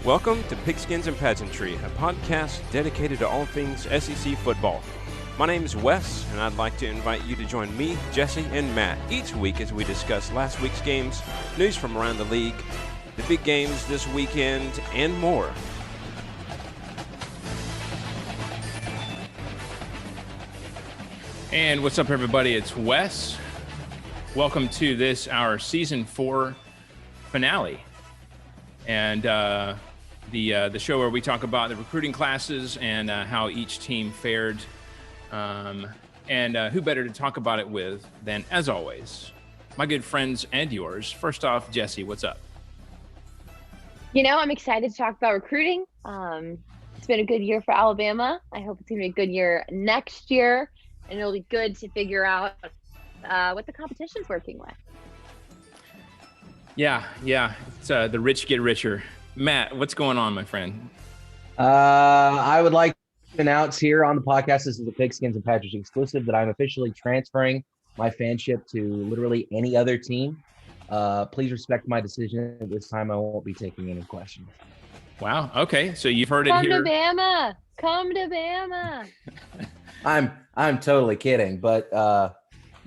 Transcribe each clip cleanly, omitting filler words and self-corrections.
Welcome to Pigskins and Pageantry, a podcast dedicated to all things SEC football. My name is Wes, and I'd like to invite you to join me, Jesse, and Matt each week as we discuss last week's games, news from around the league, the big games this weekend, and more. And what's up, everybody? It's Wes. Welcome to this, our Season 4 finale. And the show where we talk about the recruiting classes and how each team fared. And who better to talk about it with than, as always, my good friends and yours. First off, Jesse, what's up? You know, I'm excited to talk about recruiting. It's been a good year for Alabama. I hope it's going to be a good year next year. And it'll be good to figure out what the competition's working with. Yeah. It's the rich get richer. Matt, what's going on, my friend? I would like to announce here on the podcast, this is a Pigskins and Pageantry exclusive, that I'm officially transferring my fanship to literally any other team. Please respect my decision. At this time, I won't be taking any questions. Wow. Okay. So you've heard it here. Come to Bama. I'm totally kidding, but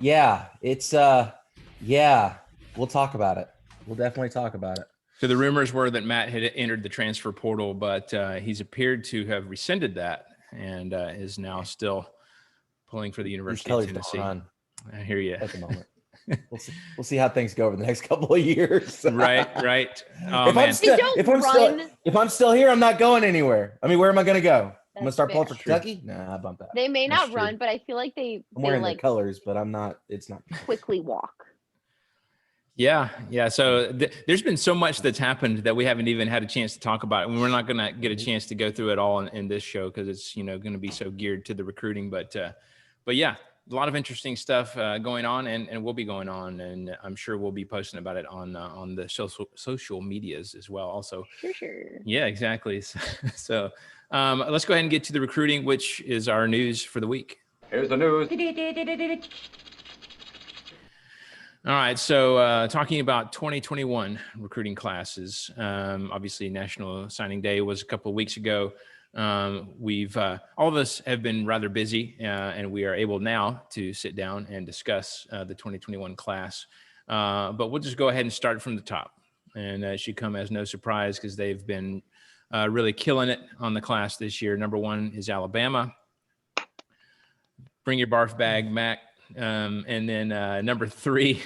yeah, it's yeah, we'll talk about it. We'll definitely talk about it. So the rumors were that Matt had entered the transfer portal, but he's appered to have rescinded that and is now still pulling for the University of Tennessee. I hear you. At the moment. We'll see how things go over the next couple of years. Right. Oh, if I'm still here, I'm not going anywhere. I mean, where am I going to go? I'm gonna start pulling for Kentucky. Nah, I bump that. They may not run, but I feel like I'm wearing like the colors, but I'm not. It's not quickly walk. Yeah. So there's been so much that's happened that we haven't even had a chance to talk about it. And we're not going to get a chance to go through it all in this show because it's going to be so geared to the recruiting. But yeah, a lot of interesting stuff going on and will be going on, and I'm sure we'll be posting about it on the social medias as well. Also, sure. Yeah, exactly. So let's go ahead and get to the recruiting, which is our news for the week. Here's the news. All right, so talking about 2021 recruiting classes, obviously National Signing Day was a couple of weeks ago. We've all of us have been rather busy, and we are able now to sit down and discuss the 2021 class. But we'll just go ahead and start from the top, and it should come as no surprise because they've been really killing it on the class this year. Number 1 is Alabama. Bring your barf bag, Mac. And then number 3,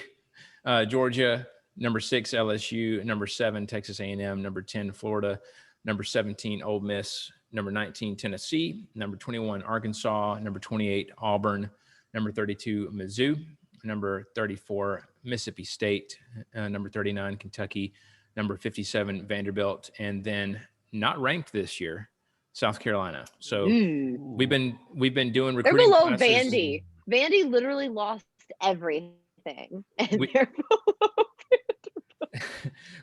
Georgia. Number 6, LSU. Number 7, Texas A&M. Number 10, Florida. Number 17, Ole Miss. Number 19, Tennessee. Number 21, Arkansas. Number 28, Auburn. Number 32, Mizzou. Number 34, Mississippi State. Number 39, Kentucky. Number 57, Vanderbilt. And then not ranked this year, South Carolina. So we've been doing recruiting. They're below classes. Vandy. Vandy literally lost everything. And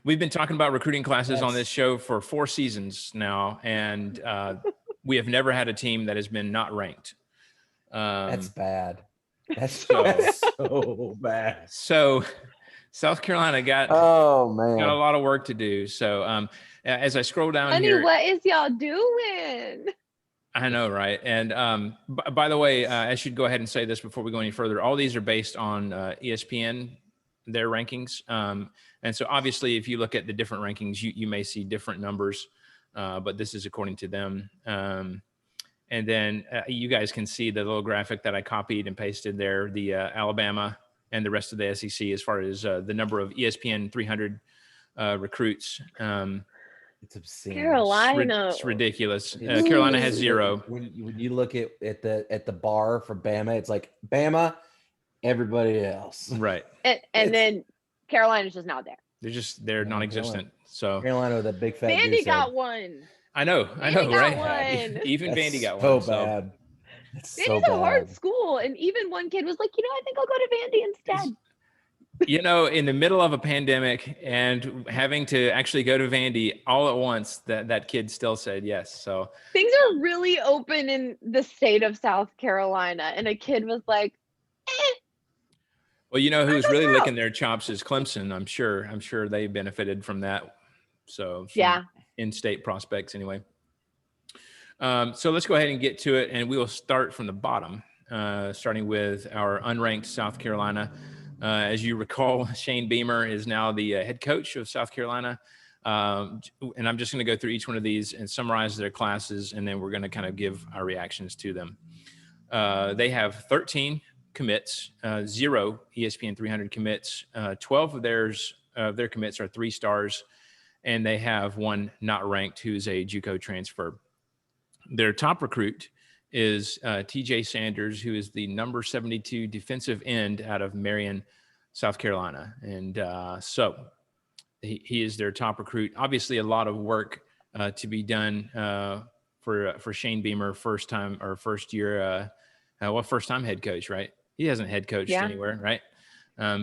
We've been talking about recruiting classes on this show for 4 seasons now, and we have never had a team that has been not ranked. That's bad. That's so bad. So South Carolina got a lot of work to do. So as I scroll down here, what is y'all doing? I know, right? And by the way, I should go ahead and say this before we go any further. All these are based on ESPN, their rankings. And so obviously, if you look at the different rankings, you may see different numbers, but this is according to them. And then you guys can see the little graphic that I copied and pasted there, the Alabama and the rest of the SEC as far as the number of ESPN 300 recruits. It's obscene. Carolina. It's ridiculous. Carolina has 0. When you look at the bar for Bama, it's like Bama, everybody else. Right. And then Carolina's just not there. They're non-existent. So Carolina with a big fat Vandy got one. I know, right? One. Even Vandy got so one. Bad. That's Vandy's a hard school, and even one kid was like, I think I'll go to Vandy instead. In the middle of a pandemic and having to actually go to Vandy all at once, that kid still said yes. So things are really open in the state of South Carolina, and a kid was like, Well, who's really licking their chops is Clemson. I'm sure they benefited from that. So yeah, in-state prospects anyway. So let's go ahead and get to it, and we will start from the bottom, starting with our unranked South Carolina. As you recall, Shane Beamer is now the head coach of South Carolina. And I'm just going to go through each one of these and summarize their classes, and then we're going to kind of give our reactions to them. They have 13 commits, 0 ESPN 300 commits. 12 of their commits are 3 stars, and they have 1 not ranked who's a JUCO transfer. Their top recruit is TJ Sanders, who is the number 72 defensive end out of Marion, South Carolina. And so he is their top recruit. Obviously, a lot of work to be done for Shane Beamer, first time head coach, right? He hasn't head coached anywhere, right?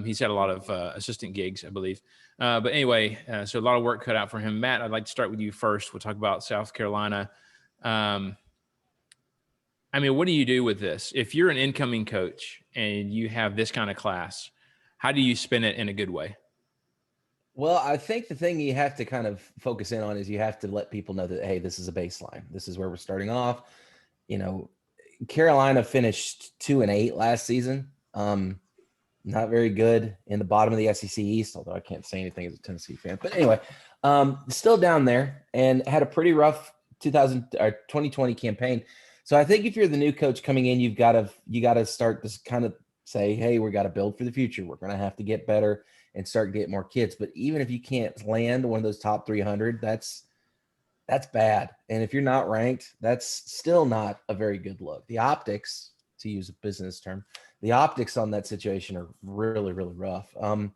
He's had a lot of assistant gigs, I believe. But anyway, so a lot of work cut out for him. Matt, I'd like to start with you first. We'll talk about South Carolina. I mean, what do you do with this? If you're an incoming coach and you have this kind of class, how do you spin it in a good way? Well, I think the thing you have to kind of focus in on is you have to let people know that, hey, this is a baseline. This is where we're starting off. You know, Carolina finished 2-8 last season. Not very good in the bottom of the SEC East, although I can't say anything as a Tennessee fan. But anyway, still down there and had a pretty rough 2020 campaign. So I think if you're the new coach coming in, you got to start this kind of say, hey, we got to build for the future. We're going to have to get better and start getting more kids. But even if you can't land one of those top 300, that's bad. And if you're not ranked, that's still not a very good look. The optics, to use a business term, the optics on that situation are really, really rough. And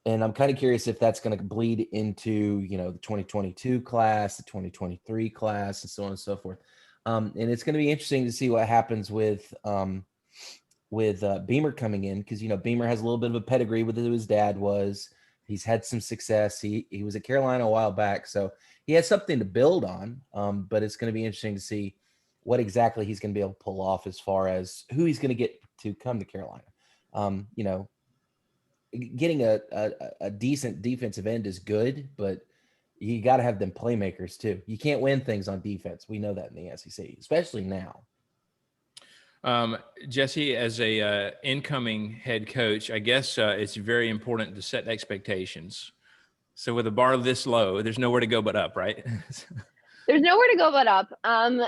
I'm kind of curious if that's going to bleed into, the 2022 class, the 2023 class, and so on and so forth. And it's going to be interesting to see what happens with Beamer coming in, because, Beamer has a little bit of a pedigree with who his dad was. He's had some success. He was at Carolina a while back, so he has something to build on. But it's going to be interesting to see what exactly he's going to be able to pull off as far as who he's going to get to come to Carolina. Getting a decent defensive end is good, but you got to have them playmakers too. You can't win things on defense. We know that in the SEC, especially now. Jesse, as a incoming head coach, I guess it's very important to set expectations. So with a bar this low, there's nowhere to go but up, right? There's nowhere to go but up.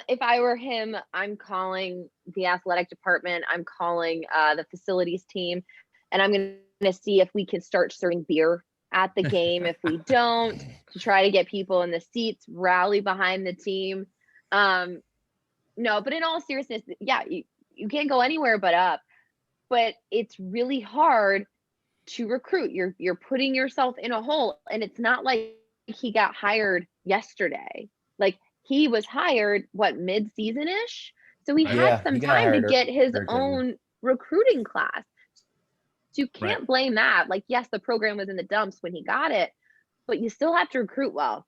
If I were him, I'm calling the athletic department. I'm calling the facilities team, and I'm going to see if we can start serving beer at the game. If we don't, to try to get people in the seats, rally behind the team. No, but in all seriousness, yeah, you can't go anywhere but up. But it's really hard to recruit. You're putting yourself in a hole, and it's not like he got hired yesterday. Like, he was hired mid-season-ish, so he had some time to get his own recruiting class. So you can't blame that. Like, yes, the program was in the dumps when he got it, but you still have to recruit well,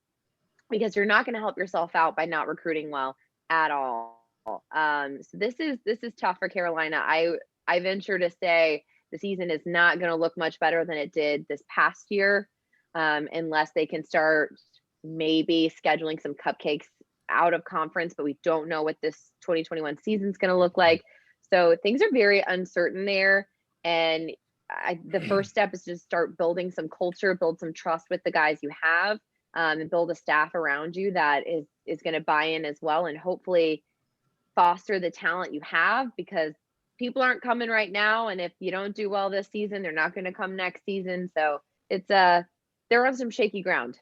because you're not going to help yourself out by not recruiting well at all. So this is tough for Carolina. I venture to say the season is not going to look much better than it did this past year, unless they can start maybe scheduling some cupcakes out of conference, but we don't know what this 2021 season is going to look like. So things are very uncertain there. And the first step is to start building some culture, build some trust with the guys you have, and build a staff around you that is going to buy in as well, and hopefully foster the talent you have, because people aren't coming right now. And if you don't do well this season, they're not going to come next season. So it's they're on some shaky ground,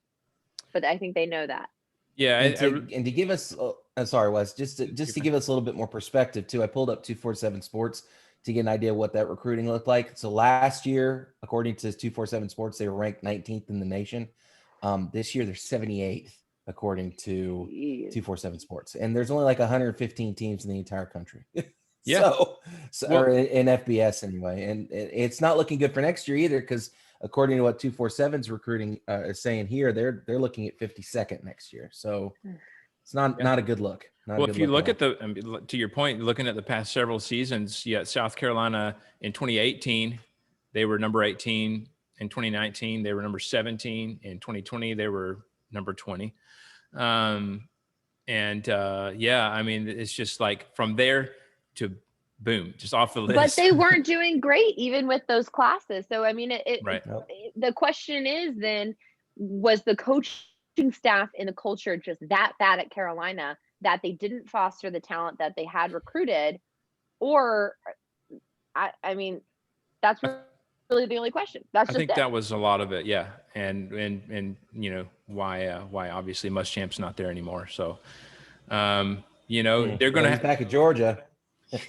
but I think they know that. Yeah. And to give us, sorry, Wes, just to give us a little bit more perspective too, I pulled up 247 Sports to get an idea of what that recruiting looked like. So last year, according to 247 Sports, they were ranked 19th in the nation. This year, they're 78th, according to 247 Sports. And there's only like 115 teams in the entire country. Yeah. Or in FBS anyway. And it's not looking good for next year either, because according to what 247's recruiting is saying here, they're looking at 52nd next year. So it's not a good look. Well, if you look at to your point, looking at the past several seasons, South Carolina in 2018, they were number 18. In 2019, they were number 17. In 2020, they were number 20. Yeah, I mean, it's just like from there to boom, just off the list. But they weren't doing great even with those classes. So I mean, Right. the question is then, was the coaching staff and the culture just that bad at Carolina that they didn't foster the talent that they had recruited? Or I mean, that's really the only question. That's just I think it. that was a lot of it, yeah. And you know why obviously Muschamp's not there anymore. So you know, they're gonna he's back at Georgia.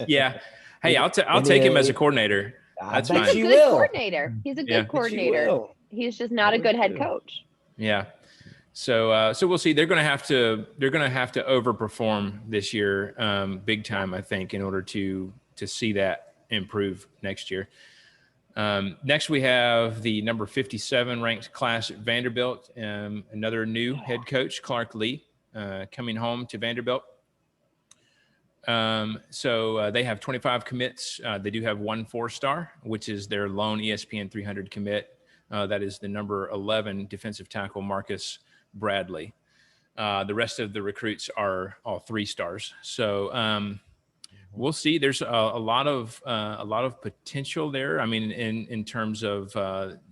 yeah. Hey, I'll take him as a coordinator. That's fine. He's a good coordinator. He's a good coordinator. He's just not a good head coach. Yeah. So we'll see. They're gonna have to overperform this year, big time, I think, in order to see that improve next year. Next, we have the number 57 ranked class at Vanderbilt. Another new head coach, Clark Lee, coming home to Vanderbilt. So they have 25 commits. They do have 1 4-star, which is their lone ESPN 300 commit. That is the number 11 defensive tackle, Marcus Bradley. The rest of the recruits are all 3-stars. So we'll see. There's a lot of potential there. I mean, in terms of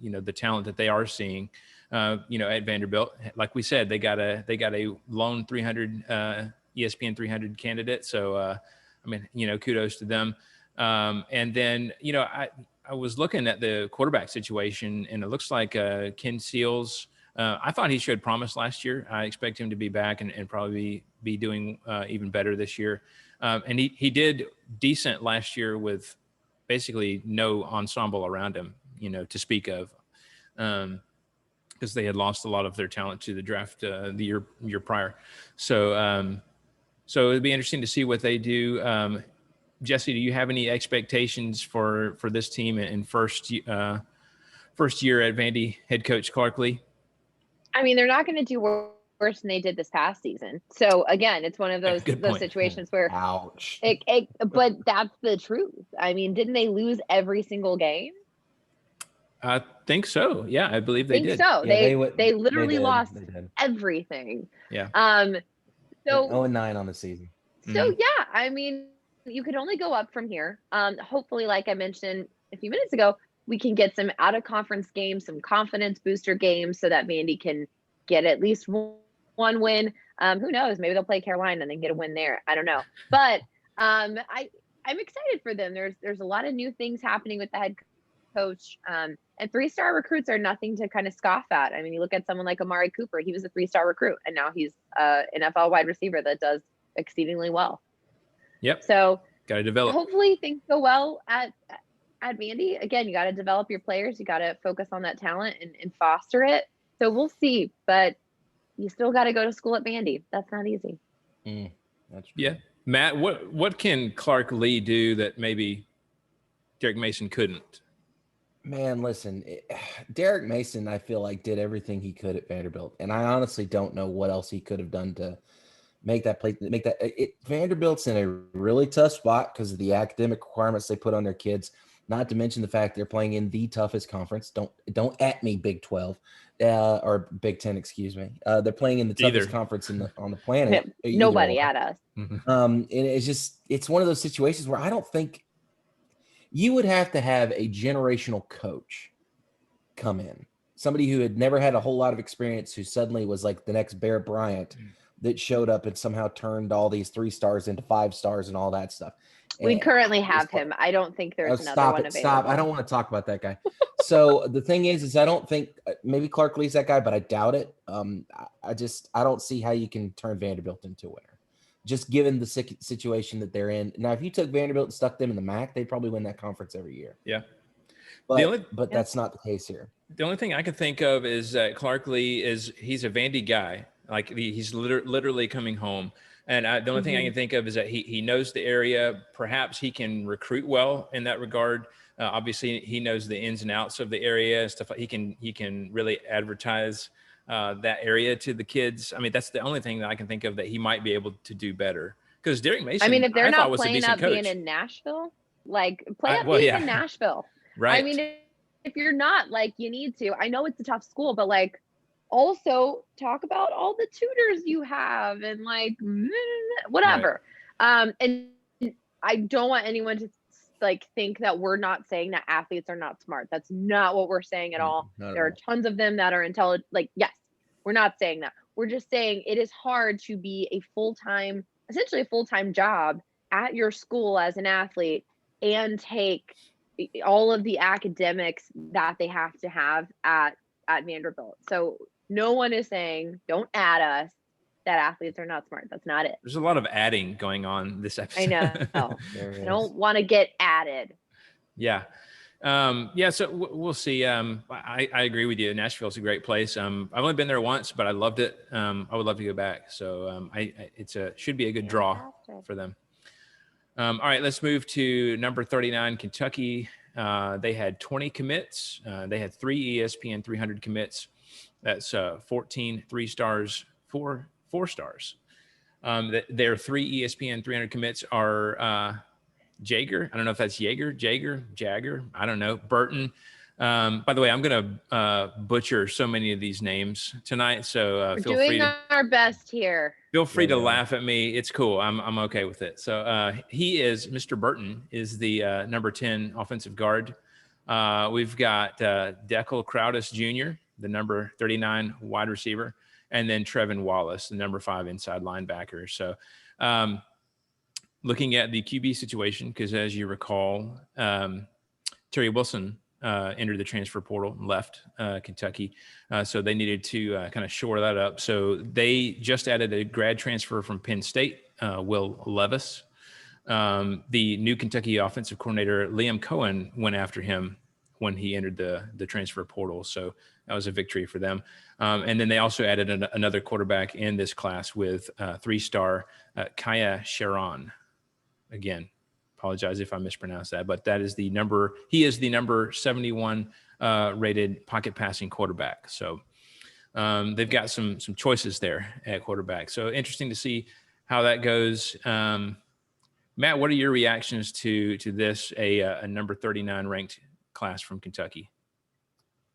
you know, the talent that they are seeing, you know, at Vanderbilt. Like we said, they got a lone 300 ESPN 300 candidate. So I mean, you know, kudos to them. And then, you know, I was looking at the quarterback situation, and it looks like Ken Seals. I thought he showed promise last year. I expect him to be back and probably be doing even better this year. And he did decent last year with basically no ensemble around him, you know, to speak of, because they had lost a lot of their talent to the draft the year prior. So so it'd be interesting to see what they do. Jesse, do you have any expectations for this team in first year at Vandy head coach Clark Lee? I mean, they're not going to do worse than they did this past season. So again, it's one of those situations where, ouch. But that's the truth. I mean, didn't they lose every single game? I think so. Yeah, I believe they did. So Yeah, they literally lost everything. Yeah. So 0-9 on the season. So yeah, I mean, you could only go up from here. Hopefully, like I mentioned a few minutes ago, we can get some out of conference games, some confidence booster games, so that Vandy can get at least one win. Who knows? Maybe they'll play Carolina and then get a win there. I don't know. But I'm excited for them. There's a lot of new things happening with the head coach. And 3-star recruits are nothing to kind of scoff at. I mean, you look at someone like Amari Cooper. He was a 3-star recruit, and now he's an NFL wide receiver that does exceedingly well. Yep. So got to develop. Hopefully things go well at Vandy. Again, you got to develop your players. You got to focus on that talent and foster it. So we'll see, but you still got to go to school at Vandy. That's not easy. That's true. Yeah. Matt, what can Clark Lee do that maybe Derek Mason couldn't? Man, listen, Derek Mason, I feel like, did everything he could at Vanderbilt, and I honestly don't know what else he could have done to make that play. Vanderbilt's in a really tough spot because of the academic requirements they put on their kids. Not to mention the fact they're playing in the toughest conference. Don't at me, Big 12 or Big 10, excuse me. They're playing in the toughest conference on the planet. Nobody at us. And it's one of those situations where I don't think you would have to have a generational coach come in, somebody who had never had a whole lot of experience, who suddenly was like the next Bear Bryant that showed up and somehow turned all these 3-stars into 5-stars and all that stuff. We currently have him. I don't think there's another one available. Stop. I don't want to talk about that guy. So the thing is I don't think maybe Clark Lee's that guy, but I doubt it. I don't see how you can turn Vanderbilt into a winner, just given the situation that they're in. Now, if you took Vanderbilt and stuck them in the MAC, they'd probably win that conference every year. Yeah. But that's not the case here. The only thing I can think of is that Clark Lee he's a Vandy guy. Like he's literally coming home. And the only thing I can think of is that he knows the area. Perhaps he can recruit well in that regard. Obviously, he knows the ins and outs of the area and stuff. He can really advertise that area to the kids. I mean, that's the only thing that I can think of that he might be able to do better. Because Derek Mason, I mean, if they're not was playing up being in Nashville, like play up being in Nashville. Right. I mean, if you're not, like, you need to. I know it's a tough school, but like also talk about all the tutors you have and like whatever. And I don't want anyone to like think that we're not saying that athletes are not smart. That's not what we're saying at all. There are tons of them that are intelligent. Like, yes, we're not saying that. We're just saying it is hard to be a full-time, essentially a full-time job at your school as an athlete and take all of the academics that they have to have at Vanderbilt. So no one is saying, don't add us, that athletes are not smart. That's not it. There's a lot of adding going on this episode. I know. I don't want to get added. Yeah. So we'll see. I agree with you. Nashville's a great place. I've only been there once, but I loved it. I would love to go back. So should be a good draw for them. All right, let's move to number 39, Kentucky. They had 20 commits. They had 3 ESPN 300 commits. That's 14 3 stars, 4 stars. Their 3 ESPN 300 commits are Jager. I don't know if that's Jagger. I don't know. Burton. By the way, I'm going to butcher so many of these names tonight. So feel free. We're doing our best here. Feel free to laugh at me. It's cool. I'm okay with it. So Mr. Burton is the number 10 offensive guard. We've got Deckel Crowdus Jr., the number 39 wide receiver, and then Trevin Wallace, the number 5 inside linebacker. So looking at the QB situation, because as you recall, Terry Wilson entered the transfer portal and left Kentucky. So they needed to kind of shore that up. So they just added a grad transfer from Penn State, Will Levis. The new Kentucky offensive coordinator, Liam Cohen, went after him when he entered the transfer portal. So that was a victory for them. And then they also added another quarterback in this class with 3-star Kaya Sharon. Again, apologize if I mispronounced that, but that is he is the number 71 rated pocket passing quarterback. So they've got some choices there at quarterback. So interesting to see how that goes. Matt, what are your reactions to this, a number 39 ranked class from Kentucky?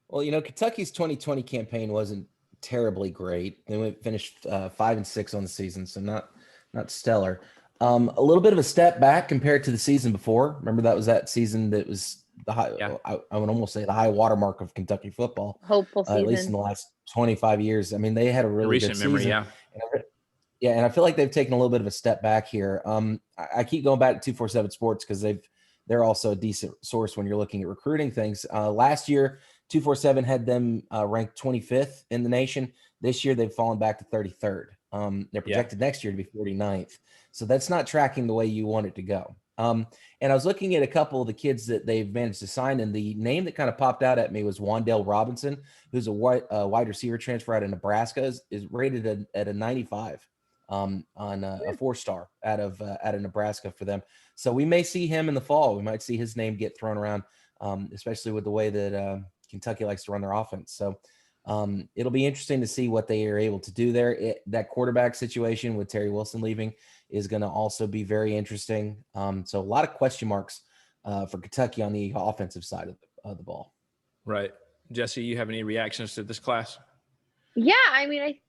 Well, Kentucky's 2020 campaign wasn't terribly great. They finished 5-6 on the season, so not stellar. A little bit of a step back compared to the season before. Remember, that season that was the high. Yeah. I would almost say the high watermark of Kentucky football. Hopeful season, at least in the last 25 years. I mean, they had a really recent good memory, season. Yeah. And I feel like they've taken a little bit of a step back here. I keep going back to 247 Sports because they're also a decent source when you're looking at recruiting things. Last year, 247 had them ranked 25th in the nation. This year, they've fallen back to 33rd. They're projected next year to be 49th. So that's not tracking the way you want it to go. And I was looking at a couple of the kids that they've managed to sign, and the name that kind of popped out at me was Wandel Robinson, who's a wide receiver transfer out of Nebraska, is rated at a 95 on a 4-star out of Nebraska for them. So we may see him in the fall. We might see his name get thrown around, especially with the way that Kentucky likes to run their offense. So it'll be interesting to see what they are able to do there. That quarterback situation with Terry Wilson leaving is going to also be very interesting. So a lot of question marks for Kentucky on the offensive side of the ball. Right. Jesse, you have any reactions to this class? Yeah, I mean, I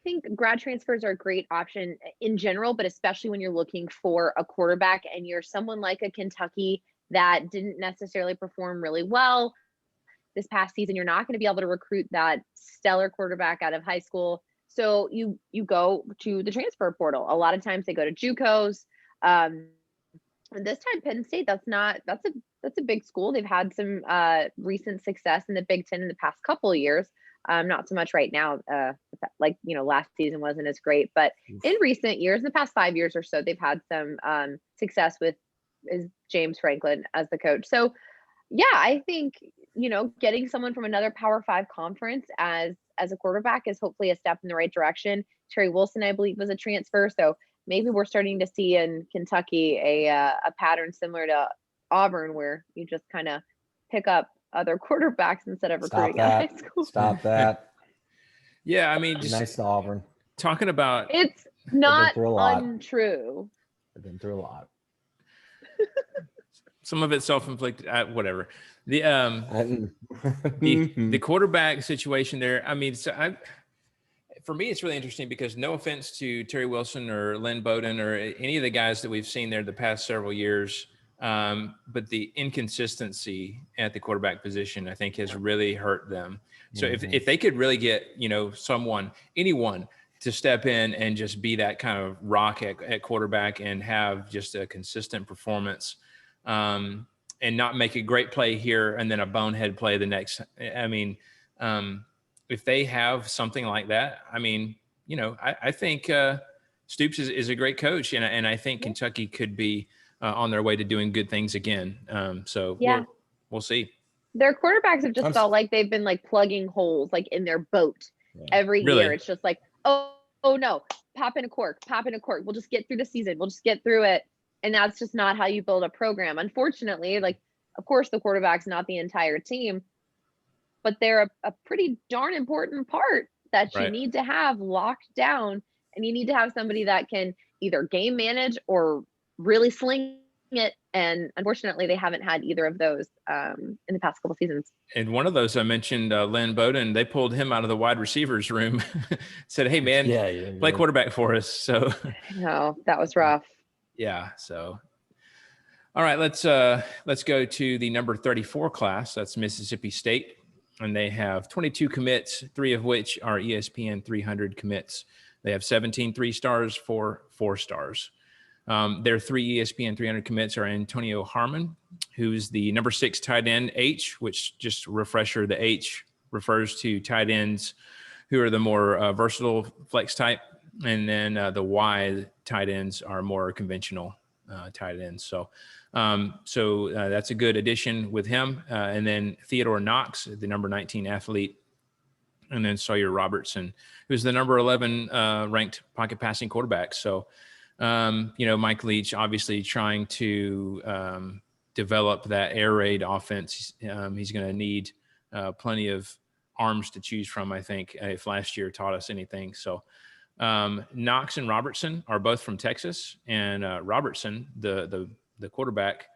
think grad transfers are a great option in general, but especially when you're looking for a quarterback and you're someone like a Kentucky that didn't necessarily perform really well this past season. You're not going to be able to recruit that stellar quarterback out of high school. So you go to the transfer portal. A lot of times they go to JUCOs. And this time Penn State, that's a big school. They've had some recent success in the Big Ten in the past couple of years. Not so much right now. Last season wasn't as great, but in recent years, in the past 5 years or so, they've had some success with James Franklin as the coach. So yeah, I think, getting someone from another Power 5 conference as a quarterback is hopefully a step in the right direction. Terry Wilson, I believe, was a transfer. So maybe we're starting to see in Kentucky a pattern similar to Auburn, where you just kind of pick up other quarterbacks instead of recruiting at high school. Stop that. Yeah, I mean, just nice to Auburn. Talking about it's not untrue. I've been through a lot. Some of it's self-inflicted, whatever. The quarterback situation there. I mean, for me, it's really interesting because no offense to Terry Wilson or Lynn Bowden or any of the guys that we've seen there the past several years, but the inconsistency at the quarterback position, I think, has really hurt them. So if they could really get, anyone to step in and just be that kind of rock at quarterback and have just a consistent performance, and not make a great play here and then a bonehead play the next. I mean, if they have something like that, I mean, I think Stoops is a great coach, and I think Kentucky could be on their way to doing good things again. We'll see. Their quarterbacks have just felt like they've been like plugging holes like in their boat every year. It's just like, oh no, pop in a cork. We'll just get through the season. We'll just get through it. And that's just not how you build a program. Unfortunately, like, of course, the quarterback's not the entire team, but they're a pretty darn important part that you need to have locked down. And you need to have somebody that can either game manage or really sling it. And unfortunately, they haven't had either of those in the past couple seasons. And one of those I mentioned, Lynn Bowden, they pulled him out of the wide receivers room, said, "Hey man, play quarterback for us." So no, that was rough. Yeah. So, all right, let's go to the number 34 class. That's Mississippi State, and they have 22 commits, 3 of which are ESPN 300 commits. They have 17 3-stars, 4 4-stars. Their 3 ESPN 300 commits are Antonio Harmon, who's the number 6 tight end, H, which, just a refresher, the H refers to tight ends who are the more versatile flex type. And then the Y tight ends are more conventional tight ends. So that's a good addition with him. And then Theodore Knox, the number 19 athlete. And then Sawyer Robertson, who's the number 11 ranked pocket passing quarterback. So, Mike Leach obviously trying to develop that air raid offense. He's going to need plenty of arms to choose from, I think, if last year taught us anything. So Knox and Robertson are both from Texas, and Robertson, the quarterback,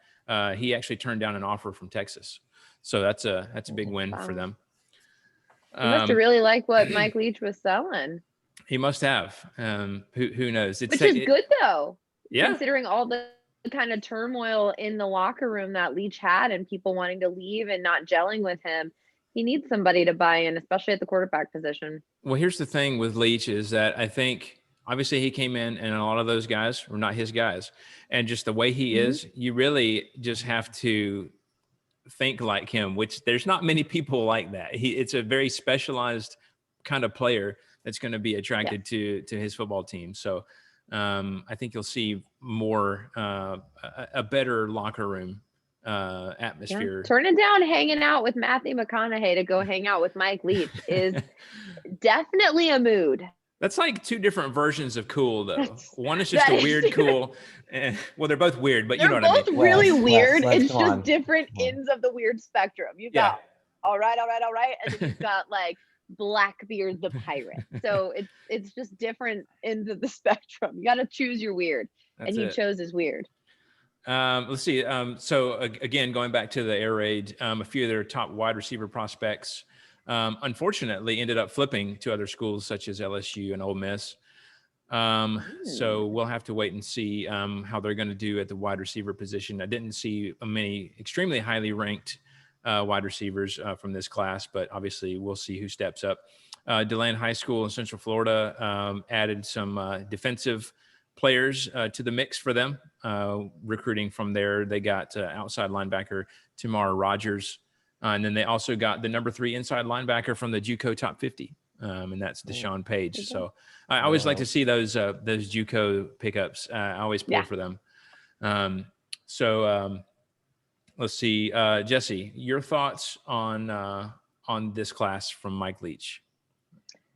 he actually turned down an offer from Texas. So that's a big win for them. He must have really liked what Mike Leach was selling. He must have. Who knows? Which is good, though. Yeah. Considering all the kind of turmoil in the locker room that Leach had and people wanting to leave and not gelling with him, he needs somebody to buy in, especially at the quarterback position. Well, here's the thing with Leach is that I think obviously he came in and a lot of those guys were not his guys. And just the way he is, you really just have to think like him, which there's not many people like that. It's a very specialized kind of player that's going to be attracted to his football team. So I think you'll see more, a better locker room atmosphere. Turning down hanging out with Matthew McConaughey to go hang out with Mike Leach is definitely a mood. That's like 2 different versions of cool, though. One is just a weird cool. Well, they're both weird, but you know what I mean. They're both really weird. It's just different ends of the weird spectrum. You've got all right, and then you've got like Blackbeard the pirate. So it's just different ends of the spectrum. You got to choose your weird, and he chose his weird. Let's see. So again, going back to the air raid, a few of their top wide receiver prospects, unfortunately, ended up flipping to other schools such as LSU and Ole Miss. So we'll have to wait and see how they're going to do at the wide receiver position. I didn't see many extremely highly ranked wide receivers from this class, but obviously we'll see who steps up. DeLand High School in Central Florida added some defensive players to the mix for them. Recruiting from there, they got outside linebacker Tamar Rogers, and then they also got the number 3 inside linebacker from the JUCO top 50, and that's Deshaun Page. So I always like to see those JUCO pickups. I always pull for them. Let's see, Jesse, your thoughts on this class from Mike Leach?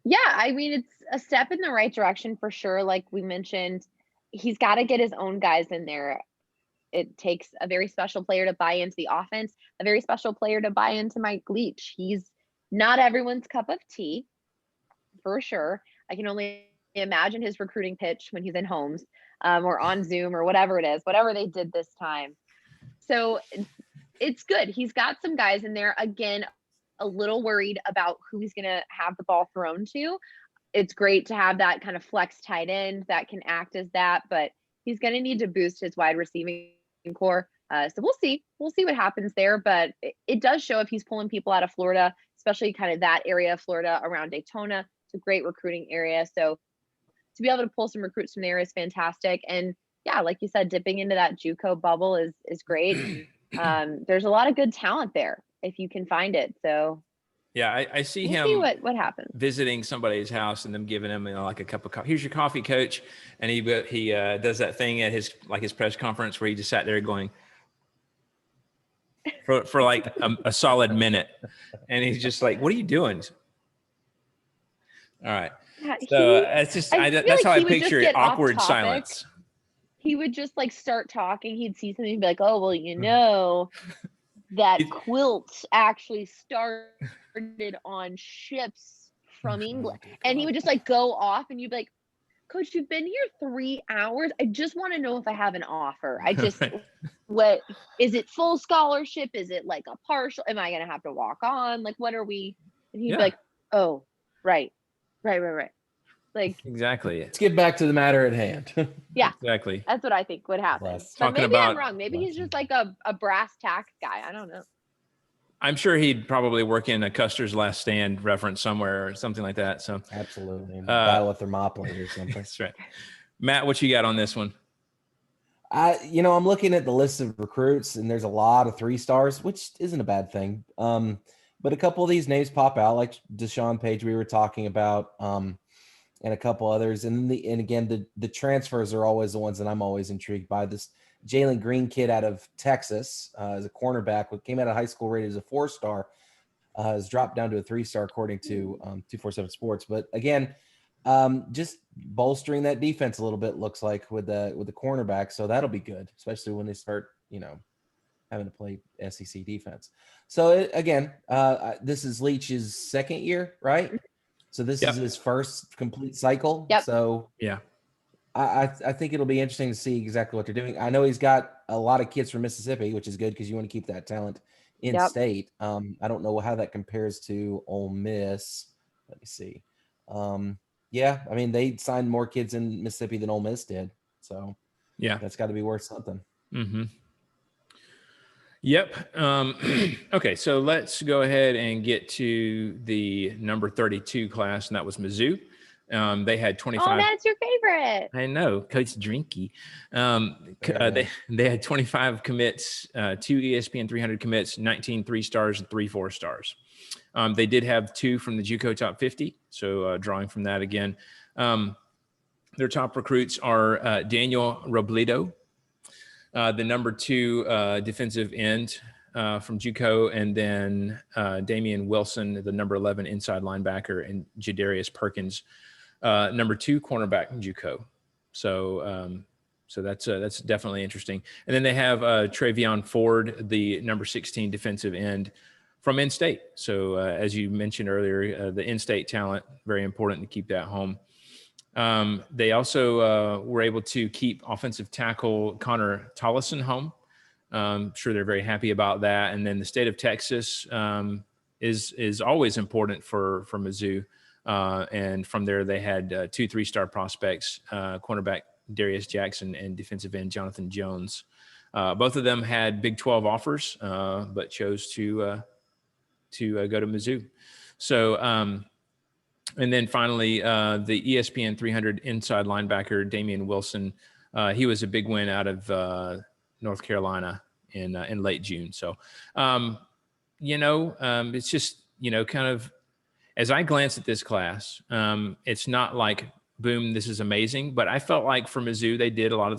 Yeah, I mean, it's a step in the right direction for sure. Like we mentioned, he's got to get his own guys in there. It takes a very special player to buy into the offense, a very special player to buy into Mike Leach. He's not everyone's cup of tea, for sure. I can only imagine his recruiting pitch when he's in Holmes or on Zoom or whatever it is, whatever they did this time. So it's good. He's got some guys in there. Again, a little worried about who he's going to have the ball thrown to. It's great to have that kind of flex tight end that can act as that, but he's going to need to boost his wide receiving core. So we'll see. We'll see what happens there, but it does show if he's pulling people out of Florida, especially kind of that area of Florida around Daytona. It's a great recruiting area. So to be able to pull some recruits from there is fantastic. And yeah, like you said, dipping into that JUCO bubble is great. There's a lot of good talent there if you can find it. So yeah, I see we'll him see what happens. Visiting somebody's house and them giving him, like a cup of coffee. Here's your coffee, coach. And he does that thing at his press conference where he just sat there going for like a solid minute. And he's just like, what are you doing? All right. So it's just, that's like how I picture it. Awkward silence. He would just like start talking. He'd see something and be like, oh, well, you know, that quilt actually started on ships from England. And he would just like go off and you'd be like, Coach, you've been here 3 hours. I just want to know if I have an offer. I just, what is it, full scholarship? Is it like a partial? Am I going to have to walk on? Like, what are we? And he'd be like, oh, right. Like, exactly. Let's get back to the matter at hand. Yeah, exactly. That's what I think would happen. But maybe I'm wrong. Maybe he's just like a brass tack guy. I don't know. I'm sure he'd probably work in a Custer's Last Stand reference somewhere or something like that. So absolutely, Battle of Thermopylae or something. That's right. Matt, what you got on this one? I'm looking at the list of recruits, and there's a lot of 3 stars, which isn't a bad thing. But a couple of these names pop out, like Deshaun Page we were talking about, and a couple others. And again, the transfers are always the ones that I'm always intrigued by. This Jalen Green kid out of Texas as a cornerback, came out of high school rated as a 4-star, has dropped down to a 3-star according to 247 Sports. But again, just bolstering that defense a little bit, looks like, with the cornerback. So that'll be good, especially when they start, having to play SEC defense. So this is Leach's second year, right? So this is his first complete cycle. Yep. So yeah, I think it'll be interesting to see exactly what they're doing. I know he's got a lot of kids from Mississippi, which is good because you want to keep that talent in state. I don't know how that compares to Ole Miss. Let me see. They signed more kids in Mississippi than Ole Miss did. So yeah, that's got to be worth something. Mm-hmm. Yep. Okay, so let's go ahead and get to the number 32 class, and that was Mizzou. They had 25. Oh, that's your favorite. I know, Coach Drinky. They had 25 commits, 2 ESPN 300 commits, 19 3-stars and 3 4-stars. They did have 2 from the JUCO top 50, so drawing from that again. Their top recruits are Daniel Robledo, the number 2 defensive end from JUCO, and then Damian Wilson, the number 11 inside linebacker, and Jadarius Perkins, number 2 cornerback in JUCO. So that's definitely interesting. And then they have Travion Ford, the number 16 defensive end from in-state. So as you mentioned earlier, the in-state talent, very important to keep that home. They also were able to keep offensive tackle Connor Tollison home. I'm sure they're very happy about that. And then the state of Texas is always important for Mizzou. And from there, they had 2 3-star prospects, cornerback Darius Jackson and defensive end Jonathan Jones. Both of them had Big 12 offers, but chose to go to Mizzou. So, and then finally, the ESPN 300 inside linebacker, Damian Wilson, he was a big win out of North Carolina in late June. So, it's just, kind of, as I glance at this class, it's not like, boom, this is amazing. But I felt like for Mizzou, they did a lot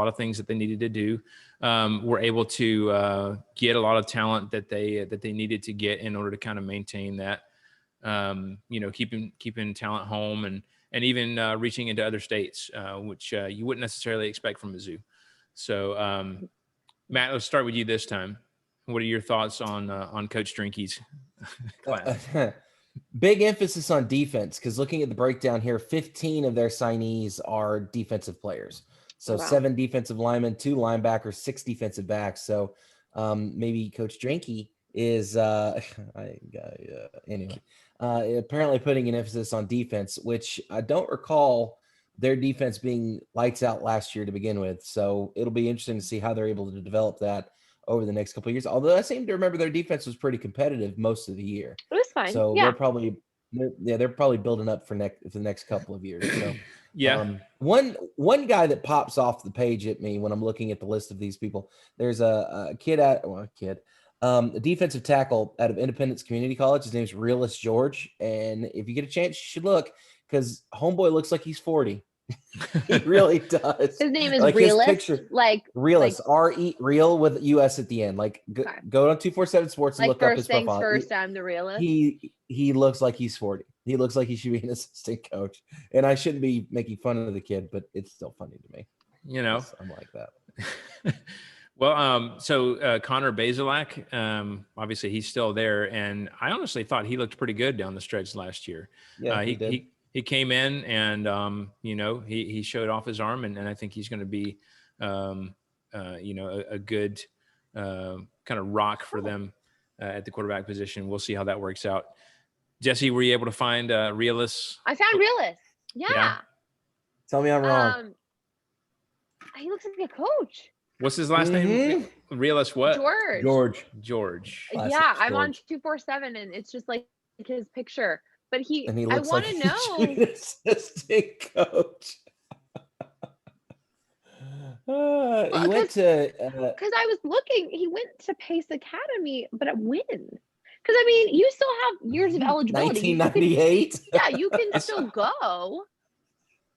of things that they needed to do. Were able to get a lot of talent that they needed to get in order to kind of maintain that. Keeping talent home and even reaching into other states, which you wouldn't necessarily expect from Mizzou. So, Matt, let's start with you this time. What are your thoughts on Coach Drinky's class? Big emphasis on defense, because looking at the breakdown here, 15 of their signees are defensive players. So 7 defensive linemen, 2 linebackers, 6 defensive backs. So maybe Coach Drinky is anyway. Apparently putting an emphasis on defense, which I don't recall their defense being lights out last year to begin with. So it'll be interesting to see how they're able to develop that over the next couple of years. Although I seem to remember their defense was pretty competitive most of the year. It was fine. So Yeah. they're probably building up for the next couple of years. So Yeah. One guy that pops off the page at me when I'm looking at the list of these people, there's a defensive tackle out of Independence Community College. His name's Realist George. And if you get a chance, you should look, because homeboy looks like he's 40. He really does. His name is like Realist. His picture, Like, Realist, real with US at the end. Like go on 247 Sports and like look up his first things profile. first, I'm the Realist. He looks like he's 40. He looks like he should be an assistant coach. And I shouldn't be making fun of the kid, but it's still funny to me. You know, I'm like that. Well, so Connor Bazelak, obviously he's still there, and I honestly thought he looked pretty good down the stretch last year. Yeah, he came in and he showed off his arm, and I think he's going to be a good kind of rock for them at the quarterback position. We'll see how that works out. Jesse, were you able to find Realist? I found Realist. Yeah. Tell me I'm wrong. He looks like a coach. What's his last name? Realist what? George. Classic Yeah, I'm on George. 247, and it's just like his picture. But He I looks want like to know. an assistant coach. He went to Because I was looking, he went to Pace Academy, but at when? Because I mean, you still have years of eligibility. 1998. Yeah, you can still go.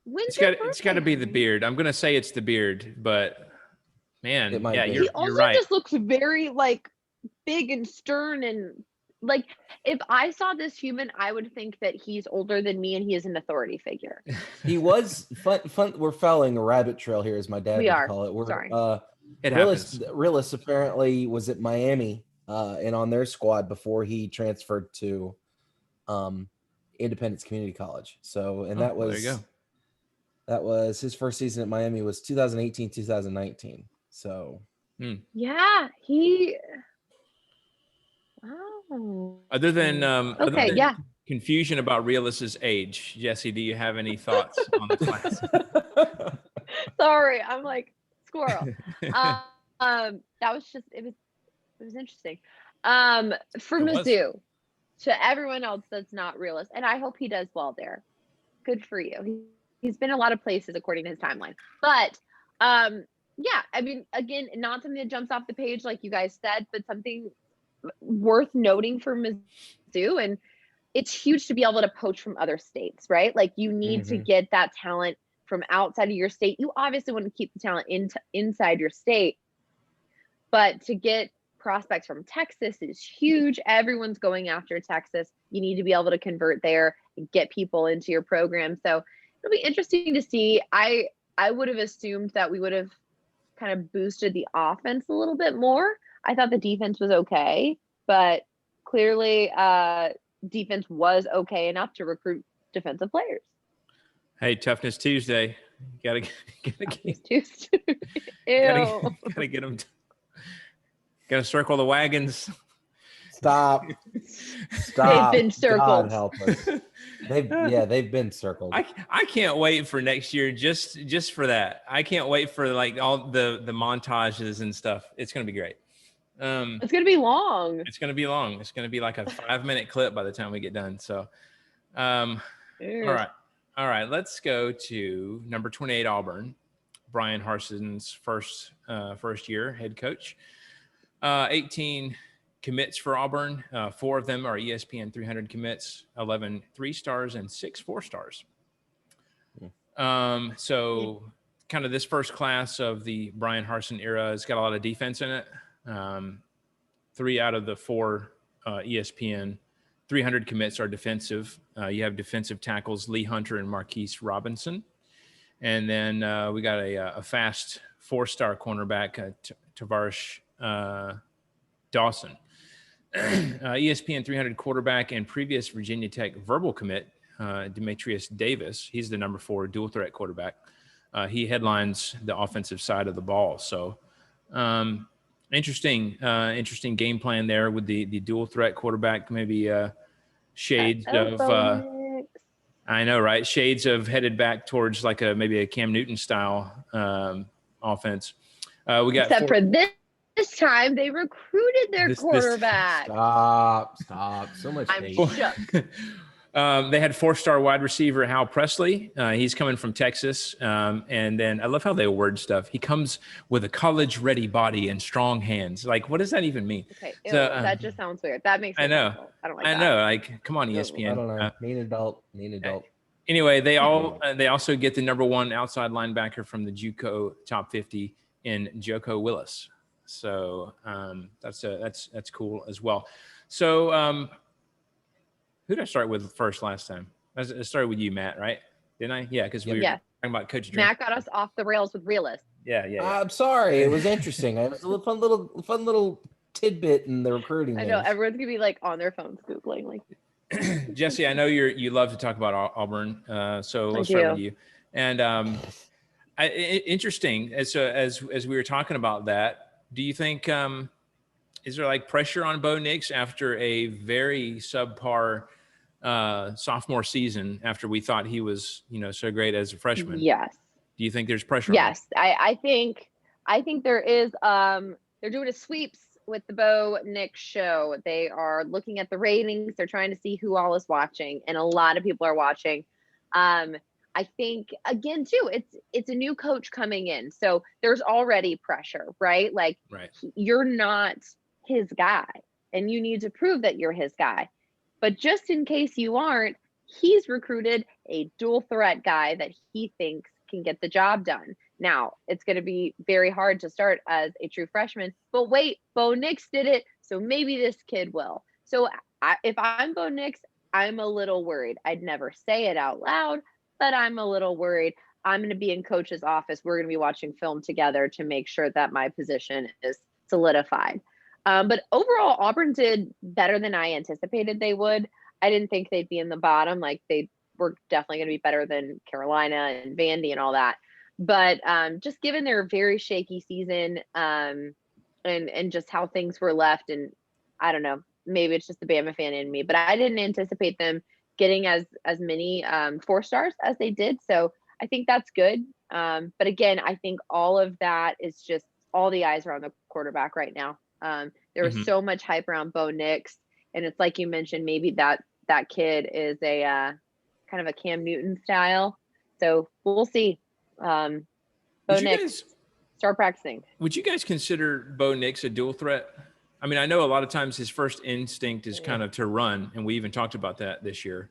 It's got to be the beard. I'm gonna say it's the beard, but man, It might yeah, be. you're He also right. just looks very like big and stern, and like if I saw this human, I would think that he's older than me and he is an authority figure. He was fun. We're following a rabbit trail here, as my dad would call it. Sorry. It happens. Realist apparently was at Miami and on their squad before he transferred to Independence Community College. So, and that was there you go. That was his first season at Miami was 2018, 2019. So Yeah, wow. Other than Okay, yeah. confusion about Realist's age, Jesse, do you have any thoughts on the class? Sorry, I'm like squirrel. That was just it was interesting. For Mizzou, to everyone else that's not Realist, and I hope he does well there. Good for you. He's been a lot of places according to his timeline. But yeah, I mean, again, not something that jumps off the page like you guys said, but something worth noting for Mizzou. And it's huge to be able to poach from other states, right? Like you need to get that talent from outside of your state. You obviously want to keep the talent inside your state, but to get prospects from Texas is huge. Everyone's going after Texas. You need to be able to convert there and get people into your program. So it'll be interesting to see. I would have assumed that we would have kind of boosted the offense a little bit more. I thought the defense was okay, but clearly defense was okay enough to recruit defensive players. Hey, Toughness Tuesday. Gotta Tuesday. Ew. gotta get them. Gotta circle the wagons. Stop. They've been circled. God help us. They've been circled. I can't wait for next year just for that. I can't wait for like all the montages and stuff. It's gonna be great. It's gonna be long. It's gonna be long. It's gonna be like a 5-minute clip by the time we get done. So all right. Let's go to number 28 Auburn. Brian Harson's first year head coach. 18 commits for Auburn. 4 of them are ESPN 300 commits, 11 3-stars and 6 4-stars. So kind of this first class of the Brian Harsin era has got a lot of defense in it. 3 out of the 4 ESPN 300 commits are defensive. You have defensive tackles Lee Hunter and Marquise Robinson. And then we got a fast 4-star cornerback, Tavares Dawson. ESPN 300 quarterback and previous Virginia Tech verbal commit, Demetrius Davis. He's the number 4 dual threat quarterback. He headlines the offensive side of the ball. So Interesting game plan there with the dual threat quarterback. Maybe shades of I know, right? Shades of headed back towards like maybe a Cam Newton style offense. We got except for this time they recruited their quarterback. Stop. So much I'm hate. shook. They had 4-star wide receiver Hal Presley. He's coming from Texas. And then I love how they word stuff. He comes with a college-ready body and strong hands. Like, what does that even mean? Okay, so, that just sounds weird. That makes I know. sensible. I don't like I that. know. Like, come on, ESPN. I don't know. Need an adult. Anyway, they also get the number 1 outside linebacker from the JUCO top 50 in Joko Willis. So that's cool as well. So who did I start with first last time? I started with you, Matt, right? Didn't I? Yeah, because we were talking about Coach Drink. Matt got us off the rails with realist. Yeah. I'm sorry. It was interesting. It was a fun little tidbit in the recruiting. I know everyone's gonna be like on their phones googling. Like, Jesse, I know you love to talk about Auburn, so let's start with you. And interesting as we were talking about that. Do you think is there like pressure on Bo Nix after a very subpar sophomore season after we thought he was, so great as a freshman? Yes. Do you think there's pressure? Yes. I think there is, they're doing a sweeps with the Bo Nix show. They are looking at the ratings. They're trying to see who all is watching, and a lot of people are watching. I think again too, it's a new coach coming in. So there's already pressure, right? Like you're not his guy and you need to prove that you're his guy. But just in case you aren't, he's recruited a dual threat guy that he thinks can get the job done. Now, it's going to be very hard to start as a true freshman, but wait, Bo Nix did it, so maybe this kid will. So if I'm Bo Nix, I'm a little worried. I'd never say it out loud, but I'm a little worried. I'm going to be in coach's office. We're going to be watching film together to make sure that my position is solidified. But overall, Auburn did better than I anticipated they would. I didn't think they'd be in the bottom. Like, they were definitely going to be better than Carolina and Vandy and all that. But just given their very shaky season and just how things were left, and I don't know, maybe it's just the Bama fan in me, but I didn't anticipate them getting as many 4 stars as they did. So I think that's good. But again, I think all of that is just all the eyes are on the quarterback right now. There was so much hype around Bo Nix, and it's like you mentioned, maybe that kid is a kind of a Cam Newton style. So we'll see. Bo Nix, start practicing. Would you guys consider Bo Nix a dual threat? I mean, I know a lot of times his first instinct is kind of to run, and we even talked about that this year.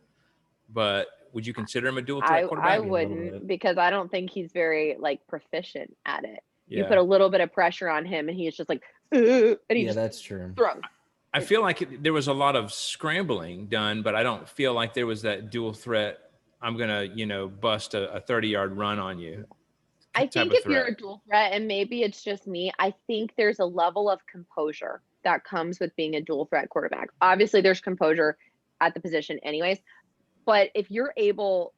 But would you consider him a dual threat quarterback? I wouldn't, because I don't think he's very proficient at it. Yeah. You put a little bit of pressure on him, and he's just like, and he that's true. Throws. I feel like there was a lot of scrambling done, but I don't feel like there was that dual threat. I'm gonna, bust a 30-yard run on you. I think if you're a dual threat, and maybe it's just me, I think there's a level of composure that comes with being a dual threat quarterback. Obviously, there's composure at the position anyways, but if you're able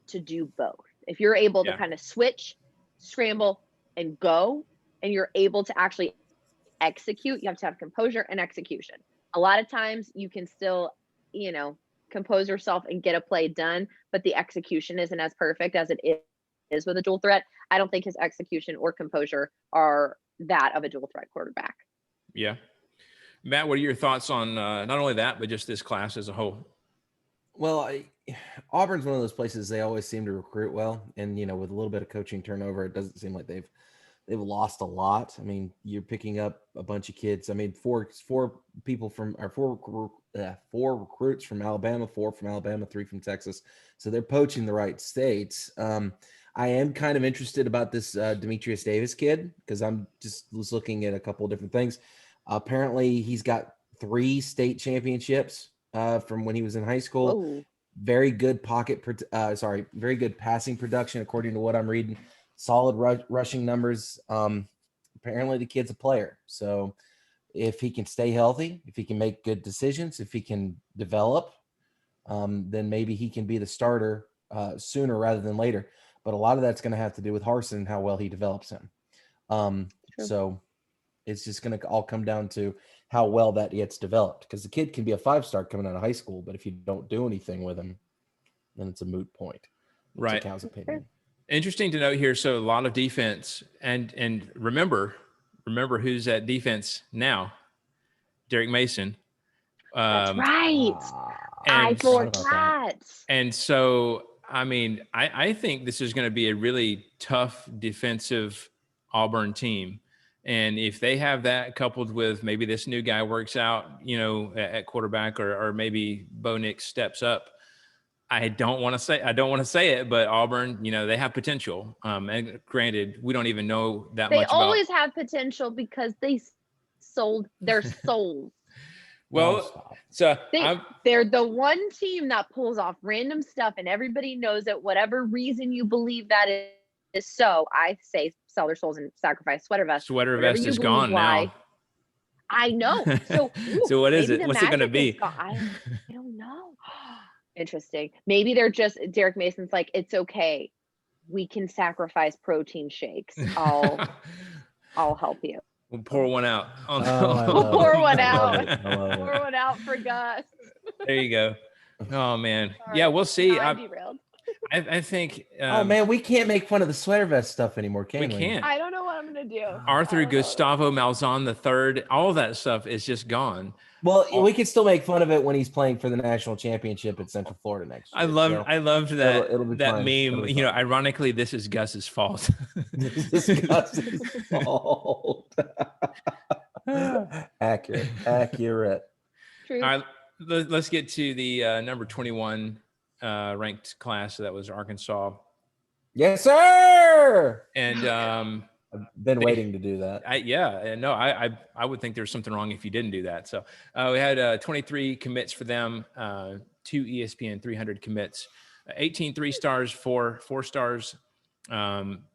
to do both, if you're able to kind of switch, scramble, and go, and you're able to actually execute, you have to have composure and execution. A lot of times you can still, compose yourself and get a play done, but the execution isn't as perfect as it is with a dual threat. I don't think his execution or composure are that of a dual threat quarterback. Yeah. Matt, what are your thoughts on not only that, but just this class as a whole? Well, Auburn's one of those places they always seem to recruit well. And, with a little bit of coaching turnover, it doesn't seem like they've lost a lot. I mean, you're picking up a bunch of kids. I mean, four recruits from Alabama, 4 from Alabama, 3 from Texas. So they're poaching the right states. I am kind of interested about this Demetrius Davis kid, because I'm just was looking at a couple of different things. Apparently, he's got 3 state championships from when he was in high school. Whoa. Very good very good passing production, according to what I'm reading. Solid rushing numbers. Apparently the kid's a player. So if he can stay healthy, if he can make good decisions, if he can develop, then maybe he can be the starter sooner rather than later. But a lot of that's going to have to do with Harsin and how well he develops him. So It's just going to all come down to how well that gets developed, because the kid can be a 5-star coming out of high school, but if you don't do anything with him, then it's a moot point. Right. Cal's opinion. Interesting to note here. So a lot of defense, and remember who's at defense now, Derek Mason. That's right. I forgot. And so, I mean, I think this is going to be a really tough defensive Auburn team. And if they have that coupled with maybe this new guy works out, at quarterback, or maybe Bo Nix steps up, I don't want to say it, but Auburn, they have potential. And granted, we don't even know that much about. They always have potential because they sold their souls. Well, so they're the one team that pulls off random stuff, and everybody knows it. Whatever reason you believe that is so, I say sell their souls and sacrifice sweater vest. Sweater vest is gone now. I know. So, so what is it? What's it going to be? I don't know. Interesting. Maybe they're just Derek Mason's like, it's okay. We can sacrifice protein shakes. I'll help you. We'll pour one out. We'll pour one out. Pour one out for Gus. There you go. Oh man. Sorry. Yeah, we'll see. I'm derailed. I think. Oh man, we can't make fun of the sweater vest stuff anymore, can we? We can't. I don't know what I'm gonna do. Arthur Gustavo Malzahn III, all that stuff is just gone. Well, we can still make fun of it when he's playing for the national championship at Central Florida next year. I loved that it'll that fun. meme. Ironically, this is Gus's fault. This is Gus's fault. Accurate. True. All right, let's get to the number 21 ranked class. So that was Arkansas. Yes, sir. And I've been waiting to do that. I would think there's something wrong if you didn't do that. So we had 23 commits for them, 2 ESPN 300 commits, 18 3-stars, 4 4-stars.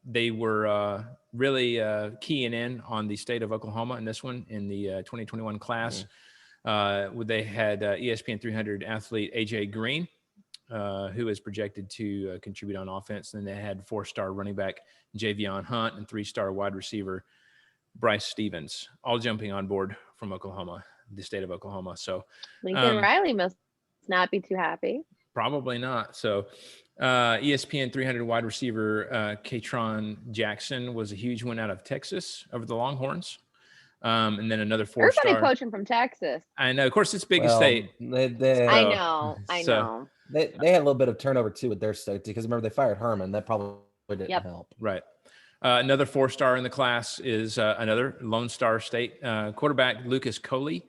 They were really keying in on the state of Oklahoma in this one in the 2021 class. They had ESPN 300 athlete AJ Green, who is projected to contribute on offense. And then they had 4-star running back Javion Hunt and 3-star wide receiver Bryce Stevens, all jumping on board from Oklahoma, the state of Oklahoma. So Lincoln Riley must not be too happy. Probably not. So ESPN 300 wide receiver Katron Jackson was a huge one out of Texas over the Longhorns. And then another 4-star. Everybody poaching from Texas. I know. Of course, it's biggest state. I know. They had a little bit of turnover too with their state because remember they fired Herman. That probably didn't help. Right. Another 4-star in the class is another Lone Star State quarterback Lucas Coley.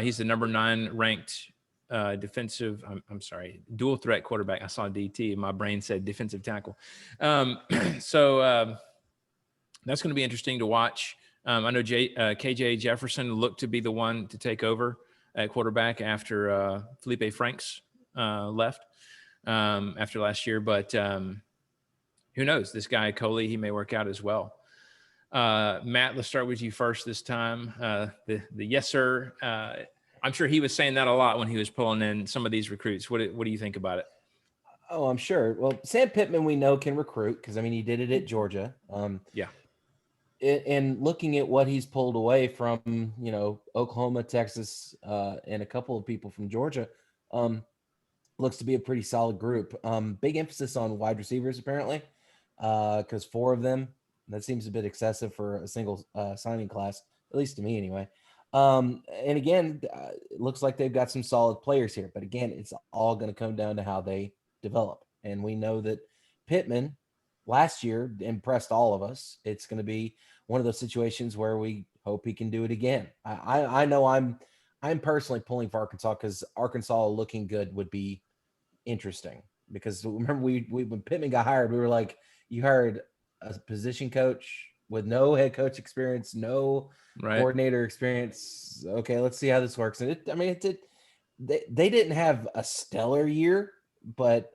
He's the number 9 ranked defensive. Dual threat quarterback. I saw DT. My brain said defensive tackle. So that's going to be interesting to watch. I know KJ Jefferson looked to be the one to take over at quarterback after Felipe Franks left after last year, but who knows? This guy Coley, he may work out as well. Matt, let's start with you first this time. The yes sir. I'm sure he was saying that a lot when he was pulling in some of these recruits. What do you think about it? Oh, I'm sure. Well, Sam Pittman we know can recruit because he did it at Georgia. And looking at what he's pulled away from, Oklahoma, Texas, and a couple of people from Georgia, looks to be a pretty solid group. Big emphasis on wide receivers, apparently, because 4 of them, that seems a bit excessive for a single signing class, at least to me anyway. And again, it looks like they've got some solid players here. But again, it's all going to come down to how they develop. And we know that Pittman last year impressed all of us. It's going to be one of those situations where we hope he can do it again. I know I'm personally pulling for Arkansas because Arkansas looking good would be interesting. Because remember, we when Pittman got hired, we were like, you hired a position coach with no head coach experience, no coordinator experience. Okay, let's see how this works. And they didn't have a stellar year. But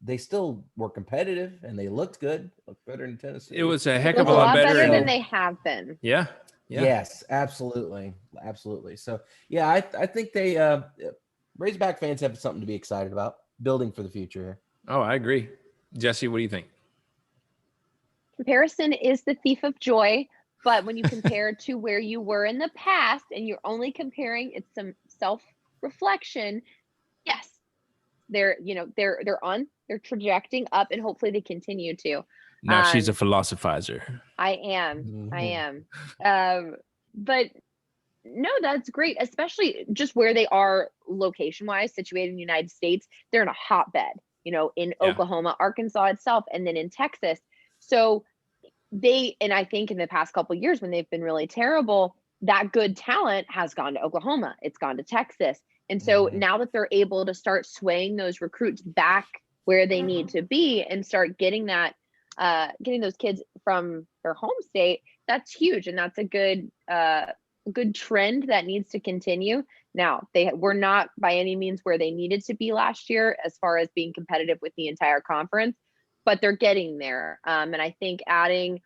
they still were competitive and they looked good. Looked better than Tennessee. It was a heck of a lot better than they have been. Yeah. Yes, absolutely. So yeah, I think they Razorback fans have something to be excited about, building for the future here. Oh, I agree. Jesse, what do you think? Comparison is the thief of joy. But when you compare to where you were in the past and you're only comparing, it's some self-reflection. Yes, they're trajecting up, and hopefully they continue to. Now she's a philosophizer. I am. But no, that's great, especially just where they are location-wise, situated in the United States. They're in a hotbed, in Oklahoma, Arkansas itself, and then in Texas. So and I think in the past couple of years when they've been really terrible, that good talent has gone to Oklahoma. It's gone to Texas. And so now that they're able to start swaying those recruits back where they need to be and start getting those kids from their home state, that's huge. And that's a good trend that needs to continue. Now, they were not by any means where they needed to be last year as far as being competitive with the entire conference, but they're getting there. And I think adding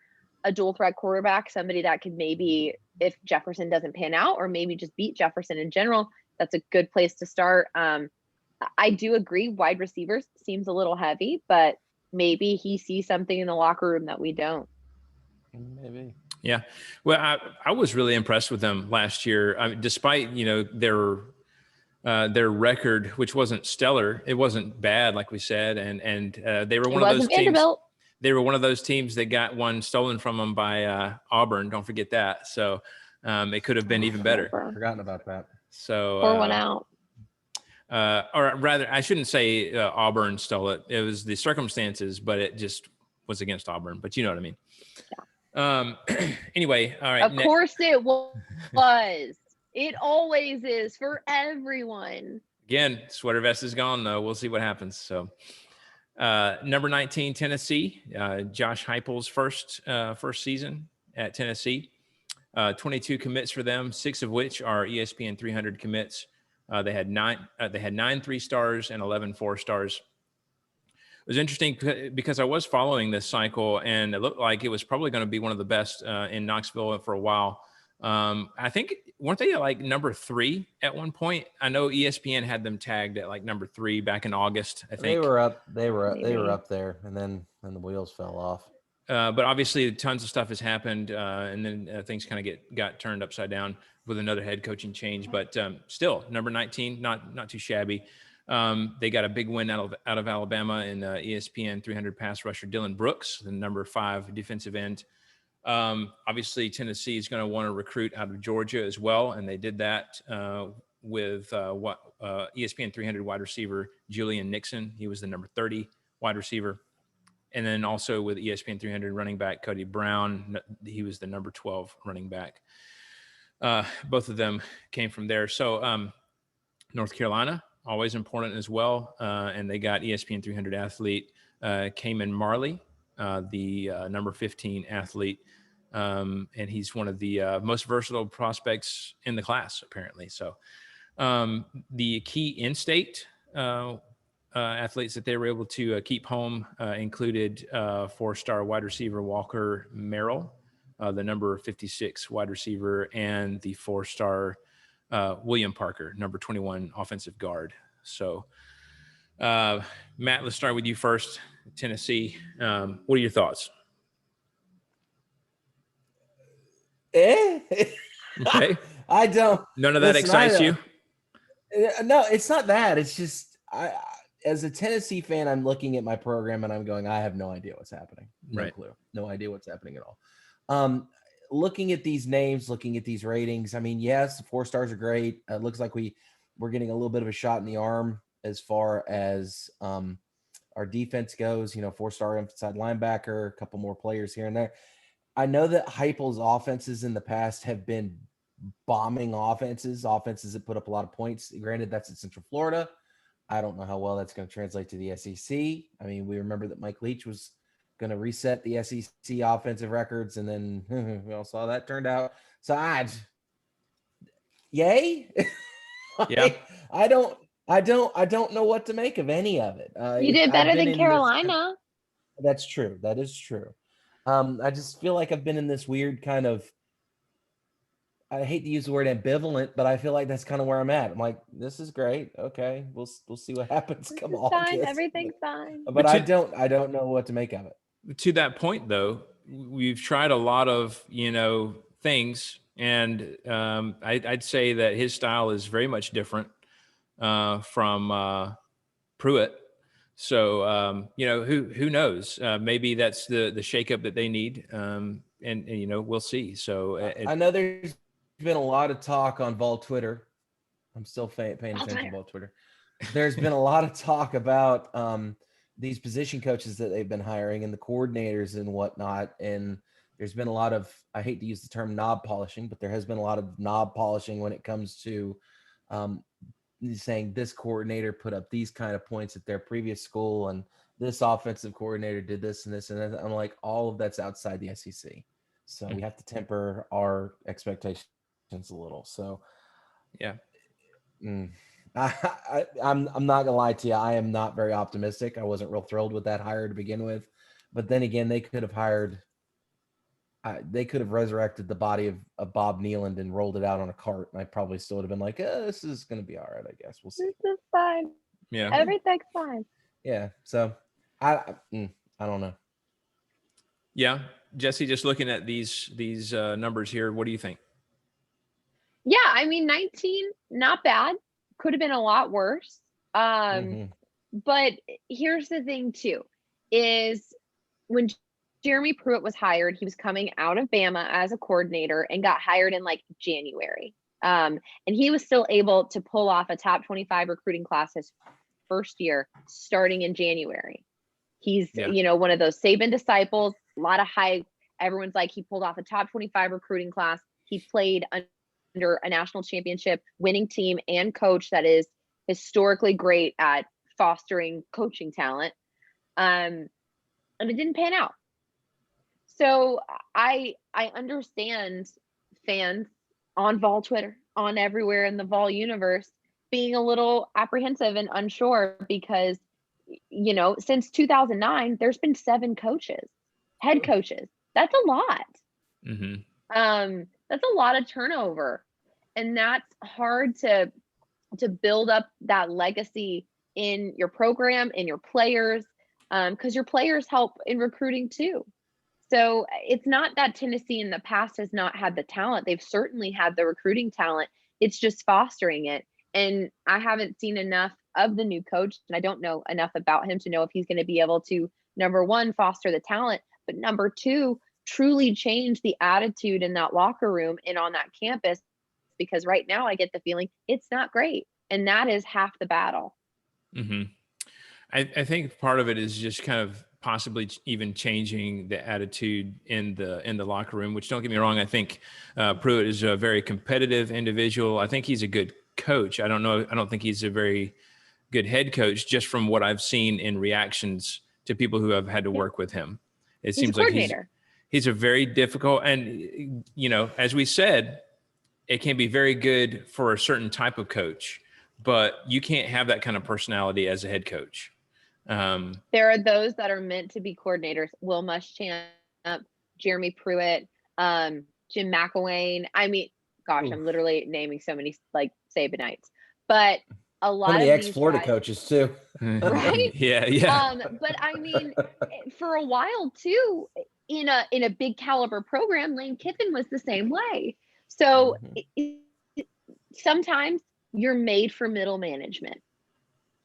a dual threat quarterback, somebody that could maybe, if Jefferson doesn't pan out, or maybe just beat Jefferson in general, that's a good place to start. I do agree, wide receivers seems a little heavy, but maybe he sees something in the locker room that we don't. Maybe. Yeah. Well, I was really impressed with them last year. Despite, their record, which wasn't stellar, it wasn't bad, like we said. And they were one of those teams. Vanderbilt. They were one of those teams that got one stolen from them by Auburn. Don't forget that. So it could have been even better. Forgotten about that. So Pour one out. Or rather, I shouldn't say Auburn stole it. It was the circumstances, but it just was against Auburn. But you know what I mean. Yeah. Anyway, all right. Of course it was. It always is for everyone. Again, sweater vest is gone, though. We'll see what happens. So, number 19, Tennessee. Josh Heupel's first season at Tennessee. 22 commits for them, 6 of which are ESPN 300 commits. They had 9 3-stars and 11 4-stars. It was interesting because I was following this cycle, and it looked like it was probably going to be one of the best in Knoxville for a while. I think, weren't they like number 3 at one point? I know ESPN had them tagged at like number 3 back in August. I think they were up there, and then the wheels fell off. But obviously, tons of stuff has happened, and then things kind of got turned upside down with another head coaching change. But still, number 19, not too shabby. They got a big win out of Alabama in ESPN 300 pass rusher Dylan Brooks, the number 5 defensive end. Obviously, Tennessee is going to want to recruit out of Georgia as well, and they did that with ESPN 300 wide receiver Julian Nixon. He was the number 30 wide receiver. And then also with ESPN 300 running back Cody Brown, he was the number 12 running back. Both of them came from there. So North Carolina, always important as well. And they got ESPN 300 athlete Cayman Marley, the number 15 athlete. And he's one of the most versatile prospects in the class, apparently. So the key in-state athletes that they were able to keep home included 4-star wide receiver Walker Merrill, the number 56 wide receiver, and the 4-star William Parker, number 21 offensive guard. So, Matt, let's start with you first. Tennessee, what are your thoughts? Okay. I don't. None of that excites you? No, it's not that. It's just as a Tennessee fan, I'm looking at my program and I'm going, I have no idea what's happening. No clue. No idea what's happening at all. Looking at these names, looking at these ratings, I mean, yes, 4 stars are great. It looks like we're getting a little bit of a shot in the arm as far as our defense goes. 4-star inside linebacker, a couple more players here and there. I know that Heupel's offenses in the past have been bombing offenses that put up a lot of points. Granted, that's in Central Florida. I don't know how well that's going to translate to the SEC. I mean, we remember that Mike Leach was going to reset the SEC offensive records, and then we all saw that turned out. So yay. Yeah. I don't know what to make of any of it. You did better than Carolina. That's true. That is true. I just feel like I've been in this weird kind of, I hate to use the word ambivalent, but I feel like that's kind of where I'm at. I'm like, this is great. Okay, we'll see what happens. Come on, fine. Everything's fine. But I don't know what to make of it. To that point, though, we've tried a lot of, things, and I'd say that his style is very much different from Pruitt. So, who knows? Maybe that's the shakeup that they need, and we'll see. So I know there's been a lot of talk on Vol Twitter. I'm still paying attention to Vol Twitter. There's been a lot of talk about these position coaches that they've been hiring and the coordinators and whatnot. And there's been a lot of, I hate to use the term knob polishing, but there has been a lot of knob polishing when it comes to saying this coordinator put up these kind of points at their previous school and this offensive coordinator did this and this. And then I'm like, all of that's outside the SEC. So we have to temper our expectations a little. So, yeah. I'm not gonna lie to you. I am not very optimistic. I wasn't real thrilled with that hire to begin with, but then again, they could have resurrected the body of Bob Nealand and rolled it out on a cart, and I probably still would have been like, this is gonna be all right. I guess we'll see. This is fine. Yeah, everything's fine. Yeah. So I don't know. Yeah, Jesse, just looking at these numbers here, what do you think? Yeah, I mean, 19, not bad. Could have been a lot worse. But here's the thing too, is when Jeremy Pruitt was hired, he was coming out of Bama as a coordinator and got hired in like January. And he was still able to pull off a top 25 recruiting class his first year starting in January. He's, one of those Saban disciples, a lot of hype. Everyone's like, he pulled off a top 25 recruiting class. He played under a national championship winning team and coach that is historically great at fostering coaching talent. And it didn't pan out. So I understand fans on Vol Twitter, on everywhere in the Vol universe, being a little apprehensive and unsure because, since 2009, there's been 7 coaches, head coaches. That's a lot. That's a lot of turnover. And that's hard to build up that legacy in your program, in your players, because your players help in recruiting too. So it's not that Tennessee in the past has not had the talent. They've certainly had the recruiting talent. It's just fostering it. And I haven't seen enough of the new coach, and I don't know enough about him to know if he's going to be able to, number one, foster the talent, but number two, truly change the attitude in that locker room and on that campus. Because right now I get the feeling it's not great. And that is half the battle. I think part of it is just kind of possibly even changing the attitude in the locker room, which, don't get me wrong, I think Pruitt is a very competitive individual. I think he's a good coach. I don't think he's a very good head coach, just from what I've seen in reactions to people who have had to work with him. It seems like he's a very difficult, and as we said, it can be very good for a certain type of coach, but you can't have that kind of personality as a head coach. There are those that are meant to be coordinators. Will Muschamp, Jeremy Pruitt, Jim McElwain. I mean, gosh, I'm literally naming so many like Sabanites, but a lot of the these ex-Florida guys, coaches too. Right? Yeah. But I mean, for a while too, in a big caliber program, Lane Kiffin was the same way. So sometimes you're made for middle management.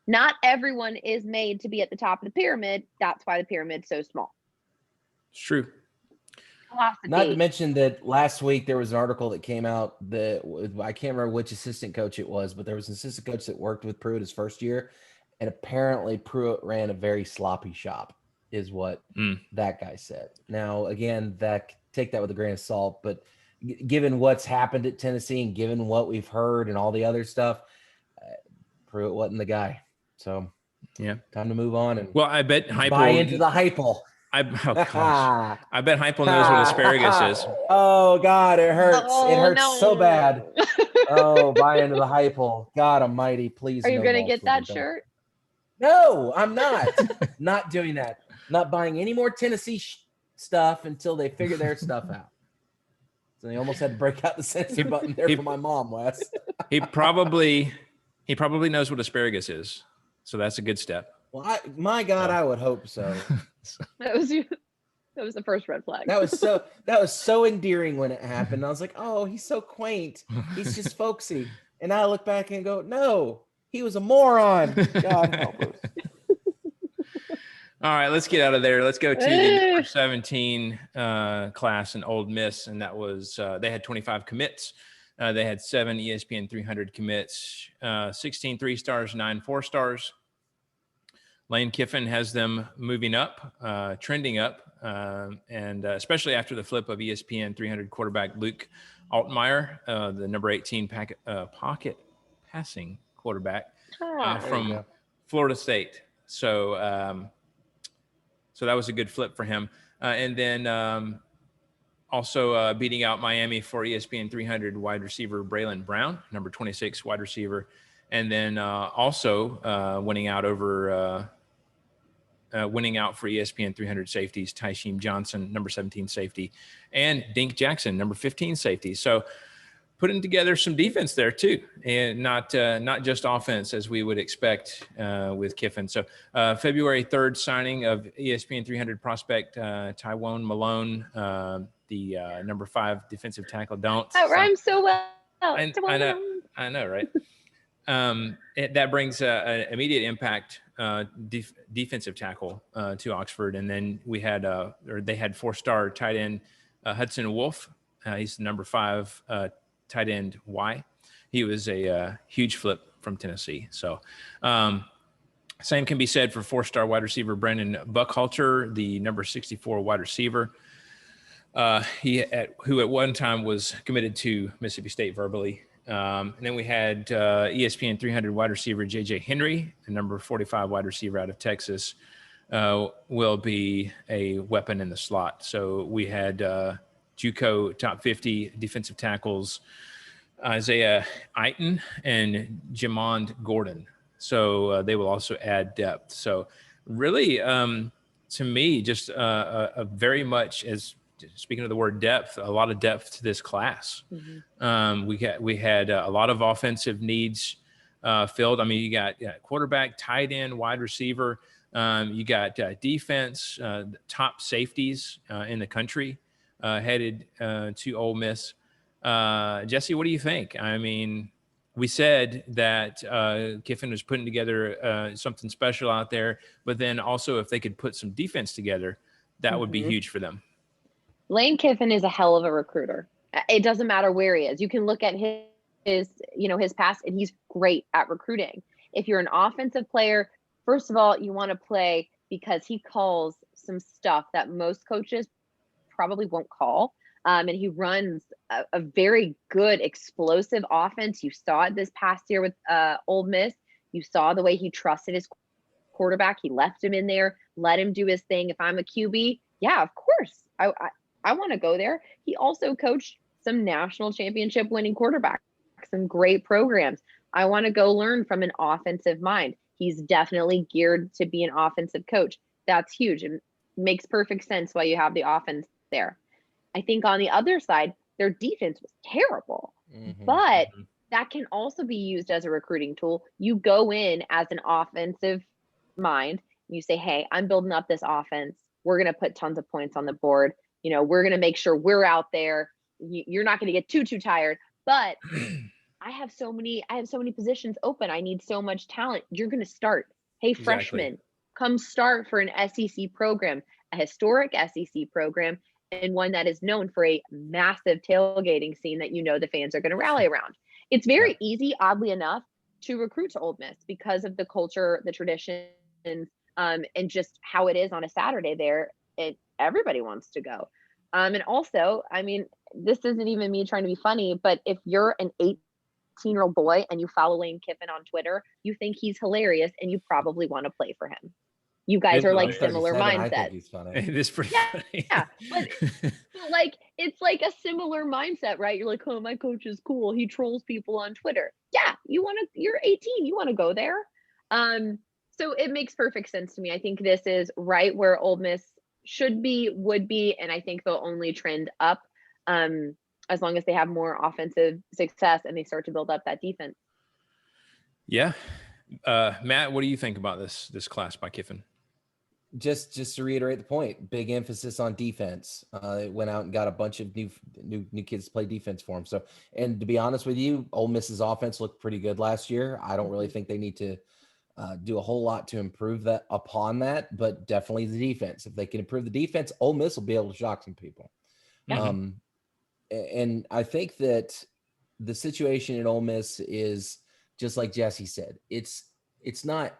Not everyone is made to be at the top of the pyramid. That's why the pyramid's so small. It's true. Not to mention that last week there was an article that came out that I can't remember which assistant coach it was, but there was an assistant coach that worked with Pruitt his first year, and apparently Pruitt ran a very sloppy shop, is what that guy said. Now, again, take that with a grain of salt, but given what's happened at Tennessee and given what we've heard and all the other stuff, Pruitt wasn't the guy. So, yeah, time to move on. And I bet Heupel buy into the Heupel. I bet Heupel knows what asparagus is. Oh God, it hurts. It hurts so bad. Oh, buy into the Heupel. God Almighty, please. Are you going to get that shirt? No, I'm not. Not doing that. Not buying any more Tennessee stuff until they figure their stuff out. So they almost had to break out the censor button there for my mom, Wes. He probably knows what asparagus is. So that's a good step. Well, my God, I would hope so. That was you. That was the first red flag. That was so endearing when it happened. I was like, oh, he's so quaint. He's just folksy. And I look back and go, no, he was a moron. God help us. All right, let's get out of there. Let's go to the number 17 class in Ole Miss, and that was they had 25 commits. They had 7 ESPN 300 commits, 16 3-stars, 9 4-stars. Lane Kiffin has them moving up, trending up, and especially after the flip of ESPN 300 quarterback Luke Altmaier, the number 18 pocket passing quarterback from Florida State. So that was a good flip for him. And then also beating out Miami for ESPN 300 wide receiver Braylon Brown, number 26 wide receiver. And then also winning out for ESPN 300 safeties, Tysheem Johnson, number 17 safety, and Dink Jackson, number 15 safety. So putting together some defense there too, and not just offense as we would expect with Kiffin. So February 3rd signing of ESPN 300 prospect Taiwan Malone, the number 5 defensive tackle. That rhymes so well. I know, right? That brings an immediate impact defensive tackle to Oxford. And then they had 4-star tight end Hudson Wolf. He's the number 5 tight end Y. He was a huge flip from Tennessee. So same can be said for 4-star wide receiver Brandon Buckhalter, the number 64 wide receiver. Who at one time was committed to Mississippi State verbally. And then we had ESPN 300 wide receiver J.J. Henry, the number 45 wide receiver out of Texas, will be a weapon in the slot. So we had JUCO top 50 defensive tackles, Isaiah Eiton and Jamond Gordon. So they will also add depth. So really, to me, just a very much as speaking of the word depth, a lot of depth to this class. Mm-hmm. We had a lot of offensive needs filled. I mean, you got quarterback, tight end, wide receiver. You got defense, top safeties in the country headed to Ole Miss. Jesse, what do you think? I mean, we said that Kiffin was putting together something special out there, but then also if they could put some defense together, that would be huge for them. Lane Kiffin is a hell of a recruiter. It doesn't matter where he is. You can look at his past, and he's great at recruiting. If you're an offensive player, first of all, you want to play because he calls some stuff that most coaches probably won't call. And he runs a very good, explosive offense. You saw it this past year with Ole Miss. You saw the way he trusted his quarterback. He left him in there, let him do his thing. If I'm a QB, yeah, of course. I want to go there. He also coached some national championship winning quarterbacks, some great programs. I want to go learn from an offensive mind. He's definitely geared to be an offensive coach. That's huge. It makes perfect sense why you have the offense there. I think on the other side, their defense was terrible, but that can also be used as a recruiting tool. You go in as an offensive mind. You say, hey, I'm building up this offense. We're going to put tons of points on the board. We're going to make sure we're out there. You're not going to get too tired, but I have so many positions open. I need so much talent. You're going to start. Hey, freshman, come start for an SEC program, a historic SEC program, and one that is known for a massive tailgating scene that the fans are going to rally around. It's very easy, oddly enough, to recruit to Ole Miss because of the culture, the traditions, and just how it is on a Saturday there. Everybody wants to go. And also, I mean, this isn't even me trying to be funny, but if you're an 18-year-old boy and you follow Lane Kiffin on Twitter, you think he's hilarious and you probably want to play for him. You guys are like similar mindsets. I think he's funny. It is pretty funny. Yeah, but like it's like a similar mindset, right? You're like, oh, my coach is cool. He trolls people on Twitter. Yeah, you're 18. You want to go there. So it makes perfect sense to me. I think this is right where Ole Miss should be, would be, and I think they'll only trend up as long as they have more offensive success and they start to build up that defense. Yeah. Matt, what do you think about this class by Kiffin? just to reiterate the point, big emphasis on defense. They went out and got a bunch of new kids to play defense for them. So, and to be honest with you, Ole Miss's offense looked pretty good last year. I don't really think they need to do a whole lot to improve that upon that, but definitely the defense. If they can improve the defense, Ole Miss will be able to shock some people. And I think that the situation in Ole Miss is just like Jesse said. It's not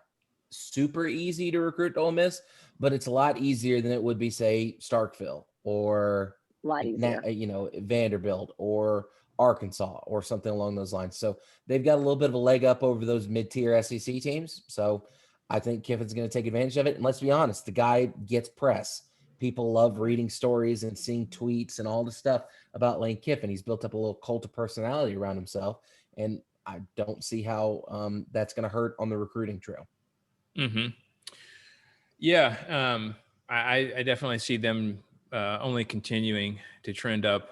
super easy to recruit to Ole Miss, but it's a lot easier than it would be, say, Starkville or Vanderbilt or Arkansas or something along those lines. So they've got a little bit of a leg up over those mid-tier SEC teams. So I think Kiffin's going to take advantage of it. And let's be honest, the guy gets press. People love reading stories and seeing tweets and all the stuff about Lane Kiffin. He's built up a little cult of personality around himself, and I don't see how that's going to hurt on the recruiting trail. Yeah, I definitely see them only continuing to trend up.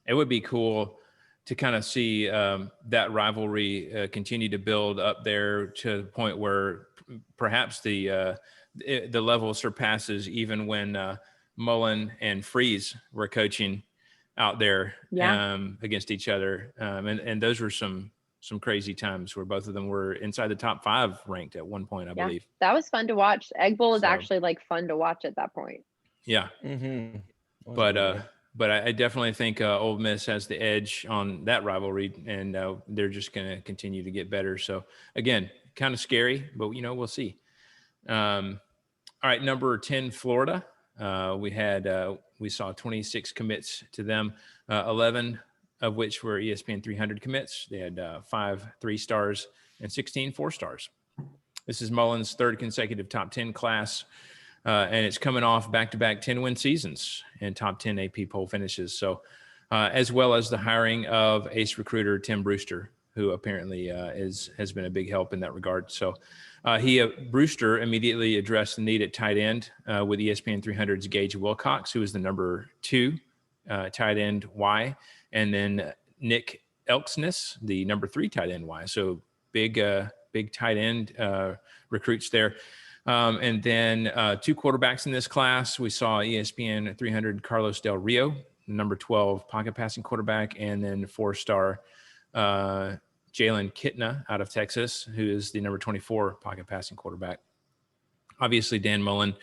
It would be cool to kind of see that rivalry continue to build up there to the point where perhaps the level surpasses even when Mullen and Freeze were coaching out there against each other. And those were some crazy times where both of them were inside the top 5 ranked at one point, I believe. That was fun to watch. Egg Bowl is actually like fun to watch at that point. Yeah. But I definitely think Ole Miss has the edge on that rivalry, and they're just going to continue to get better. So again, kind of scary, but we'll see. All right, number 10, Florida. We saw 26 commits to them, 11 of which were ESPN 300 commits. They had 5 3-stars and 16 4-stars. This is Mullen's 3rd consecutive top 10 class, and it's coming off back-to-back 10-win seasons and top 10 AP poll finishes. So, as well as the hiring of ace recruiter Tim Brewster, who apparently has been a big help in that regard. So, Brewster immediately addressed the need at tight end with ESPN 300's Gage Wilcox, who is the number 2 tight end Y, and then Nick Elksness, the number 3 tight end Y. So big tight end recruits there. And then 2 quarterbacks in this class. We saw ESPN 300 Carlos Del Rio, number 12 pocket passing quarterback, and then 4-star Jalen Kitna out of Texas, who is the number 24 pocket passing quarterback. Obviously, Dan Mullen,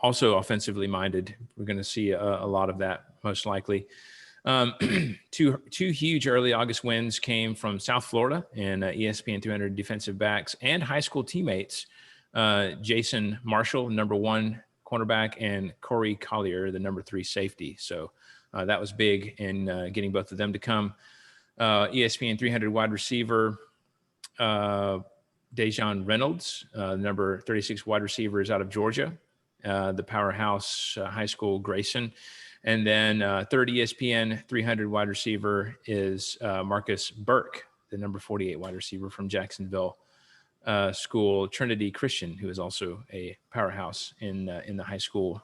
also offensively minded. We're going to see a lot of that most likely. Two huge early August wins came from South Florida and ESPN 300 defensive backs and high school teammates. Jason Marshall, number 1 cornerback, and Corey Collier, the number 3 safety. So that was big in getting both of them to come. ESPN 300 wide receiver Dejon Reynolds, number 36 wide receiver, is out of Georgia, the powerhouse high school Grayson. And then 3rd ESPN 300 wide receiver is Marcus Burke, the number 48 wide receiver from Jacksonville school Trinity Christian, who is also a powerhouse in the high school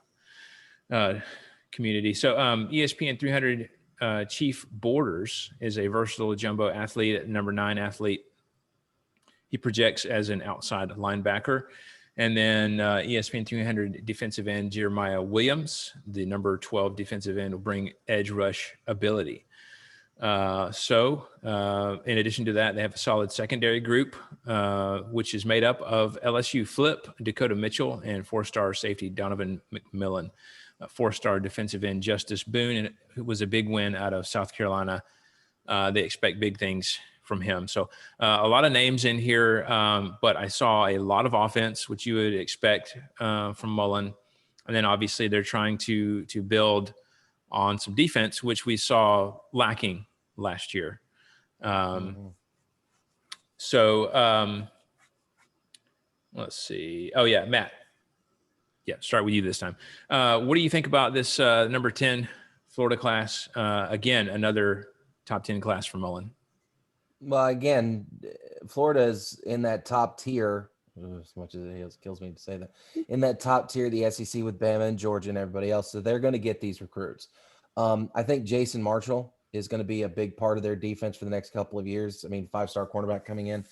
community. So ESPN 300 Chief Borders is a versatile jumbo athlete, number 9 athlete. He projects as an outside linebacker. And then ESPN 300 defensive end Jeremiah Williams, the number 12 defensive end, will bring edge rush ability. So in addition to that, they have a solid secondary group, which is made up of LSU Flip, Dakota Mitchell, and 4-star safety Donovan McMillan. 4-star defensive end Justice Boone, and it was a big win out of South Carolina. They expect big things from him. So a lot of names in here, but I saw a lot of offense, which you would expect from Mullen. And then obviously they're trying to build on some defense, which we saw lacking last year. So let's see. Oh yeah, Matt. Yeah, start with you this time. What do you think about this number 10 Florida class? Again, another top 10 class for Mullen. Well, again, Florida is in that top tier, as much as it kills me to say that, in that top tier, the SEC with Bama and Georgia and everybody else. So they're going to get these recruits. I think Jason Marshall is going to be a big part of their defense for the next couple of years. I mean, 5-star cornerback coming in.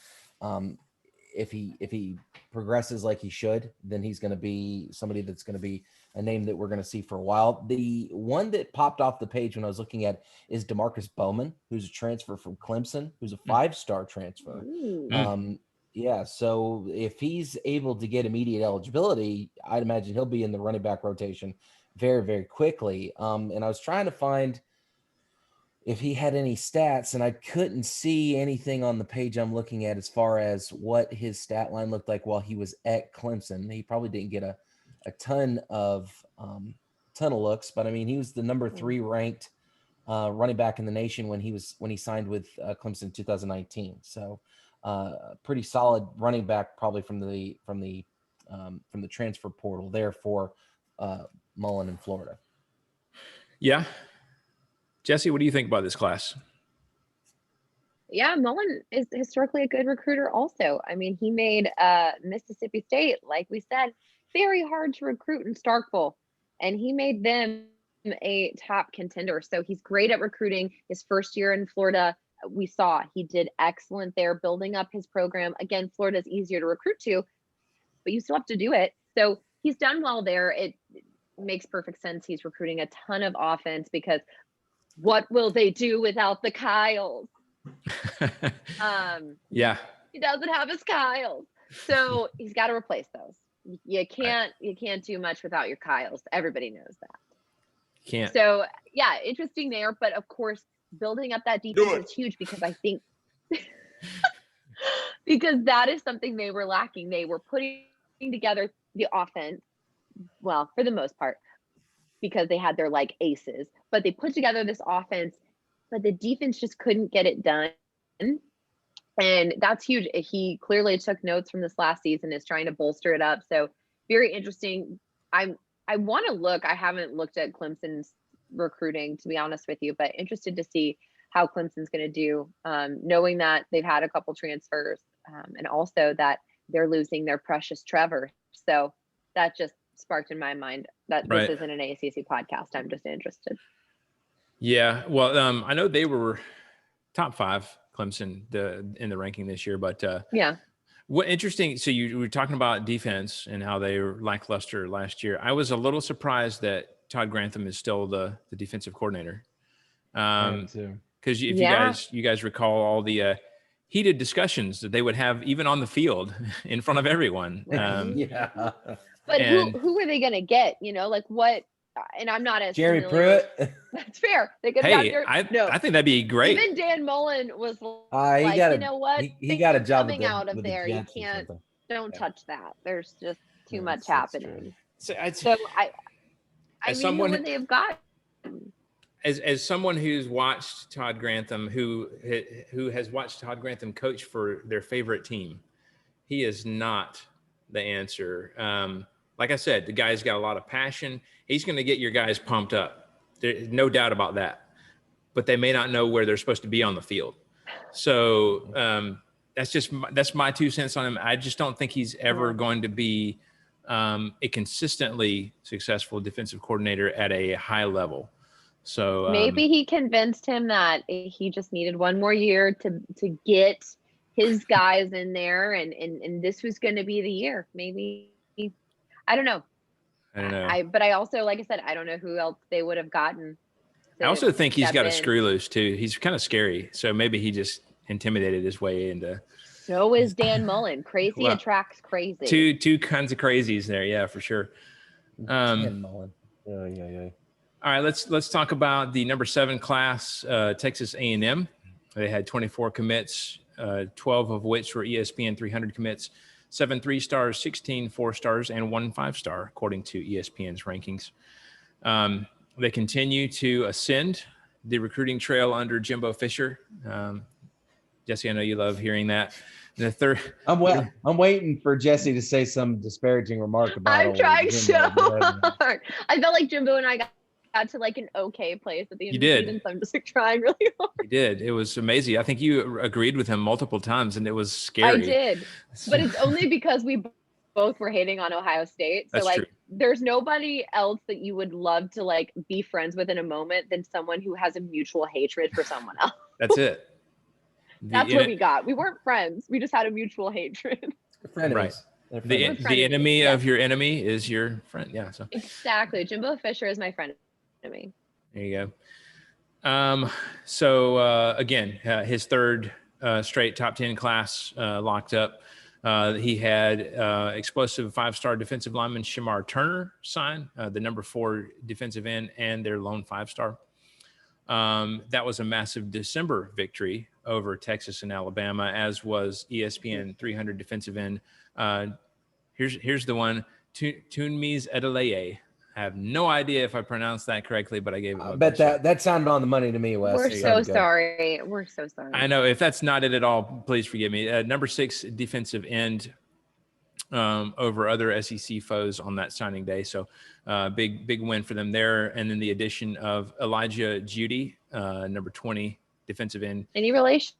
if he progresses like he should, then he's going to be somebody that's going to be a name that we're going to see for a while. The one that popped off the page when I was looking at is Demarcus Bowman, who's a transfer from Clemson, who's a 5-star transfer. Yeah, so if he's able to get immediate eligibility, I'd imagine he'll be in the running back rotation very, very quickly. And I was trying to find if he had any stats, and I couldn't see anything on the page I'm looking at as far as what his stat line looked like while he was at Clemson. He probably didn't get a ton of looks, but I mean, he was the number 3 ranked running back in the nation when he signed with Clemson in 2019. So pretty solid running back, probably from the transfer portal there for Mullen in Florida. Yeah. Jesse, what do you think about this class? Yeah, Mullen is historically a good recruiter also. I mean, he made Mississippi State, like we said, very hard to recruit in Starkville, and he made them a top contender. So he's great at recruiting. His first year in Florida, we saw he did excellent there, building up his program. Again, Florida is easier to recruit to, but you still have to do it. So he's done well there. It makes perfect sense. He's recruiting a ton of offense because what will they do without the Kyles? Yeah. He doesn't have his Kyles. So he's got to replace those. You can't do much without your Kyles. Everybody knows that. Can't. So yeah, interesting there. But of course, building up that defense is huge because I think because that is something they were lacking. They were putting together the offense, well, for the most part, because they had their like aces, but they put together this offense, but the defense just couldn't get it done. And that's huge. He clearly took notes from this last season, is trying to bolster it up. So very interesting. I want to look. I haven't looked at Clemson's recruiting, to be honest with you, but interested to see how Clemson's going to do, knowing that they've had a couple transfers, and also that they're losing their precious Trevor. So that just sparked in my mind that this isn't an ACC podcast. I'm just interested. Yeah. Well, I know they were top 5 Clemson in the ranking this year, but yeah. What interesting. So you were talking about defense and how they were lackluster last year. I was a little surprised that Todd Grantham is still the defensive coordinator. Because if you guys recall all the heated discussions that they would have even on the field in front of everyone. Yeah. But who are they going to get? You know, like what? And I'm not as Jeremy Pruitt. That's fair. They could I think that'd be great. Even Dan Mullen was you know what? He got a job coming out of there. You can't. Don't touch that. There's just too much happening. So I mean, someone who they've got. As someone who's watched Todd Grantham, who has watched Todd Grantham coach for their favorite team, he is not the answer. Like I said, the guy's got a lot of passion. He's going to get your guys pumped up. There's no doubt about that. But they may not know where they're supposed to be on the field. So that's my 2 cents on him. I just don't think he's ever going to be a consistently successful defensive coordinator at a high level. So maybe he convinced him that he just needed one more year to get his guys in there, and this was going to be the year. Maybe. I don't know. But I also, like I said, I don't know who else they would have gotten. I also think he's got a screw loose too. He's kind of scary. So maybe he just intimidated his way into. So is Dan Mullen. Crazy attracts crazy. Two kinds of crazies there. Yeah, for sure. Dan Mullen. Yeah. All right, let's talk about the number 7 class, Texas A&M. They had 24 commits, 12 of which were ESPN 300 commits. 7 3-stars, 16 4-stars, and 1 5-star, according to ESPN's rankings. They continue to ascend the recruiting trail under Jimbo Fisher. Jesse, I know you love hearing that. The third, I'm waiting for Jesse to say some disparaging remark about. I'm trying so hard. I felt like Jimbo and I got to like an okay place at the end of the season, so I'm just like trying really hard. You did. It was amazing. I think you agreed with him multiple times, and it was scary. I did, but it's only because we both were hating on Ohio State. So That's true. There's nobody else that you would love to like be friends with in a moment than someone who has a mutual hatred for someone else. That's it. That's what we got. We weren't friends. We just had a mutual hatred. Frenemies. They're frenemies. The enemy Yeah. of your enemy is your friend. Yeah. So Exactly. Jimbo Fisher is my friend to me. there you go. So again, his third straight top 10 class locked up. He had explosive 5-star defensive lineman Shamar Turner sign, the number 4 defensive end and their lone 5-star. That was a massive December victory over Texas and Alabama, as was ESPN 300 defensive end. Here's the one, Tunmise Edeleye. I have no idea if I pronounced that correctly, but I gave it. I bet that sounded on the money to me, Wes. We're so sorry. We're so sorry. I know, if that's not it at all, please forgive me. Number 6 defensive end over other SEC foes on that signing day. So big win for them there. And then the addition of Elijah Judy, number 20 defensive end. Any relation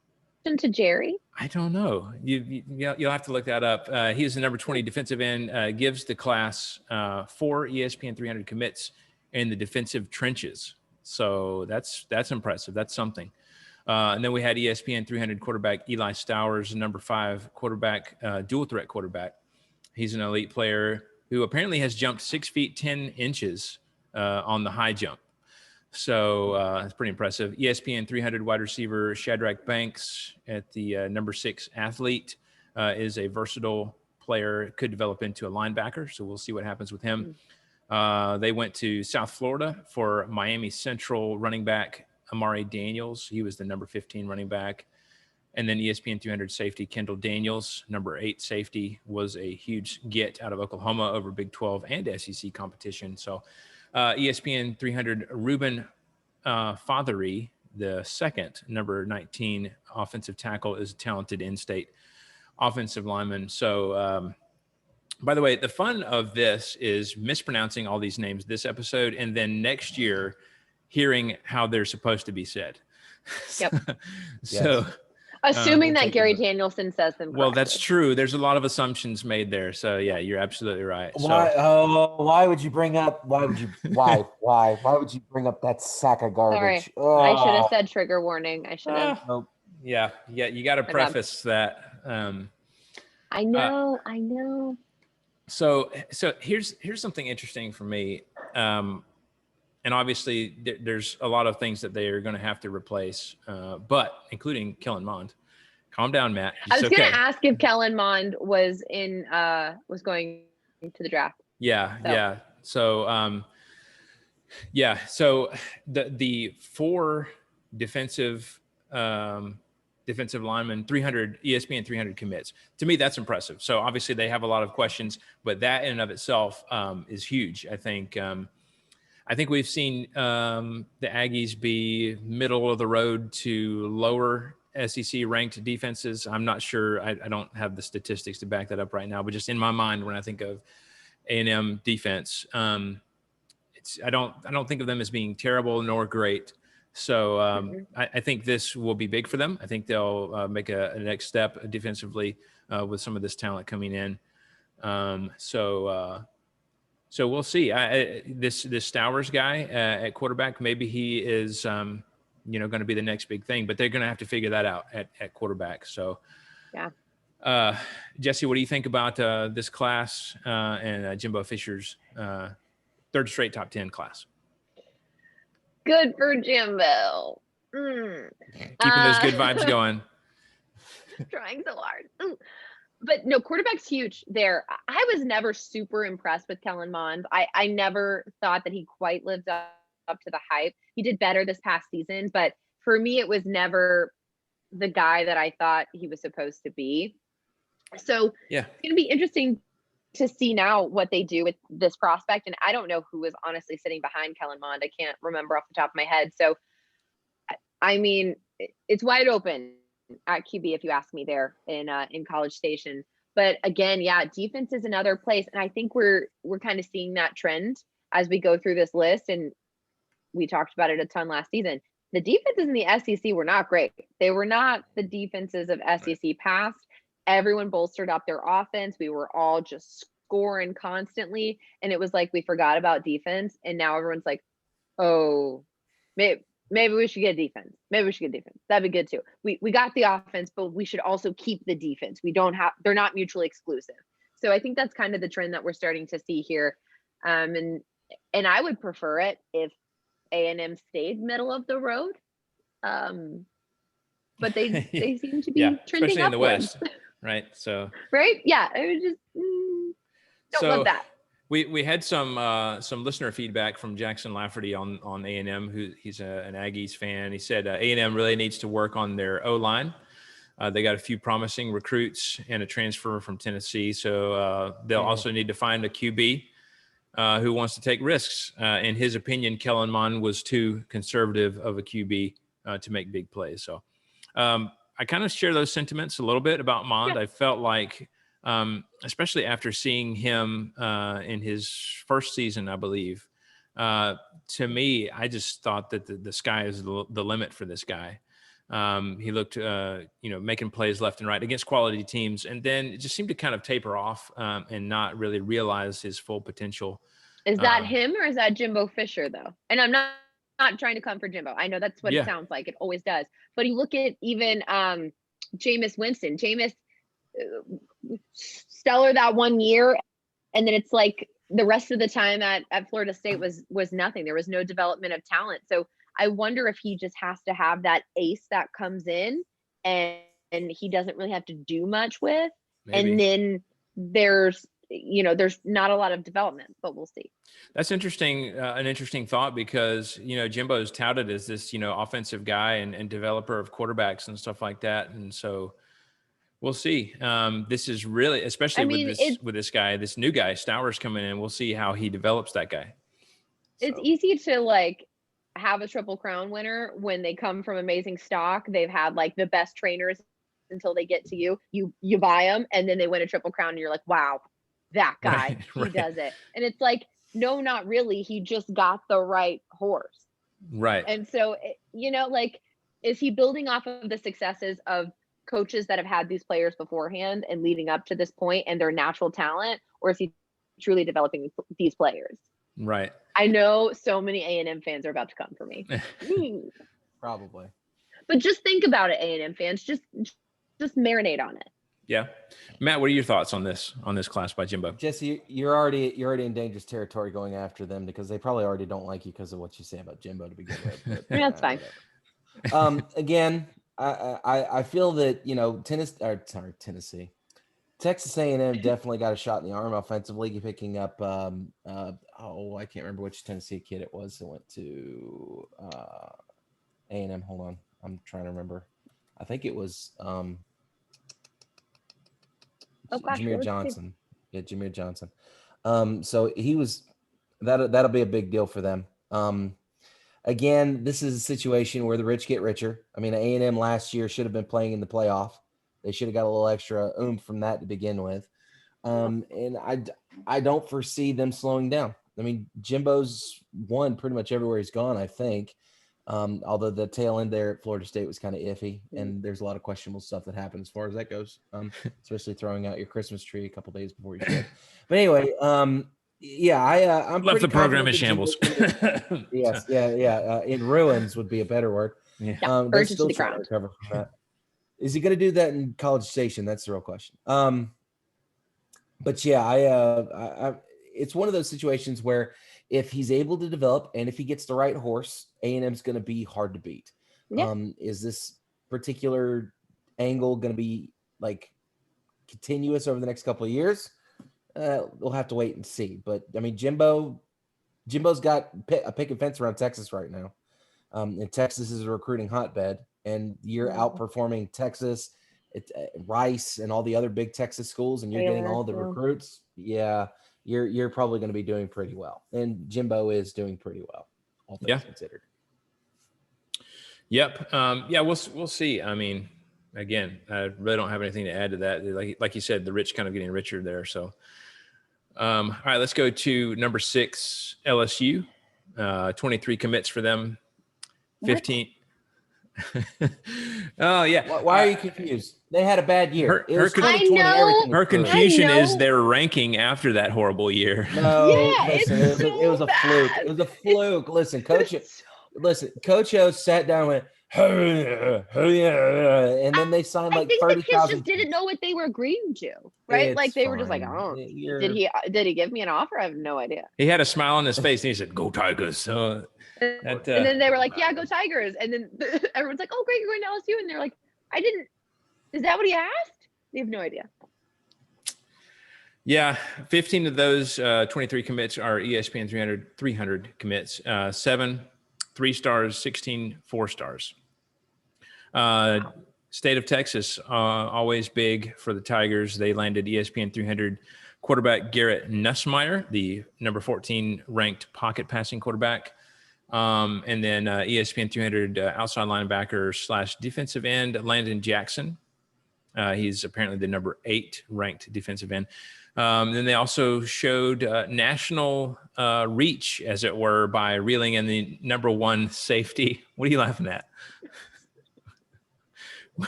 to Jerry? I don't know. You'll have to look that up. He is the number 20 defensive end, gives the class 4 ESPN 300 commits in the defensive trenches. So that's impressive. That's something. And then we had ESPN 300 quarterback Eli Stowers, number 5 quarterback, dual threat quarterback. He's an elite player who apparently has jumped 6 feet 10 inches on the high jump. So it's pretty impressive. ESPN 300 wide receiver Shadrack Banks at the number 6 athlete is a versatile player, could develop into a linebacker. So we'll see what happens with him. They went to South Florida for Miami Central running back Amari Daniels. He was the number 15 running back. And then ESPN 300 safety Kendall Daniels, number 8 safety, was a huge get out of Oklahoma over Big 12 and SEC competition. So ESPN 300 Ruben Fothery, the second, number 19 offensive tackle, is a talented in-state offensive lineman. So, by the way, the fun of this is mispronouncing all these names this episode, and then next year hearing how they're supposed to be said. Yep. So. Assuming that Gary Danielson says them correctly. Well, that's true. There's a lot of assumptions made there. So yeah, you're absolutely right. Why would you bring up why would you bring up that sack of garbage? Sorry. I should have said trigger warning. I should have. Nope. Yeah, you got to preface that. I know. So here's something interesting for me. And obviously there's a lot of things that they are going to have to replace, but including Kellen Mond. Calm down, Matt. I was going to ask if Kellen Mond was going to the draft. Yeah. So the 4 defensive linemen, 300 ESPN 300 commits. To me, that's impressive. So obviously they have a lot of questions, but that in and of itself is huge. I think we've seen the Aggies be middle of the road to lower SEC ranked defenses. I'm not sure. I don't have the statistics to back that up right now, but just in my mind, when I think of A&M defense, I don't think of them as being terrible nor great. So I think this will be big for them. I think they'll make a next step defensively with some of this talent coming in. So we'll see. This Stowers guy at quarterback, maybe he is, going to be the next big thing, but they're going to have to figure that out at quarterback. So, yeah. Jesse, what do you think about this class and Jimbo Fisher's third straight top 10 class? Good for Jimbo. Keeping those good vibes going. Trying so hard. But no, quarterback's huge there. I was never super impressed with Kellen Mond. I never thought that he quite lived up to the hype. He did better this past season, but for me, it was never the guy that I thought he was supposed to be. So yeah, it's going to be interesting to see now what they do with this prospect. And I don't know who is honestly sitting behind Kellen Mond. I can't remember off the top of my head. So, I mean, it's wide open at QB, if you ask me, there in College Station. But again, yeah, defense is another place. And I think we're kind of seeing that trend as we go through this list. And we talked about it a ton last season. The defenses in the SEC were not great. They were not the defenses of SEC past. Everyone bolstered up their offense. We were all just scoring constantly. And it was like we forgot about defense. And now everyone's like, oh, maybe we should get defense. That'd be good too. We got the offense, but we should also keep the defense. They're not mutually exclusive. So I think that's kind of the trend that we're starting to see here. And I would prefer it if A&M stayed middle of the road. But they seem to be trending especially in the upwards. West, right? So right, yeah, I was just don't love that. We had some listener feedback from Jackson Lafferty on A&M. He's an Aggies fan. He said A&M really needs to work on their O-line. They got a few promising recruits and a transfer from Tennessee, so they'll also need to find a QB who wants to take risks. In his opinion, Kellen Mond was too conservative of a QB to make big plays. So I kind of share those sentiments a little bit about Mond. Yeah. I felt like, especially after seeing him in his first season, I believe, to me, I just thought that the sky is the limit for this guy. He looked, making plays left and right against quality teams, and then it just seemed to kind of taper off and not really realize his full potential. Is that him or is that Jimbo Fisher though? And I'm not trying to come for Jimbo. I know that's what it sounds like. It always does. But you look at even Jameis Winston. Jameis stellar that 1 year, and then it's like the rest of the time at Florida State was nothing. There was no development of talent. So I wonder if he just has to have that ace that comes in and he doesn't really have to do much with. Maybe. And then there's not a lot of development, but we'll see. That's interesting. An interesting thought because, Jimbo is touted as this, offensive guy and developer of quarterbacks and stuff like that. And so we'll see. This is really, especially with this guy, this new guy, Stowers coming in, we'll see how he develops that guy. So. It's easy to have a Triple Crown winner when they come from amazing stock. They've had the best trainers until they get to you buy them and then they win a Triple Crown and you're like, wow, that guy, he does it. And it's no, not really. He just got the right horse. Right. And so, is he building off of the successes of coaches that have had these players beforehand and leading up to this point and their natural talent, or is he truly developing these players? Right. I know so many A&M fans are about to come for me. Probably. But just think about it, A&M fans. Just marinate on it. Yeah. Matt, what are your thoughts on this class by Jimbo? Jesse, you're already in dangerous territory going after them because they probably already don't like you because of what you say about Jimbo to begin with. But, that's fine. Again, I feel that, Tennessee. Texas A&M definitely got a shot in the arm offensively, picking up I can't remember which Tennessee kid it was that went to A&M. Hold on. I'm trying to remember. I think it was Jameer Johnson. Yeah, Jameer Johnson. So he was that'll be a big deal for them. Again, this is a situation where the rich get richer. I mean, A&M last year should have been playing in the playoff. They should have got a little extra oomph from that to begin with. And I don't foresee them slowing down. I mean, Jimbo's won pretty much everywhere he's gone, I think. Although the tail end there at Florida State was kind of iffy, and there's a lot of questionable stuff that happened as far as that goes, especially throwing out your Christmas tree a couple days before you should. But anyway, I'm left the program in shambles. Yes, in ruins would be a better word. Yeah, they're still trying to recover from that. Is he going to do that in College Station? That's the real question. But yeah, it's one of those situations where if he's able to develop and if he gets the right horse, A&M's going to be hard to beat. Yeah. Is this particular angle going to be continuous over the next couple of years? We'll have to wait and see. But I mean, Jimbo's got a picket fence around Texas right now. And Texas is a recruiting hotbed, and you're outperforming Texas, Rice, and all the other big Texas schools, and you're getting all the recruits. Yeah, you're probably going to be doing pretty well, and Jimbo is doing pretty well, all things considered. Yep. We'll see. I mean, again, I really don't have anything to add to that. Like you said, the rich kind of getting richer there. So, all right, let's go to number 6, LSU. 23 commits for them. 15. Oh yeah. Why are you confused? They had a bad year. Her confusion is their ranking after that horrible year. No, listen, it was a fluke. It was a fluke. Listen, listen, Coach O sat down and went, and then they signed I like think the kids 30,000. just didn't know what they were agreeing to, right? Like It's they were just like, fine. oh, You're- did he give me an offer? I have no idea. He had a smile on his face and he said, "Go Tigers." So And then they were like, yeah, go Tigers. And then everyone's like, oh, great, you're going to LSU. And they're like, I didn't. Is that what he asked? They have no idea. yeah, 15 of those 23 commits are ESPN 300 commits. 7 3-stars, 16 4-stars. State of Texas, always big for the Tigers. They landed ESPN 300 quarterback Garrett Nussmeier, the number 14 ranked pocket passing quarterback. And then ESPN 300 outside linebacker / defensive end Landon Jackson. He's apparently the number 8 ranked defensive end. Then they also showed national reach, as it were, by reeling in the number 1 safety. What are you laughing at?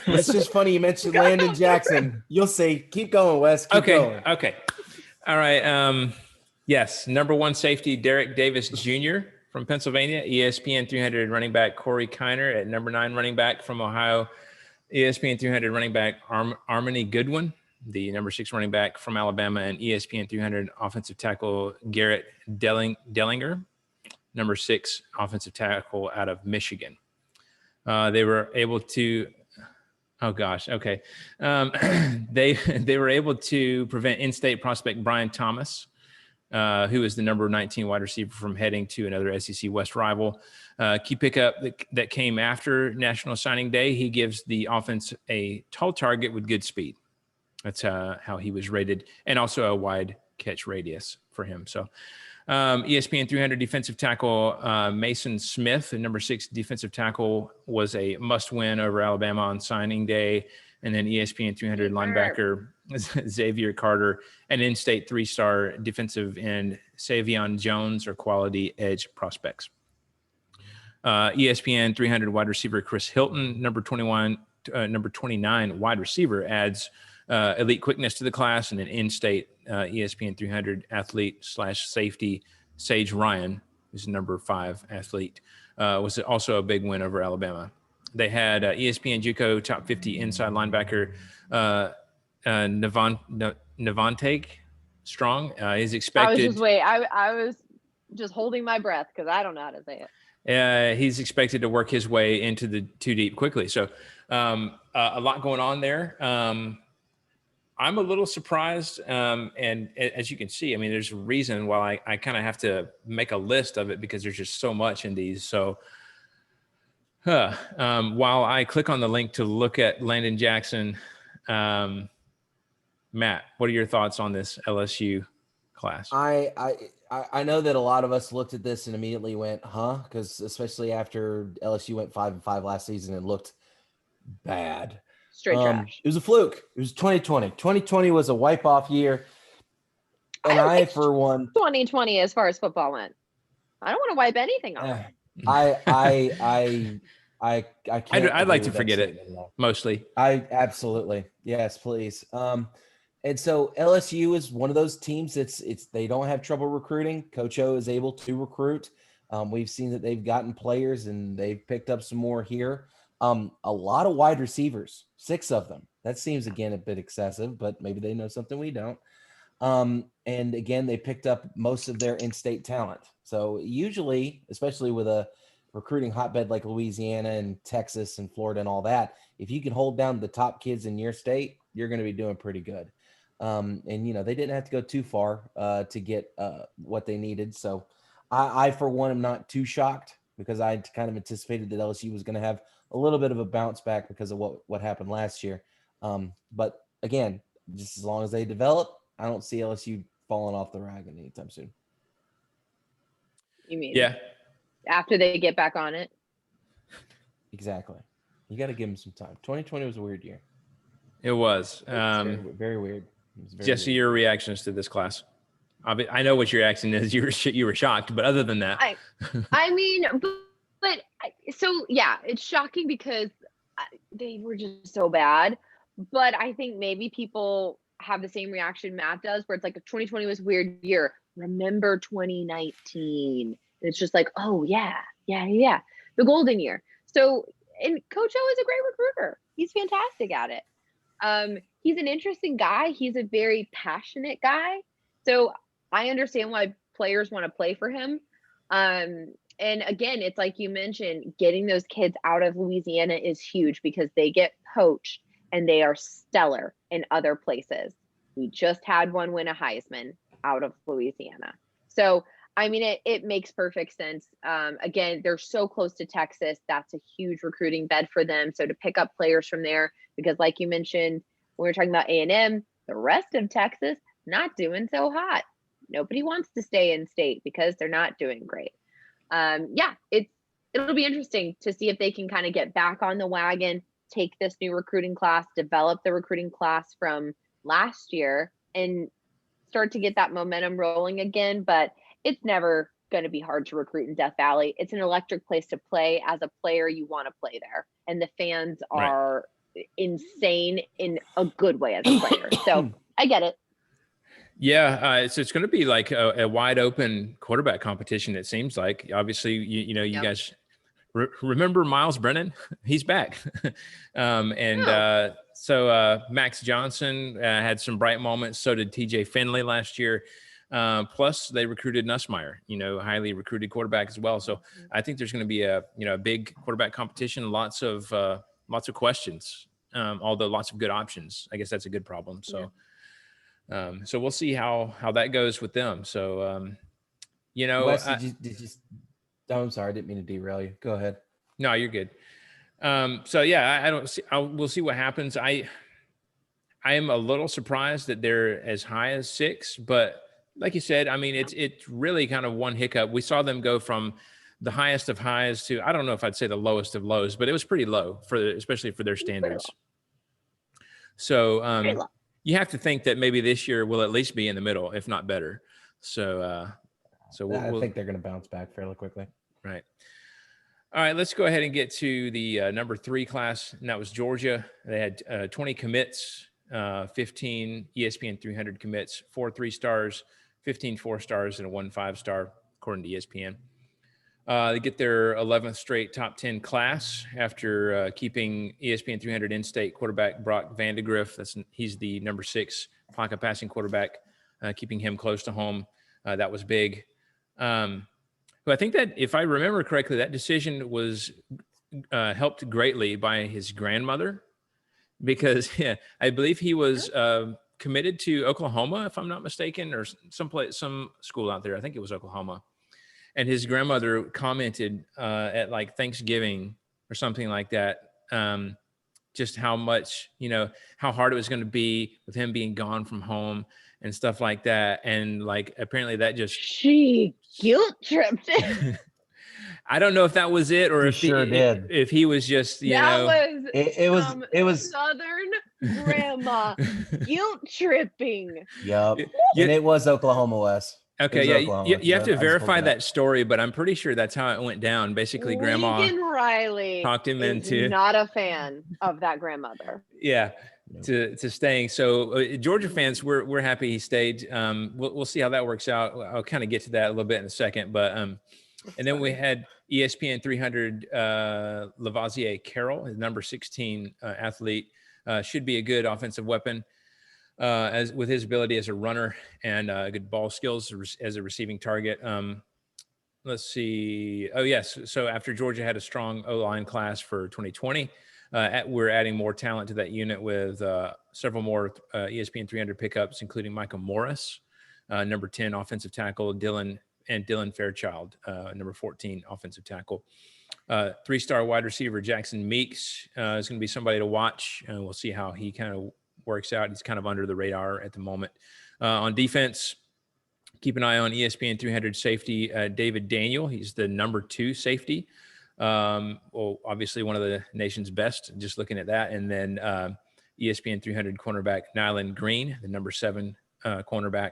It's just funny you mentioned Landon Jackson. You'll see. Keep going, Wes. Keep going. Okay. All right. Yes, number 1 safety Derrick Davis Jr. from Pennsylvania. ESPN 300 running back Corey Kiner at number 9 running back from Ohio. ESPN 300 running back Armani Goodwin, the number 6 running back from Alabama, and ESPN 300 offensive tackle Garrett Dellinger, number 6 offensive tackle out of Michigan. They were able to. Oh gosh. Okay. They were able to prevent in-state prospect Brian Thomas, who is the number 19 wide receiver, from heading to another SEC West rival. Key pickup that came after National Signing Day. He gives the offense a tall target with good speed. That's how he was rated, and also a wide catch radius for him. So ESPN 300 defensive tackle Mason Smith, the number 6 defensive tackle, was a must-win over Alabama on signing day. And then ESPN 300 linebacker Xavier Carter, and in-state 3-star defensive end Savion Jones are quality edge prospects. ESPN 300 wide receiver Chris Hilton, number 29 wide receiver, adds elite quickness to the class, and an in-state ESPN 300 athlete / safety Sage Ryan, who's number 5 athlete, was also a big win over Alabama. They had ESPN JUCO top 50 inside linebacker Navante Strong. Is expected. I was just holding my breath because I don't know how to say it. He's expected to work his way into the 2 deep quickly. So a lot going on there. I'm a little surprised. And as you can see, I mean, there's a reason why I kind of have to make a list of it, because there's just so much in these. So while I click on the link to look at Landon Jackson, Matt, what are your thoughts on this LSU class? I know that a lot of us looked at this and immediately went, huh? Because especially after LSU went 5-5 last season and looked bad. Straight trash. It was a fluke. It was 2020. 2020 was a wipe-off year. And I for one, 2020 as far as football went. I don't want to wipe anything off. I can't. I'd like to forget it mostly. Absolutely. Yes, please. And so LSU is one of those teams they don't have trouble recruiting. Coach O is able to recruit. We've seen that they've gotten players and they've picked up some more here. A lot of wide receivers, 6 of them. That seems, again, a bit excessive, but maybe they know something we don't. And again, they picked up most of their in-state talent. So usually, especially with a recruiting hotbed like Louisiana and Texas and Florida and all that, if you can hold down the top kids in your state, you're going to be doing pretty good. And, they didn't have to go too far to get what they needed. So I, for one, am not too shocked, because I kind of anticipated that LSU was going to have a little bit of a bounce back because of what happened last year. But again, just as long as they develop, I don't see LSU falling off the wagon anytime soon. You mean? Yeah. After they get back on it? Exactly. You got to give them some time. 2020 was a weird year. It was. Very weird. Jesse, your reactions to this class? I know what your reaction is. You were shocked, but other than that, I mean, but so yeah, it's shocking because they were just so bad. But I think maybe people have the same reaction Matt does, where it's like 2020 was a weird year. Remember 2019? It's just like, oh yeah, Yeah. The golden year. So, and Coach O is a great recruiter. He's fantastic at it. He's an interesting guy. He's a very passionate guy. So I understand why players want to play for him. And again, it's like you mentioned, getting those kids out of Louisiana is huge because they get poached and they are stellar in other places. We just had one win a Heisman out of Louisiana. So, I mean, it makes perfect sense. Again, they're so close to Texas. That's a huge recruiting bed for them. So to pick up players from there, because like you mentioned, when we were talking about A&M, the rest of Texas, not doing so hot. Nobody wants to stay in state because they're not doing great. It'll be interesting to see if they can kind of get back on the wagon, take this new recruiting class, develop the recruiting class from last year, and start to get that momentum rolling again. But it's never going to be hard to recruit in Death Valley. It's an electric place to play. As a player, you want to play there, and the fans are insane in a good way as a player. So I get it. Yeah, so it's going to be like a wide open quarterback competition. It seems like. Obviously, you guys remember Miles Brennan? He's back, so Max Johnson had some bright moments. So did T.J. Finley last year. Plus, they recruited Nussmeier, highly recruited quarterback as well. So I think there's going to be a big quarterback competition. Lots of questions, although lots of good options. I guess that's a good problem. So. So we'll see how that goes with them. So, Wes, I'm sorry, I didn't mean to derail you. Go ahead. No, you're good. So yeah, we'll see what happens. I am a little surprised that they're as high as 6, but like you said, I mean, it's really kind of one hiccup. We saw them go from the highest of highs to, I don't know if I'd say the lowest of lows, but it was pretty low especially for their standards. So, you have to think that maybe this year will at least be in the middle, if not better. So, I think they're going to bounce back fairly quickly. Right. All right, let's go ahead and get to the number 3 class, and that was Georgia. They had 20 commits, 15 ESPN 300 commits, 4 3-stars, 15 4-stars, and a 1 5-star, according to ESPN. They get their 11th straight top 10 class after keeping ESPN 300 in-state quarterback Brock Vandegrift. He's the number 6 pocket passing quarterback, keeping him close to home. That was big. Who I think that, if I remember correctly, that decision was helped greatly by his grandmother, because I believe he was committed to Oklahoma, if I'm not mistaken, or some school out there. I think it was Oklahoma. And his grandmother commented at like Thanksgiving or something like that, just how much, how hard it was going to be with him being gone from home and stuff like that. And like, apparently she guilt tripped him. I don't know if that was it, or if he was just, it was Southern grandma guilt tripping. Yep. And it was Oklahoma, Wes. Okay, you have to verify that story, but I'm pretty sure that's how it went down. Basically, Grandma Riley talked him into not a fan of that grandmother. Yeah, to staying. So Georgia fans, we're happy he stayed. We'll see how that works out. I'll kind of get to that a little bit in a second, but and then we had ESPN 300 Lavoisier Carroll, his number 16 athlete, should be a good offensive weapon. As with his ability as a runner and good ball skills as a receiving target. Let's see. Oh, yes. So after Georgia had a strong O-line class for 2020, we're adding more talent to that unit with several more ESPN 300 pickups, including Michael Morris, number 10 offensive tackle, Dylan Fairchild, number 14 offensive tackle. 3-star wide receiver Jackson Meeks is going to be somebody to watch. We'll see how he kind of works out. He's kind of under the radar at the moment. On defense, keep an eye on ESPN 300 safety David Daniel. He's the number 2 safety. Obviously one of the nation's best, just looking at that. And then ESPN 300 cornerback Nyland Green, the number 7 cornerback.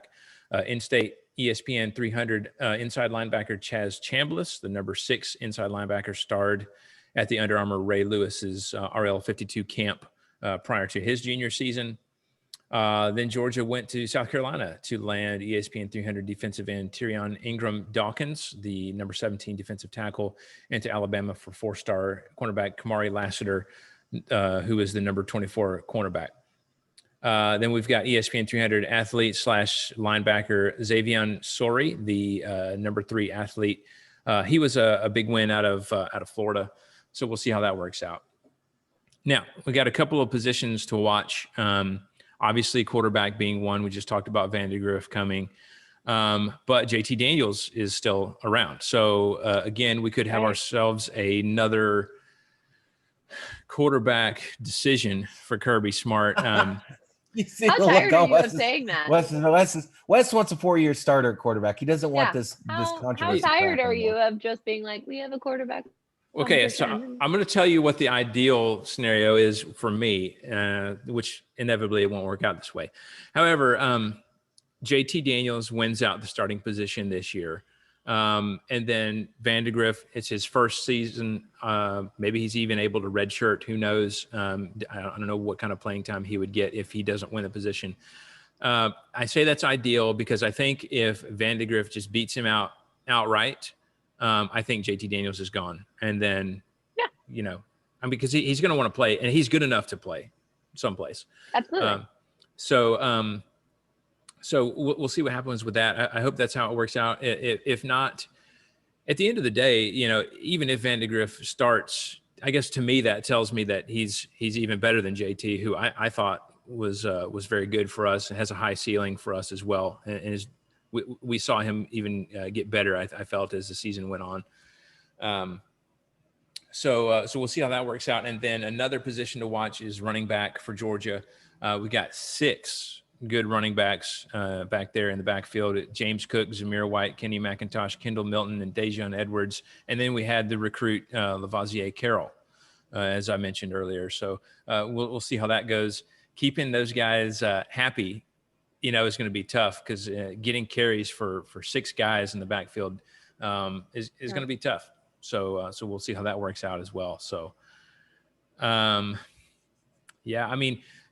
In-state ESPN 300 inside linebacker Chaz Chambliss, the number 6 inside linebacker, starred at the Under Armour Ray Lewis's RL 52 camp prior to his junior season. Then Georgia went to South Carolina to land ESPN 300 defensive end Tyrion Ingram Dawkins, the number 17 defensive tackle, and to Alabama for 4-star cornerback Kamari Lassiter, who is the number 24 cornerback. Then we've got ESPN 300 athlete / linebacker Xavier Sori, the number 3 athlete. He was a big win out of Florida, so we'll see how that works out. Now we got a couple of positions to watch. Obviously, quarterback being one. We just talked about Vandegrift coming, but JT Daniels is still around. So again, we could have ourselves another quarterback decision for Kirby Smart. You see, how tired are you of saying that? Wes wants a 4-year starter quarterback. He doesn't want this controversy. How tired are you of just being like, we have a quarterback? Okay, so I'm going to tell you what the ideal scenario is for me, which inevitably it won't work out this way. However, JT Daniels wins out the starting position this year. And then Vandegrift, it's his first season. Maybe he's even able to redshirt. Who knows? I don't know what kind of playing time he would get if he doesn't win the position. I say that's ideal because I think if Vandegrift just beats him outright, I think JT Daniels is gone. And then, because he's going to want to play, and he's good enough to play someplace. Absolutely. So we'll see what happens with that. I hope that's how it works out. If not, at the end of the day, even if Vandegrift starts, I guess to me that tells me that he's even better than JT, who I thought was very good for us and has a high ceiling for us as well. And we saw him even get better, I felt, as the season went on. So we'll see how that works out. And then another position to watch is running back for Georgia. We got 6 good running backs back there in the backfield: James Cook, Zamir White, Kenny McIntosh, Kendall Milton, and Dejon Edwards. And then we had the recruit Lavoisier Carroll, as I mentioned earlier. So we'll see how that goes. Keeping those guys happy, is going to be tough because getting carries for 6 guys in the backfield is going to be tough. So we'll see how that works out as well. So,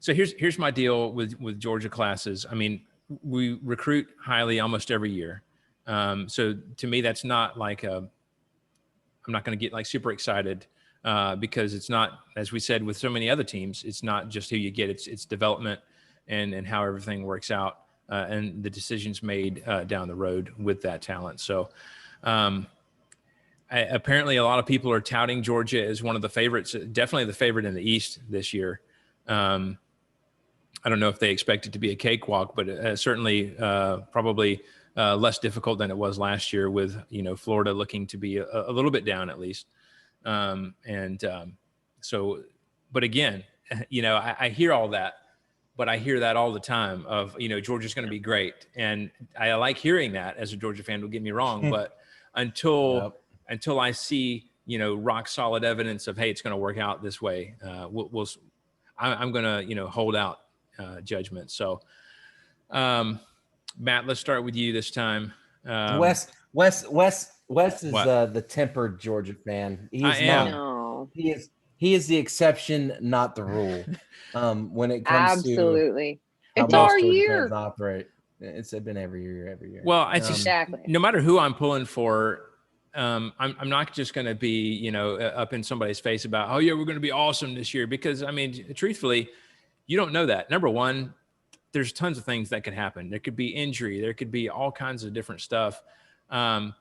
so here's my deal with Georgia classes. I mean, we recruit highly almost every year. So to me, that's not like I'm not going to get like super excited because it's not, as we said with so many other teams, it's not just who you get, it's development and how everything works out and the decisions made down the road with that talent. So apparently a lot of people are touting Georgia as one of the favorites, definitely the favorite in the East this year. I don't know if they expect it to be a cakewalk, but certainly probably less difficult than it was last year with, Florida looking to be a little bit down at least. But again, I hear all that, but I hear that all the time of, Georgia's going to be great. And I like hearing that as a Georgia fan, don't get me wrong, but until I see, rock solid evidence of, hey, it's going to work out this way, I'm going to, hold out judgment. So, Matt, let's start with you this time. Wes is the tempered Georgia fan. He is the exception, not the rule. When it comes absolutely, to it's our year. Operate. It's been every year. Well, I just no matter who I'm pulling for. I'm not just going to be, up in somebody's face about, oh yeah, we're going to be awesome this year, because I mean, truthfully, you don't know that. Number one, there's tons of things that could happen. There could be injury. There could be all kinds of different stuff. I'm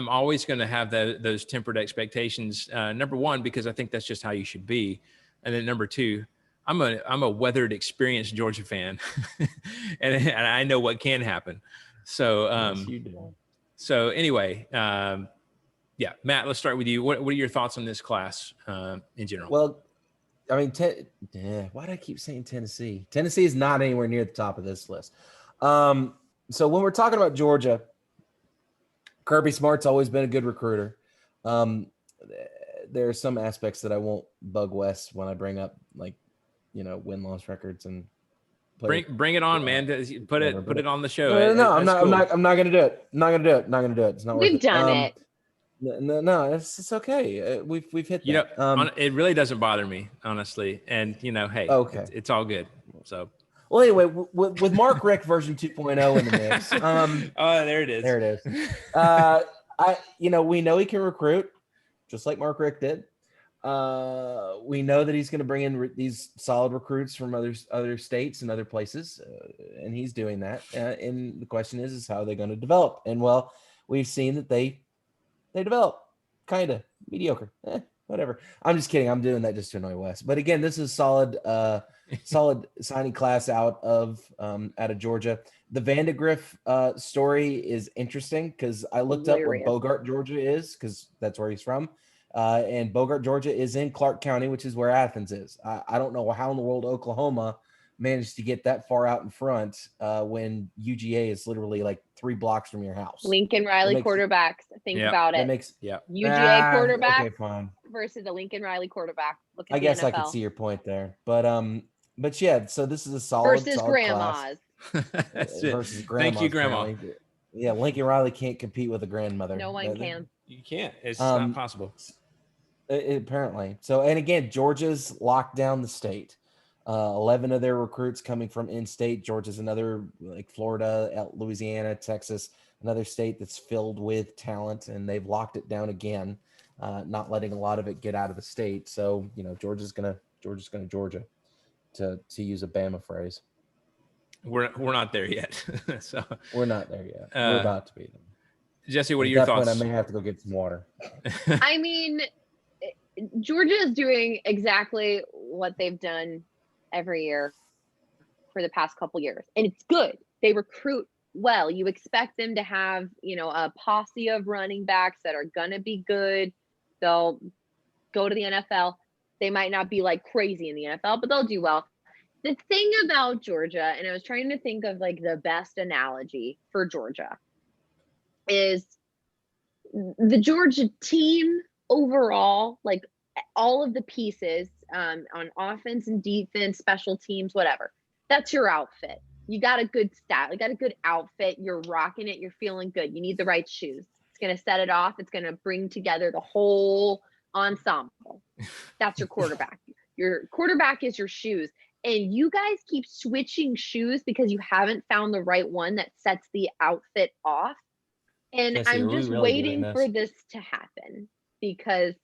always going to have those tempered expectations. Number one, because I think that's just how you should be. And then number two, I'm a weathered, experienced Georgia fan, and I know what can happen. So, yes, you do. So anyway, Matt, let's start with you. What are your thoughts on this class in general? Well, I mean, why do I keep saying Tennessee? Tennessee is not anywhere near the top of this list. So when we're talking about Georgia, Kirby Smart's always been a good recruiter. There are some aspects that I won't bug Wes when I bring up, like, win-loss records and bring it on, man. Put it on the show. No, I'm not going to do it. I'm not going to do it. It's not worth it. We've done it. No, it's okay. We've hit that. It really doesn't bother me, honestly. And hey, okay. It's all good. So, Well, anyway, with Mark Richt version 2.0 in the mix. Oh, there it is. There it is. We know he can recruit, just like Mark Richt did. We know that he's going to bring in these solid recruits from other states and other places, and he's doing that. And the question is how are they going to develop? And well, we've seen that they develop kind of mediocre. Whatever. I'm just kidding. I'm doing that just to annoy Wes. But again, this is solid signing class out of Georgia. The Vandegrift story is interesting because I looked up where Bogart, Georgia is because that's where he's from. And Bogart, Georgia is in Clark County, which is where Athens is. I don't know how in the world Oklahoma managed to get that far out in front when UGA is literally like 3 blocks from your house. Lincoln Riley quarterbacks. Think about it. UGA quarterback versus a Lincoln Riley quarterback. Look at I guess NFL. I could see your point there. But yeah, so this is a solid versus grandmas. That's it. Versus grandmas. Thank you, Grandma. Apparently. Yeah, Lincoln Riley can't compete with a grandmother. No one can. You can't. It's not possible. Apparently. So, and again, Georgia's locked down the state. 11 of their recruits coming from in-state. Georgia's another, like Florida, Louisiana, Texas, another state that's filled with talent, and they've locked it down again, not letting a lot of it get out of the state. So, Georgia's gonna Georgia, to use a Bama phrase. We're not there yet. So we're not there yet. We're about to be them. Jesse, what are your thoughts? I may have to go get some water. I mean, Georgia is doing exactly what they've done every year for the past couple years, and it's good. They recruit well. You expect them to have, a posse of running backs that are gonna be good. They'll go to the NFL. They might not be like crazy in the NFL, but they'll do well. The thing about Georgia, and I was trying to think of like the best analogy for Georgia, is the Georgia team overall, like all of the pieces on offense and defense, special teams, whatever. That's your outfit. You got a good style. You got a good outfit. You're rocking it. You're feeling good. You need the right shoes. It's going to set it off. It's going to bring together the whole ensemble. That's your quarterback. Your quarterback is your shoes. And you guys keep switching shoes because you haven't found the right one that sets the outfit off. And Jesse, I'm just waiting for this to happen because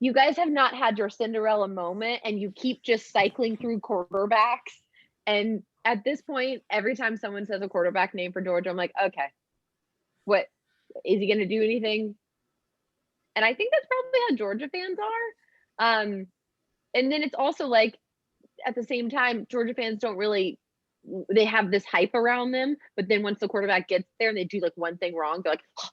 you guys have not had your Cinderella moment and you keep just cycling through quarterbacks. And at this point, every time someone says a quarterback name for Georgia, I'm like, okay, what is he going to do anything? And I think that's probably how Georgia fans are. And then it's also like, at the same time, Georgia fans they have this hype around them, but then once the quarterback gets there and they do like one thing wrong, they're like, oh,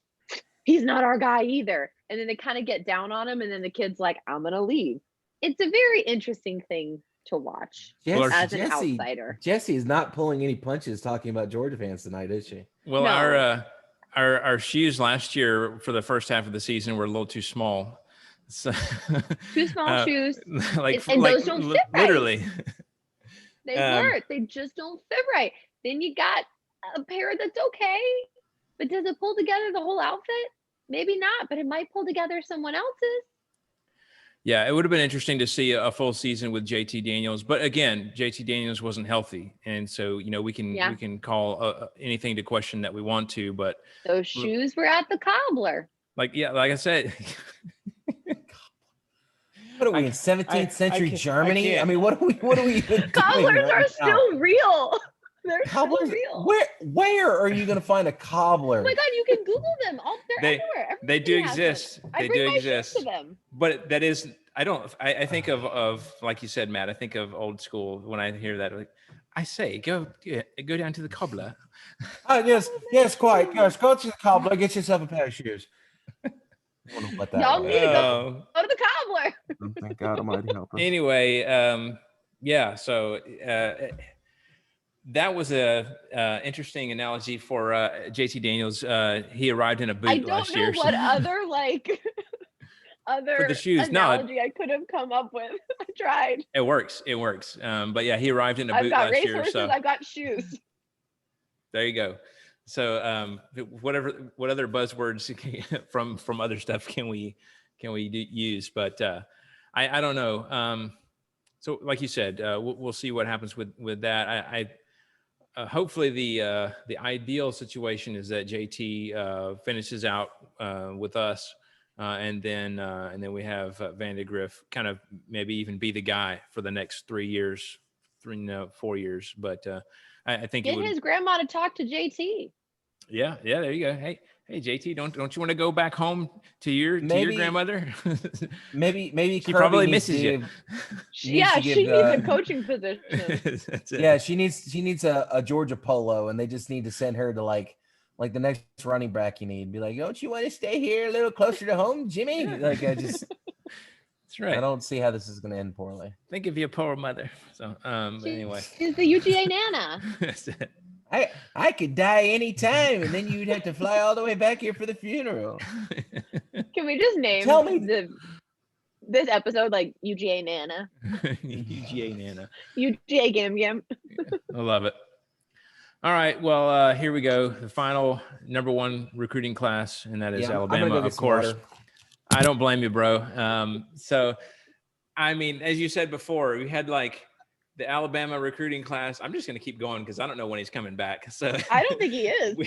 he's not our guy either. And then they kind of get down on him, and then the kid's like, I'm going to leave. It's a very interesting thing to watch as an outsider. Jesse is not pulling any punches talking about Georgia fans tonight, is she? Well, no. Our shoes last year for the first half of the season were a little too small. So, too small shoes, and those don't fit right. Literally, they weren't. They just don't fit right. Then you got a pair that's okay, but does it pull together the whole outfit? Maybe not, but it might pull together someone else's. Yeah, it would have been interesting to see a full season with JT Daniels, but again, JT Daniels wasn't healthy, and so we can call anything to question that we want to, but those shoes were at the cobbler. Like I said. What are we in 17th century Germany? I mean, what are we even cobblers doing are still real. They're cobblers, still real. Where are you going to find a cobbler? Oh my God, you can Google them. They're everywhere. They do exist. They do exist. To them. But that is, I think of like you said, Matt, I think of old school when I hear that. Like, I say, go down to the cobbler. Yes, quite. Yes, go to the cobbler, get yourself a pair of shoes. Y'all need to go to the cobbler. Thank God Almighty help us. Anyway, so that was a interesting analogy for JT Daniels. He arrived in a boot last year. I don't know what other for the shoes. Analogy I could have come up with. I tried. It works. But yeah, he arrived in a boot last year. So I've got shoes. There you go. So what other buzzwords from other stuff can we use? But I don't know. So like you said, we'll see what happens with that. Hopefully the ideal situation is that JT finishes out with us, and then we have Vandegrift kind of maybe even be the guy for the next 4 years. But I think Get his grandma to talk to JT. Yeah, there you go. Hey, JT, don't you want to go back home to your grandmother? maybe she probably misses you. She needs a coaching position. Yeah, she needs a Georgia polo, and they just need to send her to like the next running back you need. Be like, don't you want to stay here a little closer to home, Jimmy? Like, I just. That's right. I don't see how this is going to end poorly. Think of your poor mother. So, anyway, she's the UGA Nana. That's it. I could die any time, and then you'd have to fly all the way back here for the funeral. Can we just name this episode like UGA Nana? UGA Nana. UGA Gam Gam. I love it. All right, well, here we go. The final number 1 recruiting class, and that is Alabama, of course. Water. I don't blame you, bro. So, I mean, as you said before, we had like the Alabama recruiting class. I'm just going to keep going because I don't know when he's coming back. So I don't think he is.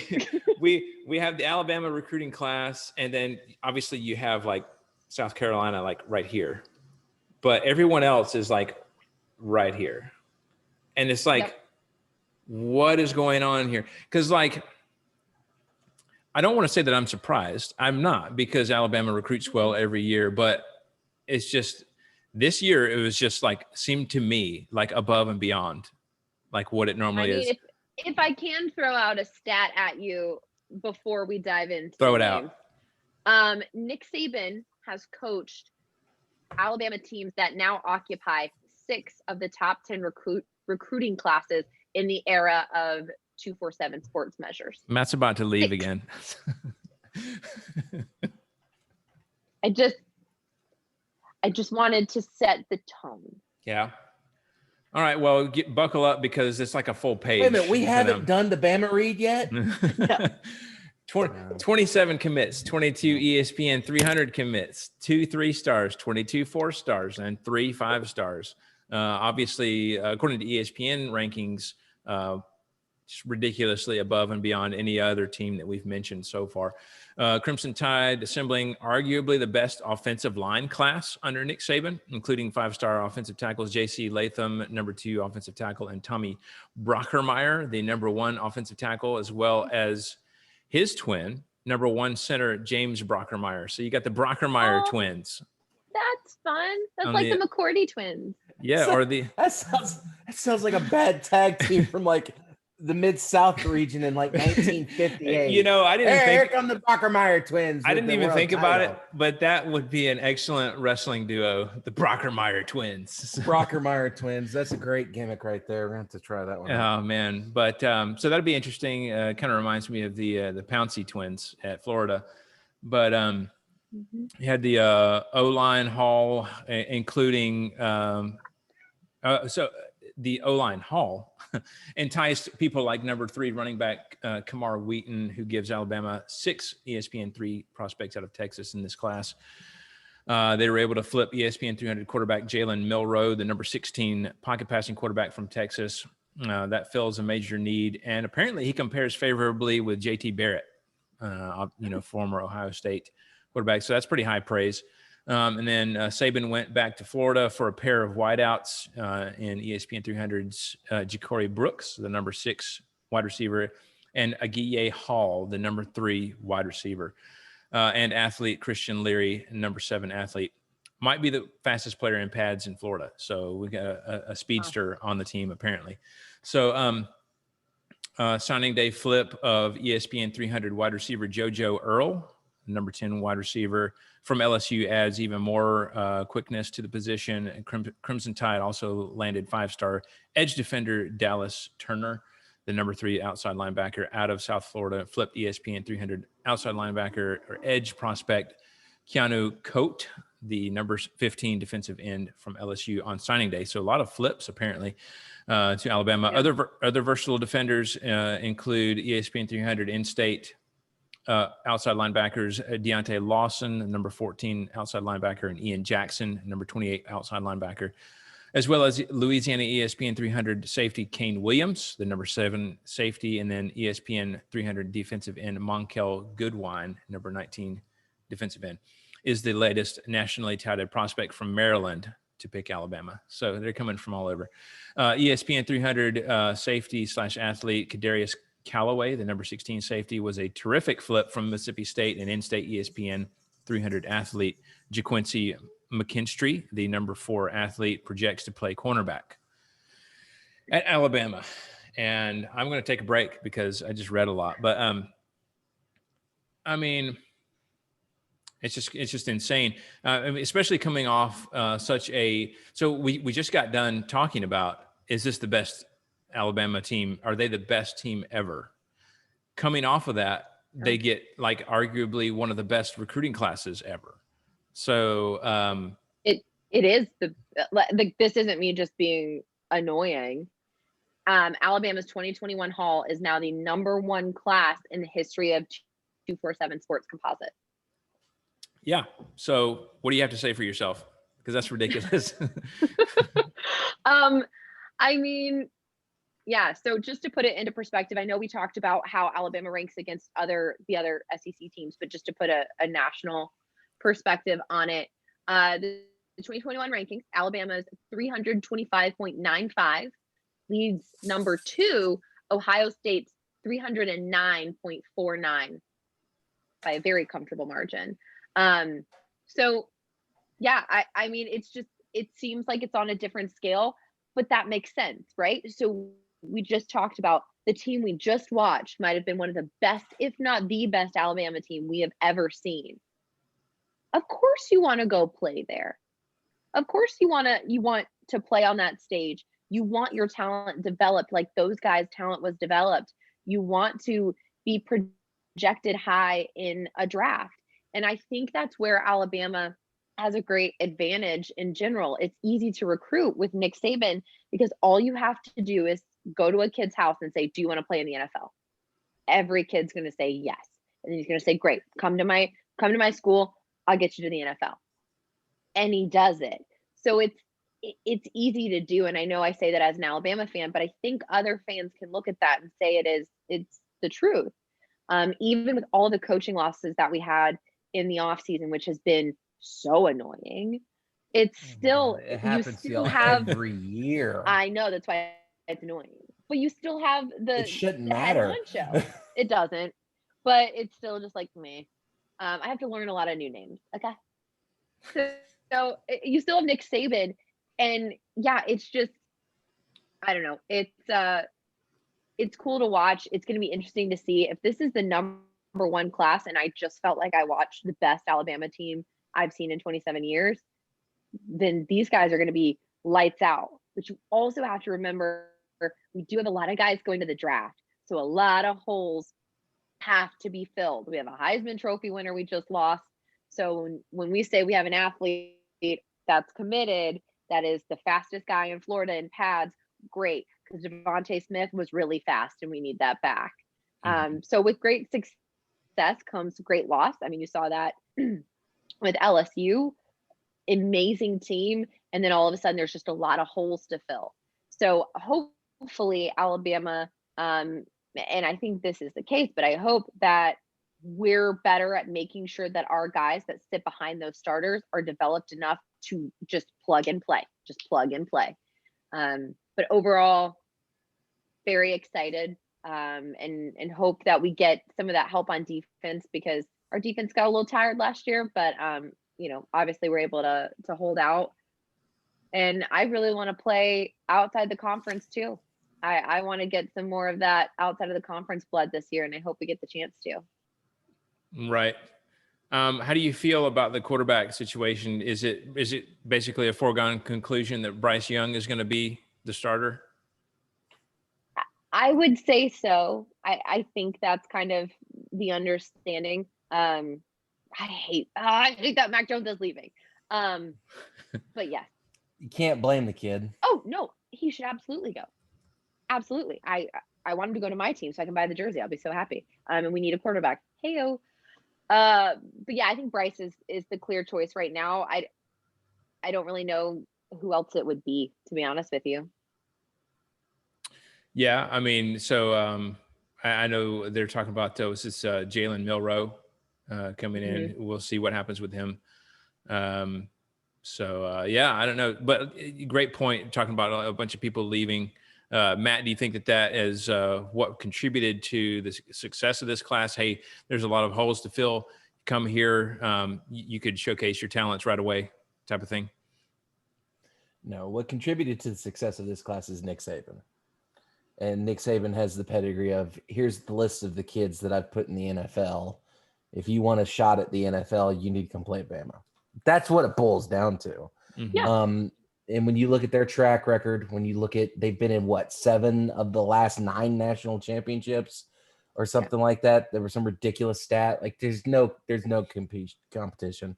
we have the Alabama recruiting class, and then obviously you have like South Carolina like right here, but everyone else is like right here, and it's like, what is going on here? Because like, I don't want to say that I'm surprised. I'm not, because Alabama recruits well every year, but it's just. This year, it was just like, seemed to me like above and beyond like what it normally is. If I can throw out a stat at you before we dive in. Throw it out. Nick Saban has coached Alabama teams that now occupy 6 of the top 10 recruiting classes in the era of 247 sports measures. Matt's about to leave again. I just wanted to set the tone. Yeah. All right. Well, buckle up because it's like a full page. Wait a minute. We haven't done the Bama read yet? 27 commits, 22 ESPN 300 commits, 2 3-stars, 22 4-stars, and 3 5-stars. Obviously, according to ESPN rankings, just ridiculously above and beyond any other team that we've mentioned so far. Crimson Tide assembling arguably the best offensive line class under Nick Saban, including 5-star offensive tackles J.C. Latham, number 2 offensive tackle, and Tommy Brockermeyer, the number 1 offensive tackle, as well as his twin, number 1 center James Brockermeyer. So you got the Brockermeyer twins. That's fun. That's like the McCourty twins. Yeah, that sounds like a bad tag team from like the Mid-South region in like 1958. You know, I didn't think. Here come the Brockermeyer twins. I didn't even think about it, but that would be an excellent wrestling duo, the Brockermeyer twins. Brockermeyer twins. That's a great gimmick right there. We're going to have to try that one. Oh, man. But so that'd be interesting. Kind of reminds me of the Pouncey twins at Florida. But you had the O-line haul, including the O-line haul enticed people like number 3 running back Kamar Wheaton, who gives Alabama 6 ESPN 3 prospects out of Texas in this class. They were able to flip ESPN 300 quarterback Jalen Milroe, the number 16 pocket passing quarterback from Texas. That fills a major need, and apparently he compares favorably with JT Barrett, former Ohio State quarterback. So that's pretty high praise. And then Saban went back to Florida for a pair of wideouts in ESPN 300's Ja'Cory Brooks, the number 6 wide receiver, and Aguiye Hall, the number 3 wide receiver, and athlete Christian Leary, number 7 athlete. Might be the fastest player in pads in Florida. So we got a speedster on the team, apparently. So signing day flip of ESPN 300 wide receiver JoJo Earl, number 10 wide receiver from LSU, adds even more quickness to the position. And Crimson Tide also landed 5-star edge defender Dallas Turner, the number 3 outside linebacker out of South Florida. Flipped ESPN 300 outside linebacker or edge prospect Keanu Coate, the number 15 defensive end from LSU on signing day. So a lot of flips apparently to Alabama. Yeah. Other versatile defenders include ESPN 300 in-state outside linebackers Deontay Lawson, number 14 outside linebacker, and Ian Jackson, number 28 outside linebacker. as well as Louisiana ESPN 300 safety Kane Williams, the number 7 safety, and then ESPN 300 defensive end Monkel Goodwine, number 19 defensive end, is the latest nationally touted prospect from Maryland to pick Alabama. So they're coming from all over. ESPN 300 safety / athlete Kadarius Callaway, the number 16 safety, was a terrific flip from Mississippi State, and in-state ESPN 300 athlete JaQuincy McKinstry, the number 4 athlete, projects to play cornerback at Alabama. And I'm going to take a break because I just read a lot. But I mean, it's just insane. I mean, especially coming off such a. So we just got done talking about, is this the best Alabama team? Are they the best team ever? Coming off of that, they get like arguably one of the best recruiting classes ever. So it is this isn't me just being annoying. Alabama's 2021 haul is now the number 1 class in the history of 247 Sports Composite. Yeah. So what do you have to say for yourself? Because that's ridiculous. I mean, yeah. So just to put it into perspective, I know we talked about how Alabama ranks against the other SEC teams, but just to put a national perspective on it, the 2021 rankings, Alabama's 325.95 leads number 2, Ohio State's 309.49 by a very comfortable margin. So yeah, I mean, it seems like it's on a different scale, but that makes sense, right? So we just talked about the team we just watched might have been one of the best, if not the best Alabama team we have ever seen. Of course you want to go play there. Of course you want to play on that stage. You want your talent developed like those guys' talent was developed. You want to be projected high in a draft. And I think that's where Alabama has a great advantage in general. It's easy to recruit with Nick Saban because all you have to do is go to a kid's house and say, do you want to play in the NFL? Every kid's going to say yes. And then he's going to say, great, come to my school. I'll get you to the NFL. And he does it. So it's easy to do. And I know I say that as an Alabama fan, but I think other fans can look at that and say it's the truth. Even with all the coaching losses that we had in the offseason, which has been so annoying, it happens to every year. I know, that's why it's annoying. But you still have it shouldn't matter. It doesn't, but it's still just like me. I have to learn a lot of new names. Okay. So you still have Nick Saban, and yeah, it's just, I don't know. It's cool to watch. It's going to be interesting to see if this is the number 1 class. And I just felt like I watched the best Alabama team I've seen in 27 years. Then these guys are going to be lights out, but you also have to remember, we do have a lot of guys going to the draft. So a lot of holes have to be filled. We have a Heisman Trophy winner we just lost. So when we say we have an athlete that's committed, that is the fastest guy in Florida in pads, great, because Devontae Smith was really fast and we need that back. So with great success comes great loss. I mean, you saw that with LSU, amazing team. And then all of a sudden there's just a lot of holes to fill. So hopefully Alabama, and I think this is the case, but I hope that we're better at making sure that our guys that sit behind those starters are developed enough to just plug and play. But overall, very excited, and hope that we get some of that help on defense, because our defense got a little tired last year, but obviously we're able to hold out. And I really want to play outside the conference too. I want to get some more of that outside of the conference blood this year, and I hope we get the chance to. Right. How do you feel about the quarterback situation? Is it basically a foregone conclusion that Bryce Young is going to be the starter? I would say so. I think that's kind of the understanding. I hate that Mac Jones is leaving. But yes. You can't blame the kid. Oh, no, he should absolutely go. Absolutely. I want him to go to my team so I can buy the jersey. I'll be so happy. And we need a quarterback. Hey-o. But yeah, I think Bryce is the clear choice right now. I don't really know who else it would be, to be honest with you. Yeah, I mean, so I know they're talking about those. It's Jalen Milroe coming in. We'll see what happens with him. Yeah, I don't know, but great point talking about a bunch of people leaving. Matt, do you think that is what contributed to the success of this class? Hey, there's a lot of holes to fill. Come here, you could showcase your talents right away, type of thing. No, what contributed to the success of this class is Nick Saban. And Nick Saban has the pedigree of, here's the list of the kids that I've put in the NFL. If you want a shot at the NFL, you need to come play at Bama. That's what it boils down to. Yeah. And when you look at their track record, when you look at, they've been in 7 of the last 9 national championships or something like that. There was some ridiculous stat. Like there's no competition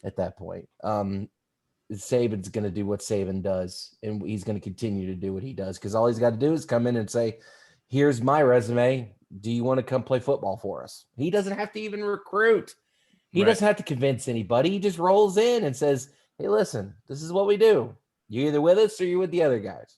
at that point. Saban's going to do what Saban does, and he's going to continue to do what he does, because all he's got to do is come in and say, here's my resume. Do you want to come play football for us? He doesn't have to even recruit. He doesn't have to convince anybody. He just rolls in and says, hey, listen, this is what we do. You're either with us or you're with the other guys.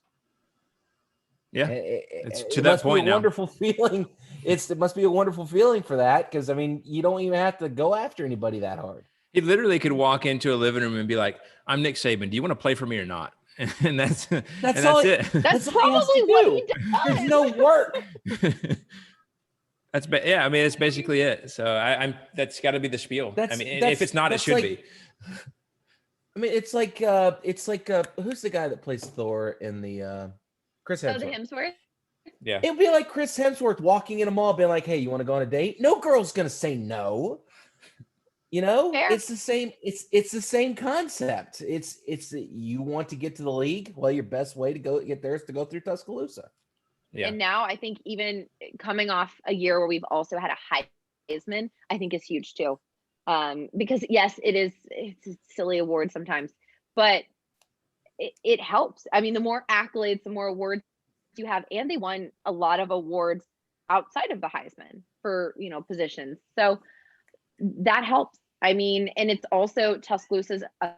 Yeah, it's to it that must point be a now. wonderful feeling. It must be a wonderful feeling for that, because, I mean, you don't even have to go after anybody that hard. He literally could walk into a living room and be like, I'm Nick Saban. Do you want to play for me or not? And that's it. That's all he probably what he does. There's no work. I mean, it's basically it. So that's got to be the spiel. If it's not, it should be. I mean, it's like who's the guy that plays Thor in the Chris Hemsworth? The Hemsworth? Yeah. It'd be like Chris Hemsworth walking in a mall being like, hey, you want to go on a date? No girl's going to say no. You know, Fair. It's the same. It's the same concept. It's you want to get to the league. Well, your best way to go get there is to go through Tuscaloosa. Yeah. And now I think even coming off a year where we've also had a Heisman, I think is huge too. Because yes, it's a silly award sometimes, but it helps. I mean, the more accolades, the more awards you have, and they won a lot of awards outside of the Heisman for, positions. So that helps. I mean, and it's also, Tuscaloosa's a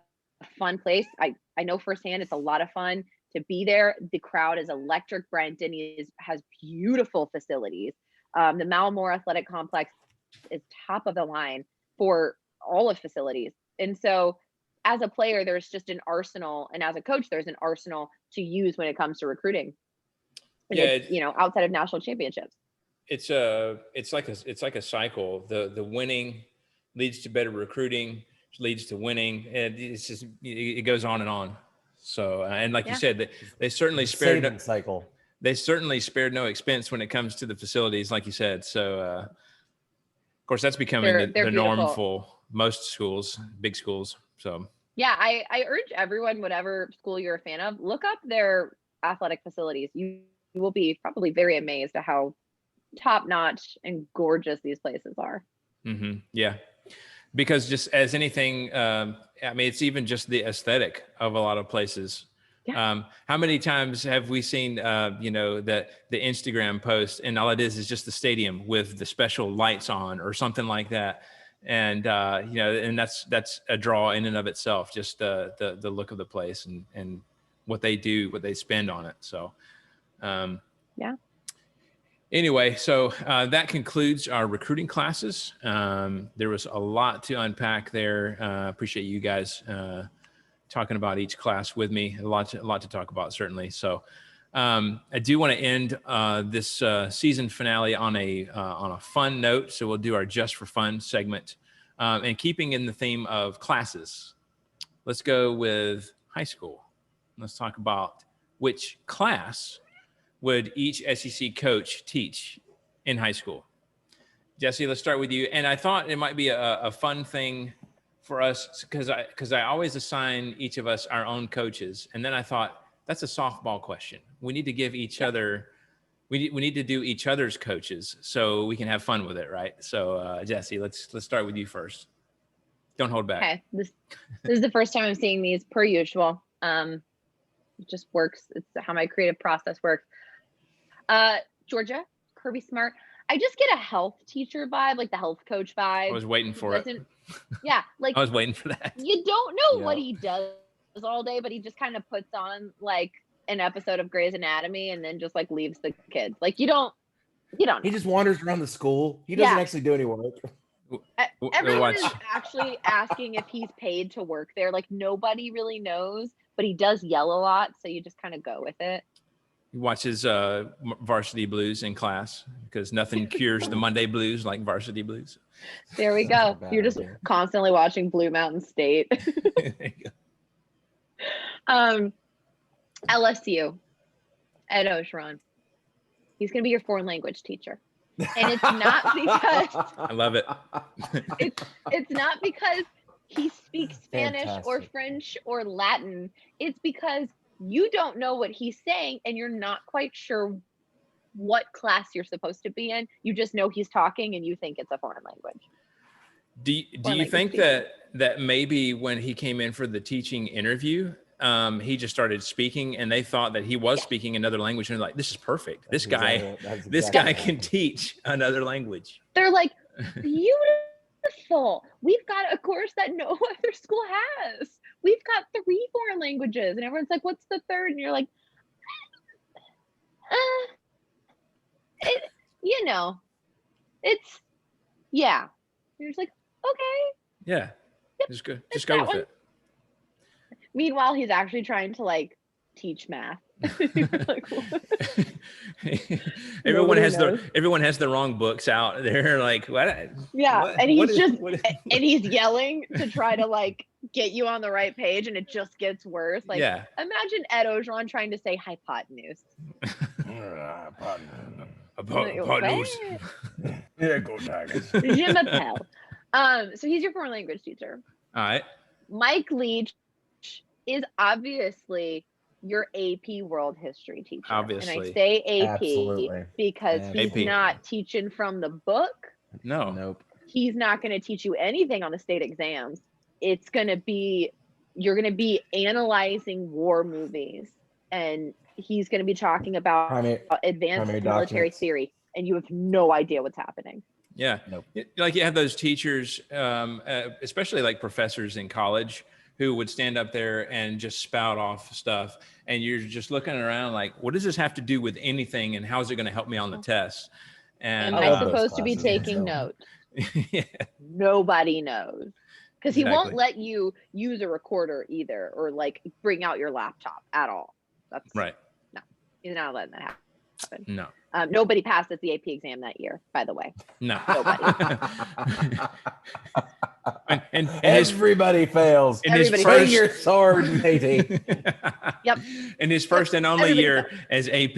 fun place. I know firsthand it's a lot of fun to be there. The crowd is electric. Bryant-Denny has beautiful facilities. The Malamore Athletic Complex is top of the line for all of facilities. And so as a player, there's just an arsenal. And as a coach, there's an arsenal to use when it comes to recruiting. And outside of national championships. It's like a cycle. The winning leads to better recruiting, leads to winning, and it goes on and on. So, and like you said, they certainly spared cycle. They certainly spared no expense when it comes to the facilities, like you said. So, of course, that's becoming the norm for most schools, big schools. So, yeah, I urge everyone, whatever school you're a fan of, look up their athletic facilities. You will be probably very amazed at how top-notch and gorgeous these places are. Mm-hmm. Yeah. Because just as anything, it's even just the aesthetic of a lot of places. Yeah. How many times have we seen, that the Instagram post, and all it is just the stadium with the special lights on or something like that. And, and that's a draw in and of itself, just the look of the place and what they do, what they spend on it. So, yeah. Anyway, so that concludes our recruiting classes. There was a lot to unpack there. Appreciate you guys talking about each class with me. A lot to talk about, certainly. So I do want to end this season finale on a fun note. So we'll do our Just for Fun segment. And keeping in the theme of classes, let's go with high school. Let's talk about which class would each SEC coach teach in high school. Jesse, let's start with you. And I thought it might be a fun thing for us because I always assign each of us our own coaches. And then I thought, that's a softball question. We need to give each other, we need to do each other's coaches so we can have fun with it, right? So Jesse, let's start with you first. Don't hold back. Okay, this is the first time I'm seeing these per usual. It just works. It's how my creative process works. Georgia, Kirby Smart. I just get a health teacher vibe, like the health coach vibe. I was waiting for it. Yeah, like I was waiting for that. You don't know what he does all day, but he just kind of puts on like an episode of Grey's Anatomy and then just like leaves the kids. Like you don't He know. just wanders around the school. He doesn't actually do any work. Everyone is actually asking if he's paid to work there. Like nobody really knows, but he does yell a lot, so you just kind of go with it. He watches Varsity Blues in class because nothing cures the Monday blues like Varsity Blues. There we go. You're just constantly watching Blue Mountain State. There you go. LSU, Ed Ogeron. He's going to be your foreign language teacher. And it's not because I love it. it's not because he speaks Spanish or Fantastic. French or Latin. It's because you don't know what he's saying and you're not quite sure what class you're supposed to be in. You just know he's talking and you think it's a foreign language. Do you think that maybe when he came in for the teaching interview, he just started speaking and they thought that he was speaking another language and they're like, this is perfect. This guy can teach another language. They're like, beautiful. We've got a course that no other school has. We've got 3 foreign languages. And everyone's like, what's the third? And you're like, it's, yeah. You're just like, okay. Yeah. Just go with it. Meanwhile, he's actually trying to like teach math. Like, everyone has the wrong books out. They're like, what? Yeah, what, and he's and he's yelling to try to like get you on the right page, and it just gets worse. Like, imagine Ed Ogeron trying to say hypotenuse. Hypotenuse. Yeah, go Tigers. Je m'appelle. So he's your foreign language teacher. All right. Mike Leach is obviously your AP World History teacher. Obviously. And I say AP Absolutely. because he's AP. not teaching from the book. No. Nope. He's not going to teach you anything on the state exams. It's going to be, you're going to be analyzing war movies, and he's going to be talking about advanced military documents. theory, and you have no idea what's happening. Yeah. Nope. Like you have those teachers, especially like professors in college, who would stand up there and just spout off stuff. And you're just looking around like, what does this have to do with anything? And how is it going to help me on the test? And Am I supposed to be taking notes? Yeah. Nobody knows. Because he Exactly. won't let you use a recorder either, or like bring out your laptop at all. That's Right. No, he's not letting that happen. No. Nobody passed at the AP exam that year, by the way. No. Nobody. and Everybody fails. in his Everybody Bring first, your sword, matey. Yep. in his first and only Everybody year as AP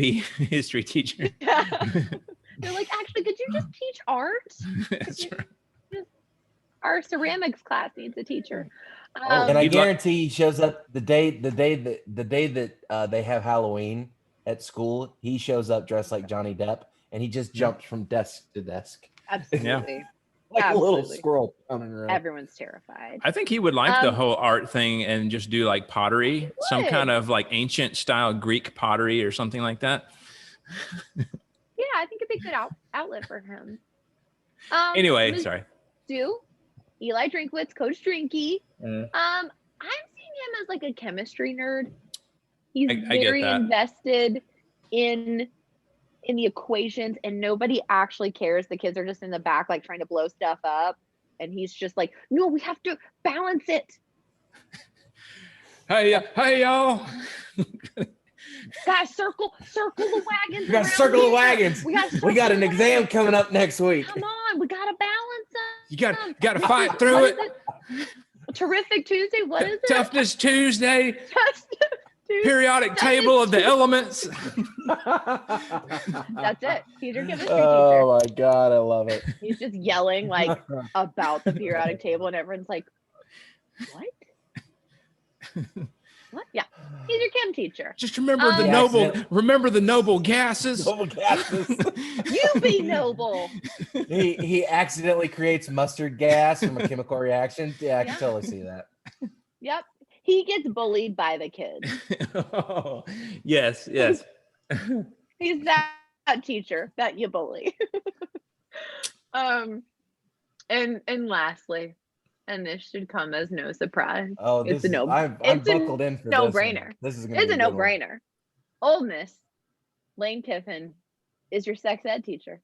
history teacher. They're like, actually, could you just teach art? That's right. Our ceramics class needs a teacher. And I guarantee he shows up the day that they have Halloween at school. He shows up dressed like Johnny Depp, and he just jumps from desk to desk Absolutely. like a little Absolutely. squirrel coming around. Everyone's terrified. I think he would like the whole art thing and just do like pottery, some would. kind of like ancient style Greek pottery or something like that. Yeah, I think it'd be a good outlet for him. Anyway, sorry. Mizzou, Eli Drinkwitz, Coach Drinky. Mm. I'm seeing him as like a chemistry nerd. He's I get very that. invested in the equations, and nobody actually cares. The kids are just in the back like trying to blow stuff up, and he's just like, no, we have to balance it. Hey y'all. Guys, circle the wagons. We got to around circle the here. wagons. We got an exam coming up next week. Come on, we gotta balance them. You got to fight through What it. is Terrific Tuesday. What is it? Toughness Tuesday. Tuesday. Periodic table of the elements. That's it. He's your chemistry Oh my God, I love it. teacher. He's just yelling like about the periodic table, and everyone's like, "What? What? Yeah, he's your chem teacher. Just remember the Yeah, noble gases. Noble gases. You be noble." he accidentally creates mustard gas from a chemical reaction. Yeah, I can totally see that. Yep. He gets bullied by the kids. Oh, yes. He's that teacher that you bully. And lastly, And this should come as no surprise. Oh, It's a no. I'm it's a buckled in for no-brainer. This is gonna be It's a good one. no-brainer. Ole Miss, Lane Kiffin is your sex ed teacher.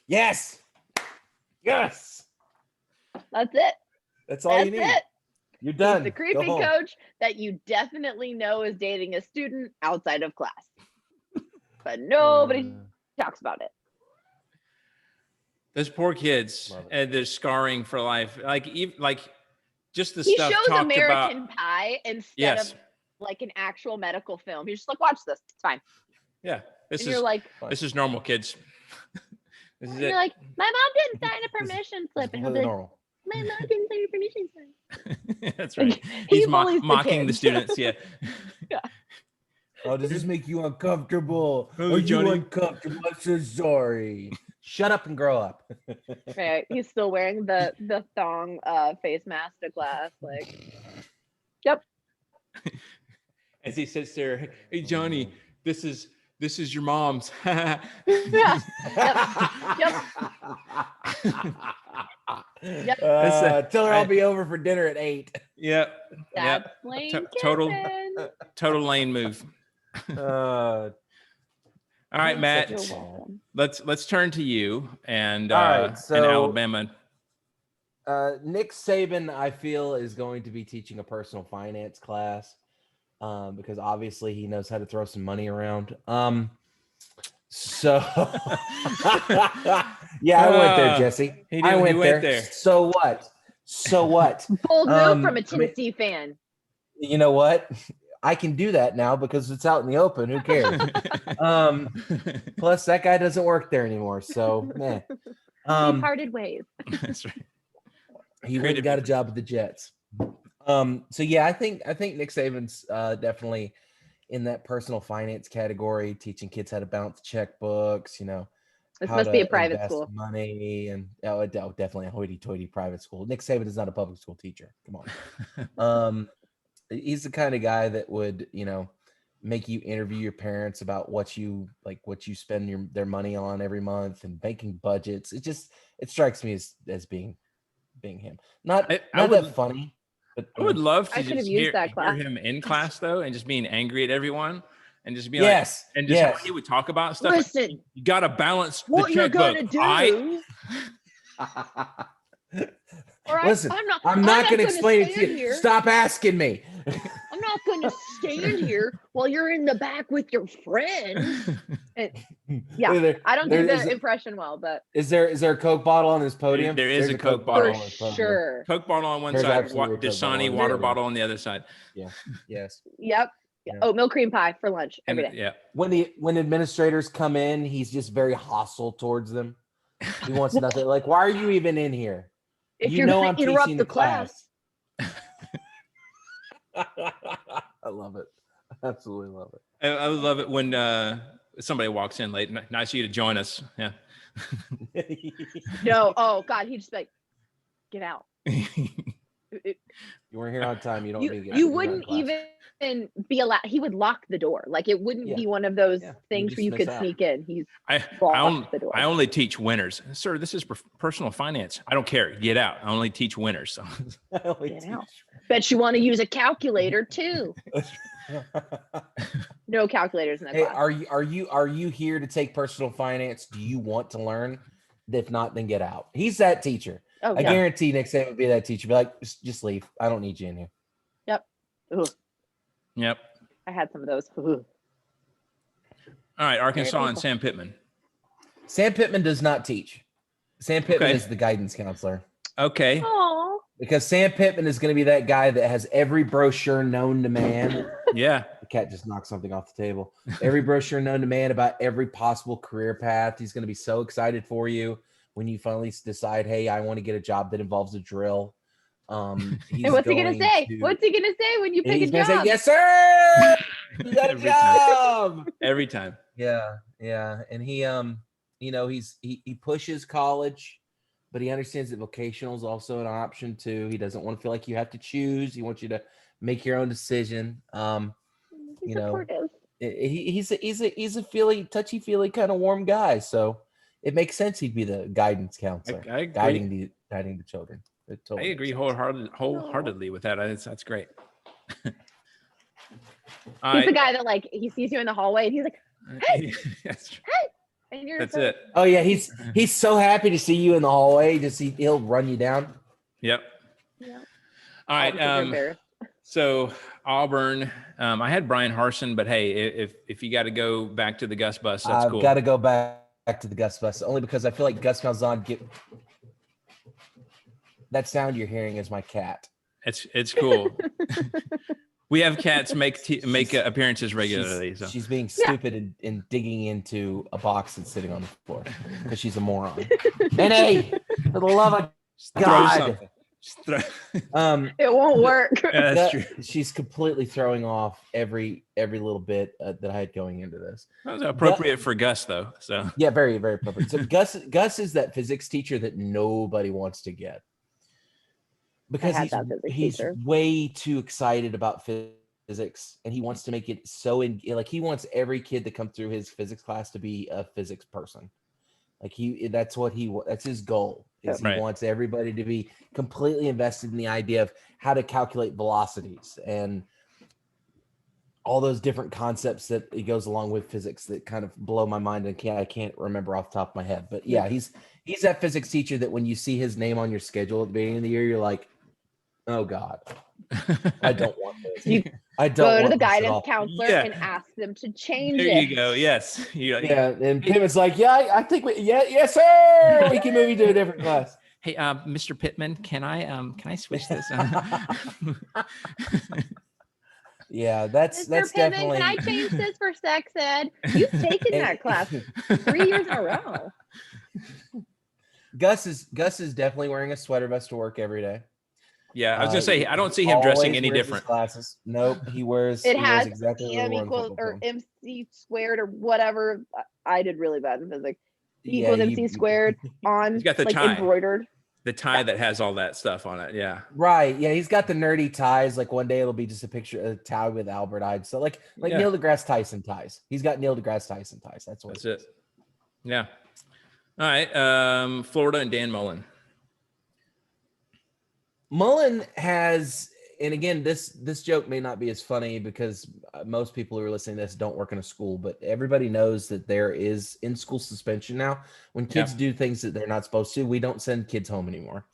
Yes. Yes. That's it. That's all you need. That's it. You're done. He's the Go creepy home. coach that you definitely know is dating a student outside of class. But nobody talks about it. Those poor kids, Love it. and they're scarring for life. Like just the He stuff shows talked American about. Pie instead Yes. of like an actual medical film. He's just like, watch this. It's fine. Yeah, this And is you're like, normal, kids. This is you're it. like, my mom didn't sign a permission slip. And he'll be Completely like, normal. my mom didn't sign a permission slip. That's right. He He's bullies the mocking the kids. students. Yeah. Oh, does this make you uncomfortable? Oh, Are Johnny. you uncomfortable? I'm so sorry. Shut up and grow up. Right. He's still wearing the thong face mask to class. Like, yep. As he sits there, hey Johnny, this is your mom's. Yeah. Yep. Tell her I'll be over for dinner at 8. Yep. That's Yep. Lane Total Kiffin. lane move. Uh, All right, Matt. You're welcome. Let's turn to you and All right, and so- Alabama. Nick Saban, I feel, is going to be teaching a personal finance class because obviously he knows how to throw some money around. So yeah, I went there, Jesse. He I went went there. So what? So what? Bold move from a I mean- Tennessee fan. You know what? I can do that now because it's out in the open. Who cares? Plus, that guy doesn't work there anymore. So, meh. We parted ways. That's right. He went and got a job with the Jets. So yeah, I think Nick Saban's definitely in that personal finance category, teaching kids how to balance checkbooks, This how must be to a private invest school. money, and definitely a hoity-toity private school. Nick Saban is not a public school teacher. Come on. He's the kind of guy that would, make you interview your parents about what you spend their money on every month and banking budgets. It strikes me as being him. Not that funny. But I would love to I could have just used that hear class. him in class though, and just being angry at everyone, and just be yes, like, and just yes. how he would talk about stuff. Listen, You got to balance what the you're checkbook. gonna do? All right, Listen, I'm not going to gonna explain it to stand you. here. Stop asking me. I'm not going to stand here while you're in the back with your friends. Yeah, I don't do the impression well, but Is there a Coke bottle on this podium? There is There's a Coke bottle for on this podium. sure. Coke bottle on one There's side, absolutely a Coke bottle Dasani on water the bottle on the other side. Yes. Yep. Yeah. Oatmeal cream pie for lunch every day. Yeah. When administrators come in, he's just very hostile towards them. He wants nothing. Like, why are you even in here? If You you're know going I'm to interrupt teaching the class, I love it. Absolutely love it. I would love it when somebody walks in late. Nice of you to join us. Yeah. no. Oh God, he'd just be like, get out. You weren't here on time. You don't. need to get You out of wouldn't class. even be allowed. He would lock the door. Like it wouldn't Yeah. be one of those Yeah, you things just where you miss could out. sneak in. He's I locked the door. only teach winners. Sir, this is personal finance. I don't care. Get out. I only teach winners. So. Get out. Bet you want to use a calculator too. No calculators in that Hey, class. are you here to take personal finance? Do you want to learn? If not, then get out. He's that teacher. Oh, I yeah. guarantee Nick Saban would be that teacher. Be like, just leave. I don't need you in here. Ugh, Yep. I had some of those. Ugh. All right. Arkansas and painful. Sam Pittman. Sam Pittman does not teach. Sam Pittman Okay. is the guidance counselor. Okay. Aw. Because Sam Pittman is going to be that guy that has every brochure known to man. Yeah. The cat just knocked something off the table. Every brochure known to man about every possible career path. He's going to be so excited for you when you finally decide, hey, I want to get a job that involves a drill. And what's he gonna say? What's he gonna say when you pick a He's going to job? say, yes, sir. You got a Every time. job. Every time. Yeah. And he he pushes college, but he understands that vocational is also an option too. He doesn't want to feel like you have to choose. He wants you to make your own decision. He's you know, supportive. He's a touchy-feely kind of warm guy, so it makes sense he'd be the guidance counselor, I agree. guiding the children. It totally I agree makes sense. wholeheartedly with that. That's great. He's the guy that like he sees you in the hallway and he's like, hey, That's true. hey, and you're That's just like, it. Oh yeah, he's so happy to see you in the hallway. He'll run you down. Yep. Yeah. All All because you're right. embarrassed. So Auburn, I had Brian Harsin, but hey, if you got to go back to the Gus bus, that's cool. I've got to go back to the Gus bus only because I feel like Gus Malzahn that sound you're hearing is my cat. It's cool. We have cats make appearances regularly. She's being stupid and digging into a box that's sitting on the floor because she's a moron. And hey, for the love of God. It won't work. Yeah, that's true. She's completely throwing off every little bit that I had going into this. That was appropriate for Gus, though. So yeah, very, very appropriate. So Gus is that physics teacher that nobody wants to get because he's way too excited about physics and he wants to make it so he wants every kid that comes through his physics class to be a physics person. Like that's his goal. He wants everybody to be completely invested in the idea of how to calculate velocities and all those different concepts that it goes along with physics that kind of blow my mind and I can't remember off the top of my head. But yeah, he's that physics teacher that when you see his name on your schedule at the beginning of the year, you're like, oh God, I don't want this. I don't go to want the this at guidance all. counselor and ask them to change it. There you go. Yes. Yeah, and Kim is like, yeah, I think yes, sir. We can move you to a different class. Hey, Mr. Pittman, can I switch this? Yeah, that's Mr. Pittman, definitely. Can I change this for sex ed? You've taken that class 3 years in a row. Gus is definitely wearing a sweater vest to work every day. Yeah, I was gonna say I don't see him dressing any different. Glasses. Nope, he wears. It has exactly M equals or MC squared or whatever. I did really bad in physics. Equals MC squared on. He's got the tie embroidered. The tie that has all that stuff on it. Yeah. Right. Yeah, he's got the nerdy ties. Like one day it'll be just a picture of a tie with Albert Einstein. So like Neil deGrasse Tyson ties. He's got Neil deGrasse Tyson ties. That's it. Yeah. All right. Florida and Dan Mullen. Mullen has, and again, this joke may not be as funny because most people who are listening to this don't work in a school, but everybody knows that there is in-school suspension now. When kids do things that they're not supposed to, we don't send kids home anymore.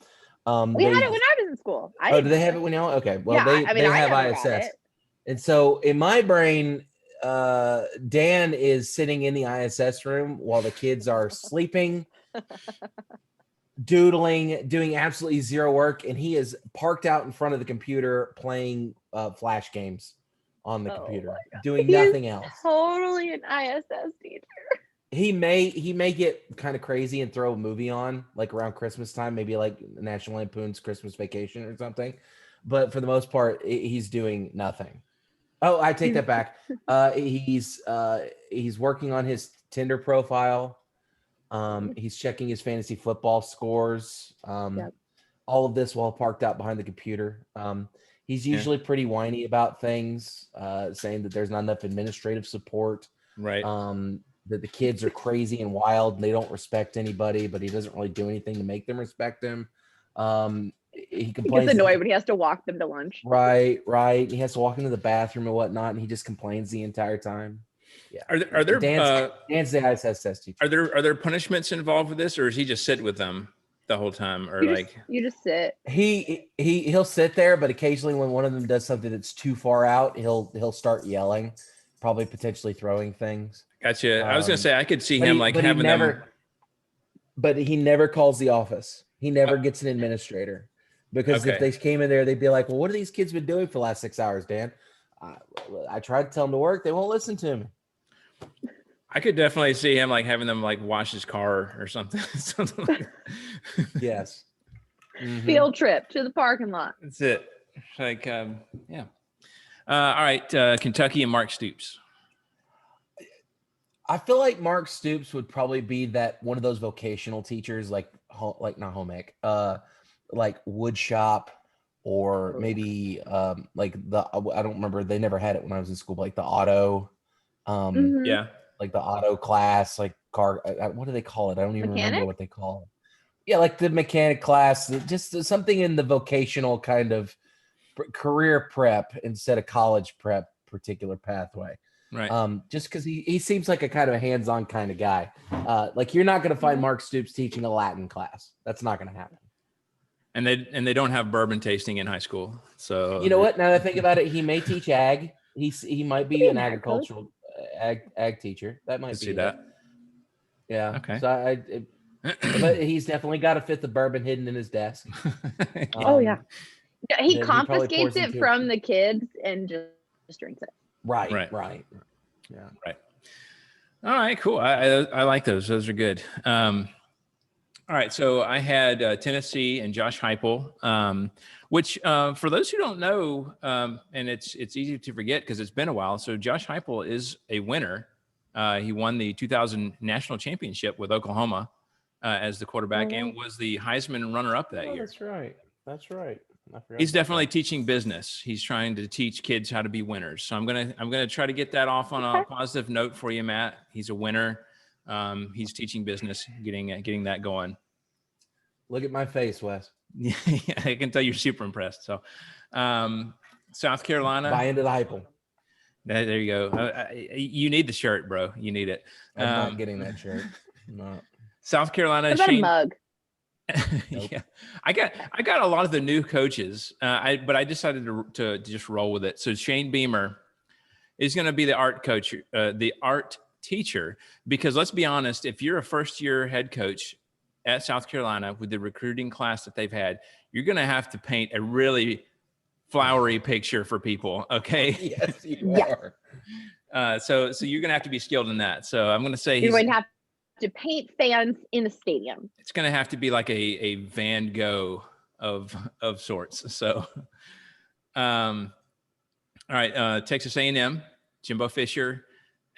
We had it when I was in school. Do they have it when y'all? Okay, well, they have ISS. And so in my brain, Dan is sitting in the ISS room while the kids are sleeping, doodling, doing absolutely zero work, and he is parked out in front of the computer playing flash games on the computer, doing nothing else. Totally an ISS teacher. He may get kind of crazy and throw a movie on like around Christmas time, maybe like National Lampoon's Christmas Vacation or something, but for the most part, he's doing nothing. Oh, I take that back. He's working on his Tinder profile. He's checking his fantasy football scores. All of this while parked out behind the computer. He's usually pretty whiny about things, saying that there's not enough administrative support. Right. That the kids are crazy and wild and they don't respect anybody, but he doesn't really do anything to make them respect him. He complains. He gets annoyed when he has to walk them to lunch. Right. He has to walk into the bathroom and whatnot, and he just complains the entire time. Yeah. Are there Dan's the ISS test teacher. Are there punishments involved with this, or is he just sit with them the whole time, or you just sit? He'll sit there, but occasionally when one of them does something that's too far out, he'll start yelling, probably potentially throwing things. Gotcha. I was gonna say I could see him having them. But he never calls the office. He never gets an administrator, because if they came in there, they'd be like, "Well, what have these kids been doing for the last 6 hours, Dan?" I tried to tell them to work. They won't listen to me. I could definitely see him having them wash his car or something. Something like that. Yes. Mm-hmm. Field trip to the parking lot. That's it. Yeah. All right. Kentucky and Mark Stoops. I feel like Mark Stoops would probably be that one of those vocational teachers, like not home ec, like wood shop, or maybe I don't remember. They never had it when I was in school, but like the auto, like the auto class, like car. What do they call it? I don't even remember what they call Yeah, like the mechanic class, just something in the vocational kind of career prep instead of college prep particular pathway. Right. Just because he seems like a kind of a hands-on kind of guy. Like you're not going to find Mark Stoops teaching a Latin class. That's not going to happen. And they don't have bourbon tasting in high school. So you know what? Now that I think about it, he may teach ag. He might be an agricultural ag teacher. That might be see that. Yeah. Okay. So but he's definitely got a fifth of bourbon hidden in his desk. Oh yeah. He then he confiscates probably it from the kids and just drinks it. Right. Right. Yeah. Right. All right, cool. I like those. Those are good. All right, so I had Tennessee and Josh Heupel, which for those who don't know, and it's easy to forget because it's been a while. So Josh Heupel is a winner. He won the 2000 national championship with Oklahoma as the quarterback and was the Heisman runner-up that year. That's right. He's definitely teaching business. He's trying to teach kids how to be winners. So I'm gonna try to get that off on a positive note for you, Matt. He's a winner. He's teaching business, getting that going. Look at my face, Wes. Yeah, I can tell you're super impressed. So, South Carolina. Buy into the Heupel. There you go. You need the shirt, bro. You need it. I'm not getting that shirt. No. South Carolina. What about a mug? Nope. Yeah, I got a lot of the new coaches, but I decided to just roll with it. So Shane Beamer is going to be the art coach, the art teacher, because let's be honest, if you're a first-year head coach at South Carolina with the recruiting class that they've had, you're going to have to paint a really flowery picture for people. Okay. Yes, you are. So you're going to have to be skilled in that. So I'm going to say you're going to have to paint fans in the stadium. It's going to have to be like a Van Gogh of sorts. So, all right. Texas A&M, Jimbo Fisher.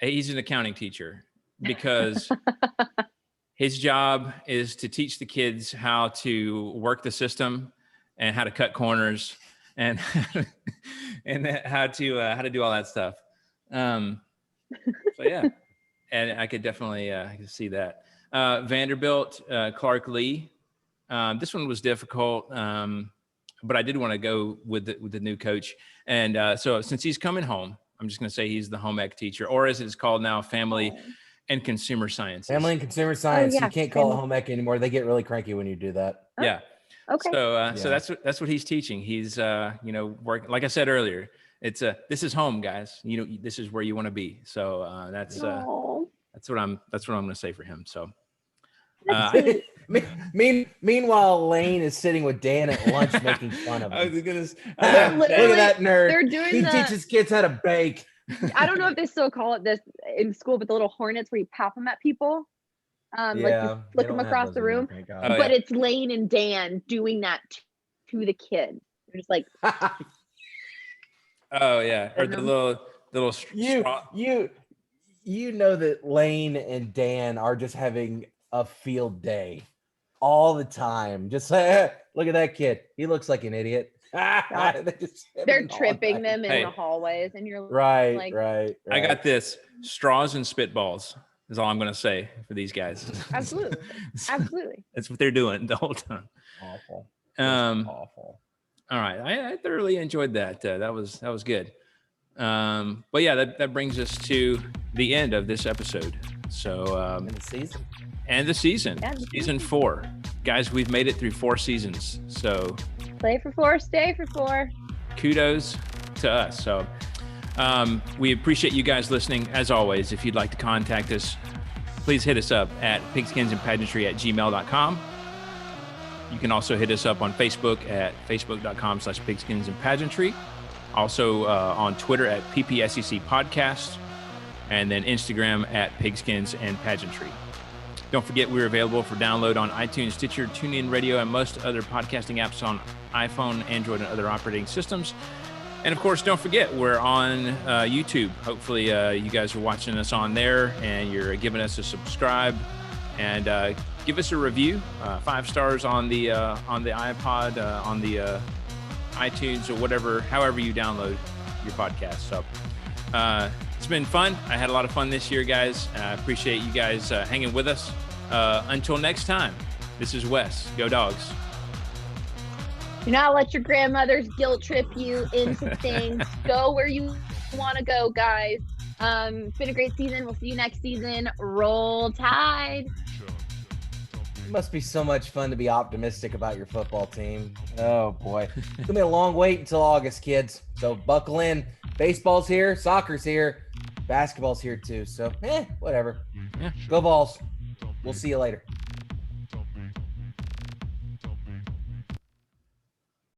He's an accounting teacher because his job is to teach the kids how to work the system and how to cut corners and and how to do all that stuff. So yeah, and I could definitely I could see that. Vanderbilt, Clark Lee. This one was difficult, but I did want to go with the new coach. And so since he's coming home, I'm just going to say he's the home ec teacher, or as it's called now, family and consumer sciences. Family and consumer science. Oh, yeah. You can't call it home ec anymore. They get really cranky when you do that. Oh, yeah. Okay. So that's what he's teaching. He's working. Like I said earlier, it's this is home, guys. This is where you want to be. So that's what I'm going to say for him. So. Meanwhile, Lane is sitting with Dan at lunch making fun of him. I was gonna look at that nerd. They're doing he teaches kids how to bake. I don't know if they still call it this in school, but the little hornets where you pop them at people, like you flick them across the room. But it's Lane and Dan doing that to the kids. They're just like, oh yeah, or the little straw. You know that Lane and Dan are just having a field day all the time. Just look at that kid. He looks like an idiot. they're tripping them in the hallways, and you're right. I got this. Straws and spitballs is all I'm going to say for these guys. Absolutely. That's what they're doing the whole time. Awful. Awful. All right. I thoroughly enjoyed that. That was good. But yeah, that brings us to the end of this episode. So, And the season. Yeah, season 4. Guys, we've made it through 4 seasons. So play for 4, stay for 4. Kudos to us. So we appreciate you guys listening. As always, if you'd like to contact us, please hit us up at pigskinsandpageantry@gmail.com. You can also hit us up on Facebook at facebook.com/pigskinsandpageantry. Also on Twitter at PPSEC Podcast, and then Instagram at Pigskins and Pageantry. Don't forget we're available for download on iTunes, Stitcher, TuneIn Radio, and most other podcasting apps on iPhone, Android, and other operating systems. And of course, don't forget we're on YouTube. Hopefully you guys are watching us on there and you're giving us a subscribe and give us a review, 5 stars on the iPod, on the iTunes, or whatever, however you download your podcast. So it's been fun. I had a lot of fun this year, guys. I appreciate you guys hanging with us. Until next time, This is Wes. Go Dogs. Do not let your grandmothers guilt trip you into things. Go where you want to go, guys. It's been a great season. We'll see you next season. Roll Tide. It must be so much fun to be optimistic about your football team. Oh boy. It's gonna be a long wait until August, kids. So buckle in. Baseball's here, soccer's here, basketball's here too. So whatever. Yeah. Go Vols. We'll see you later.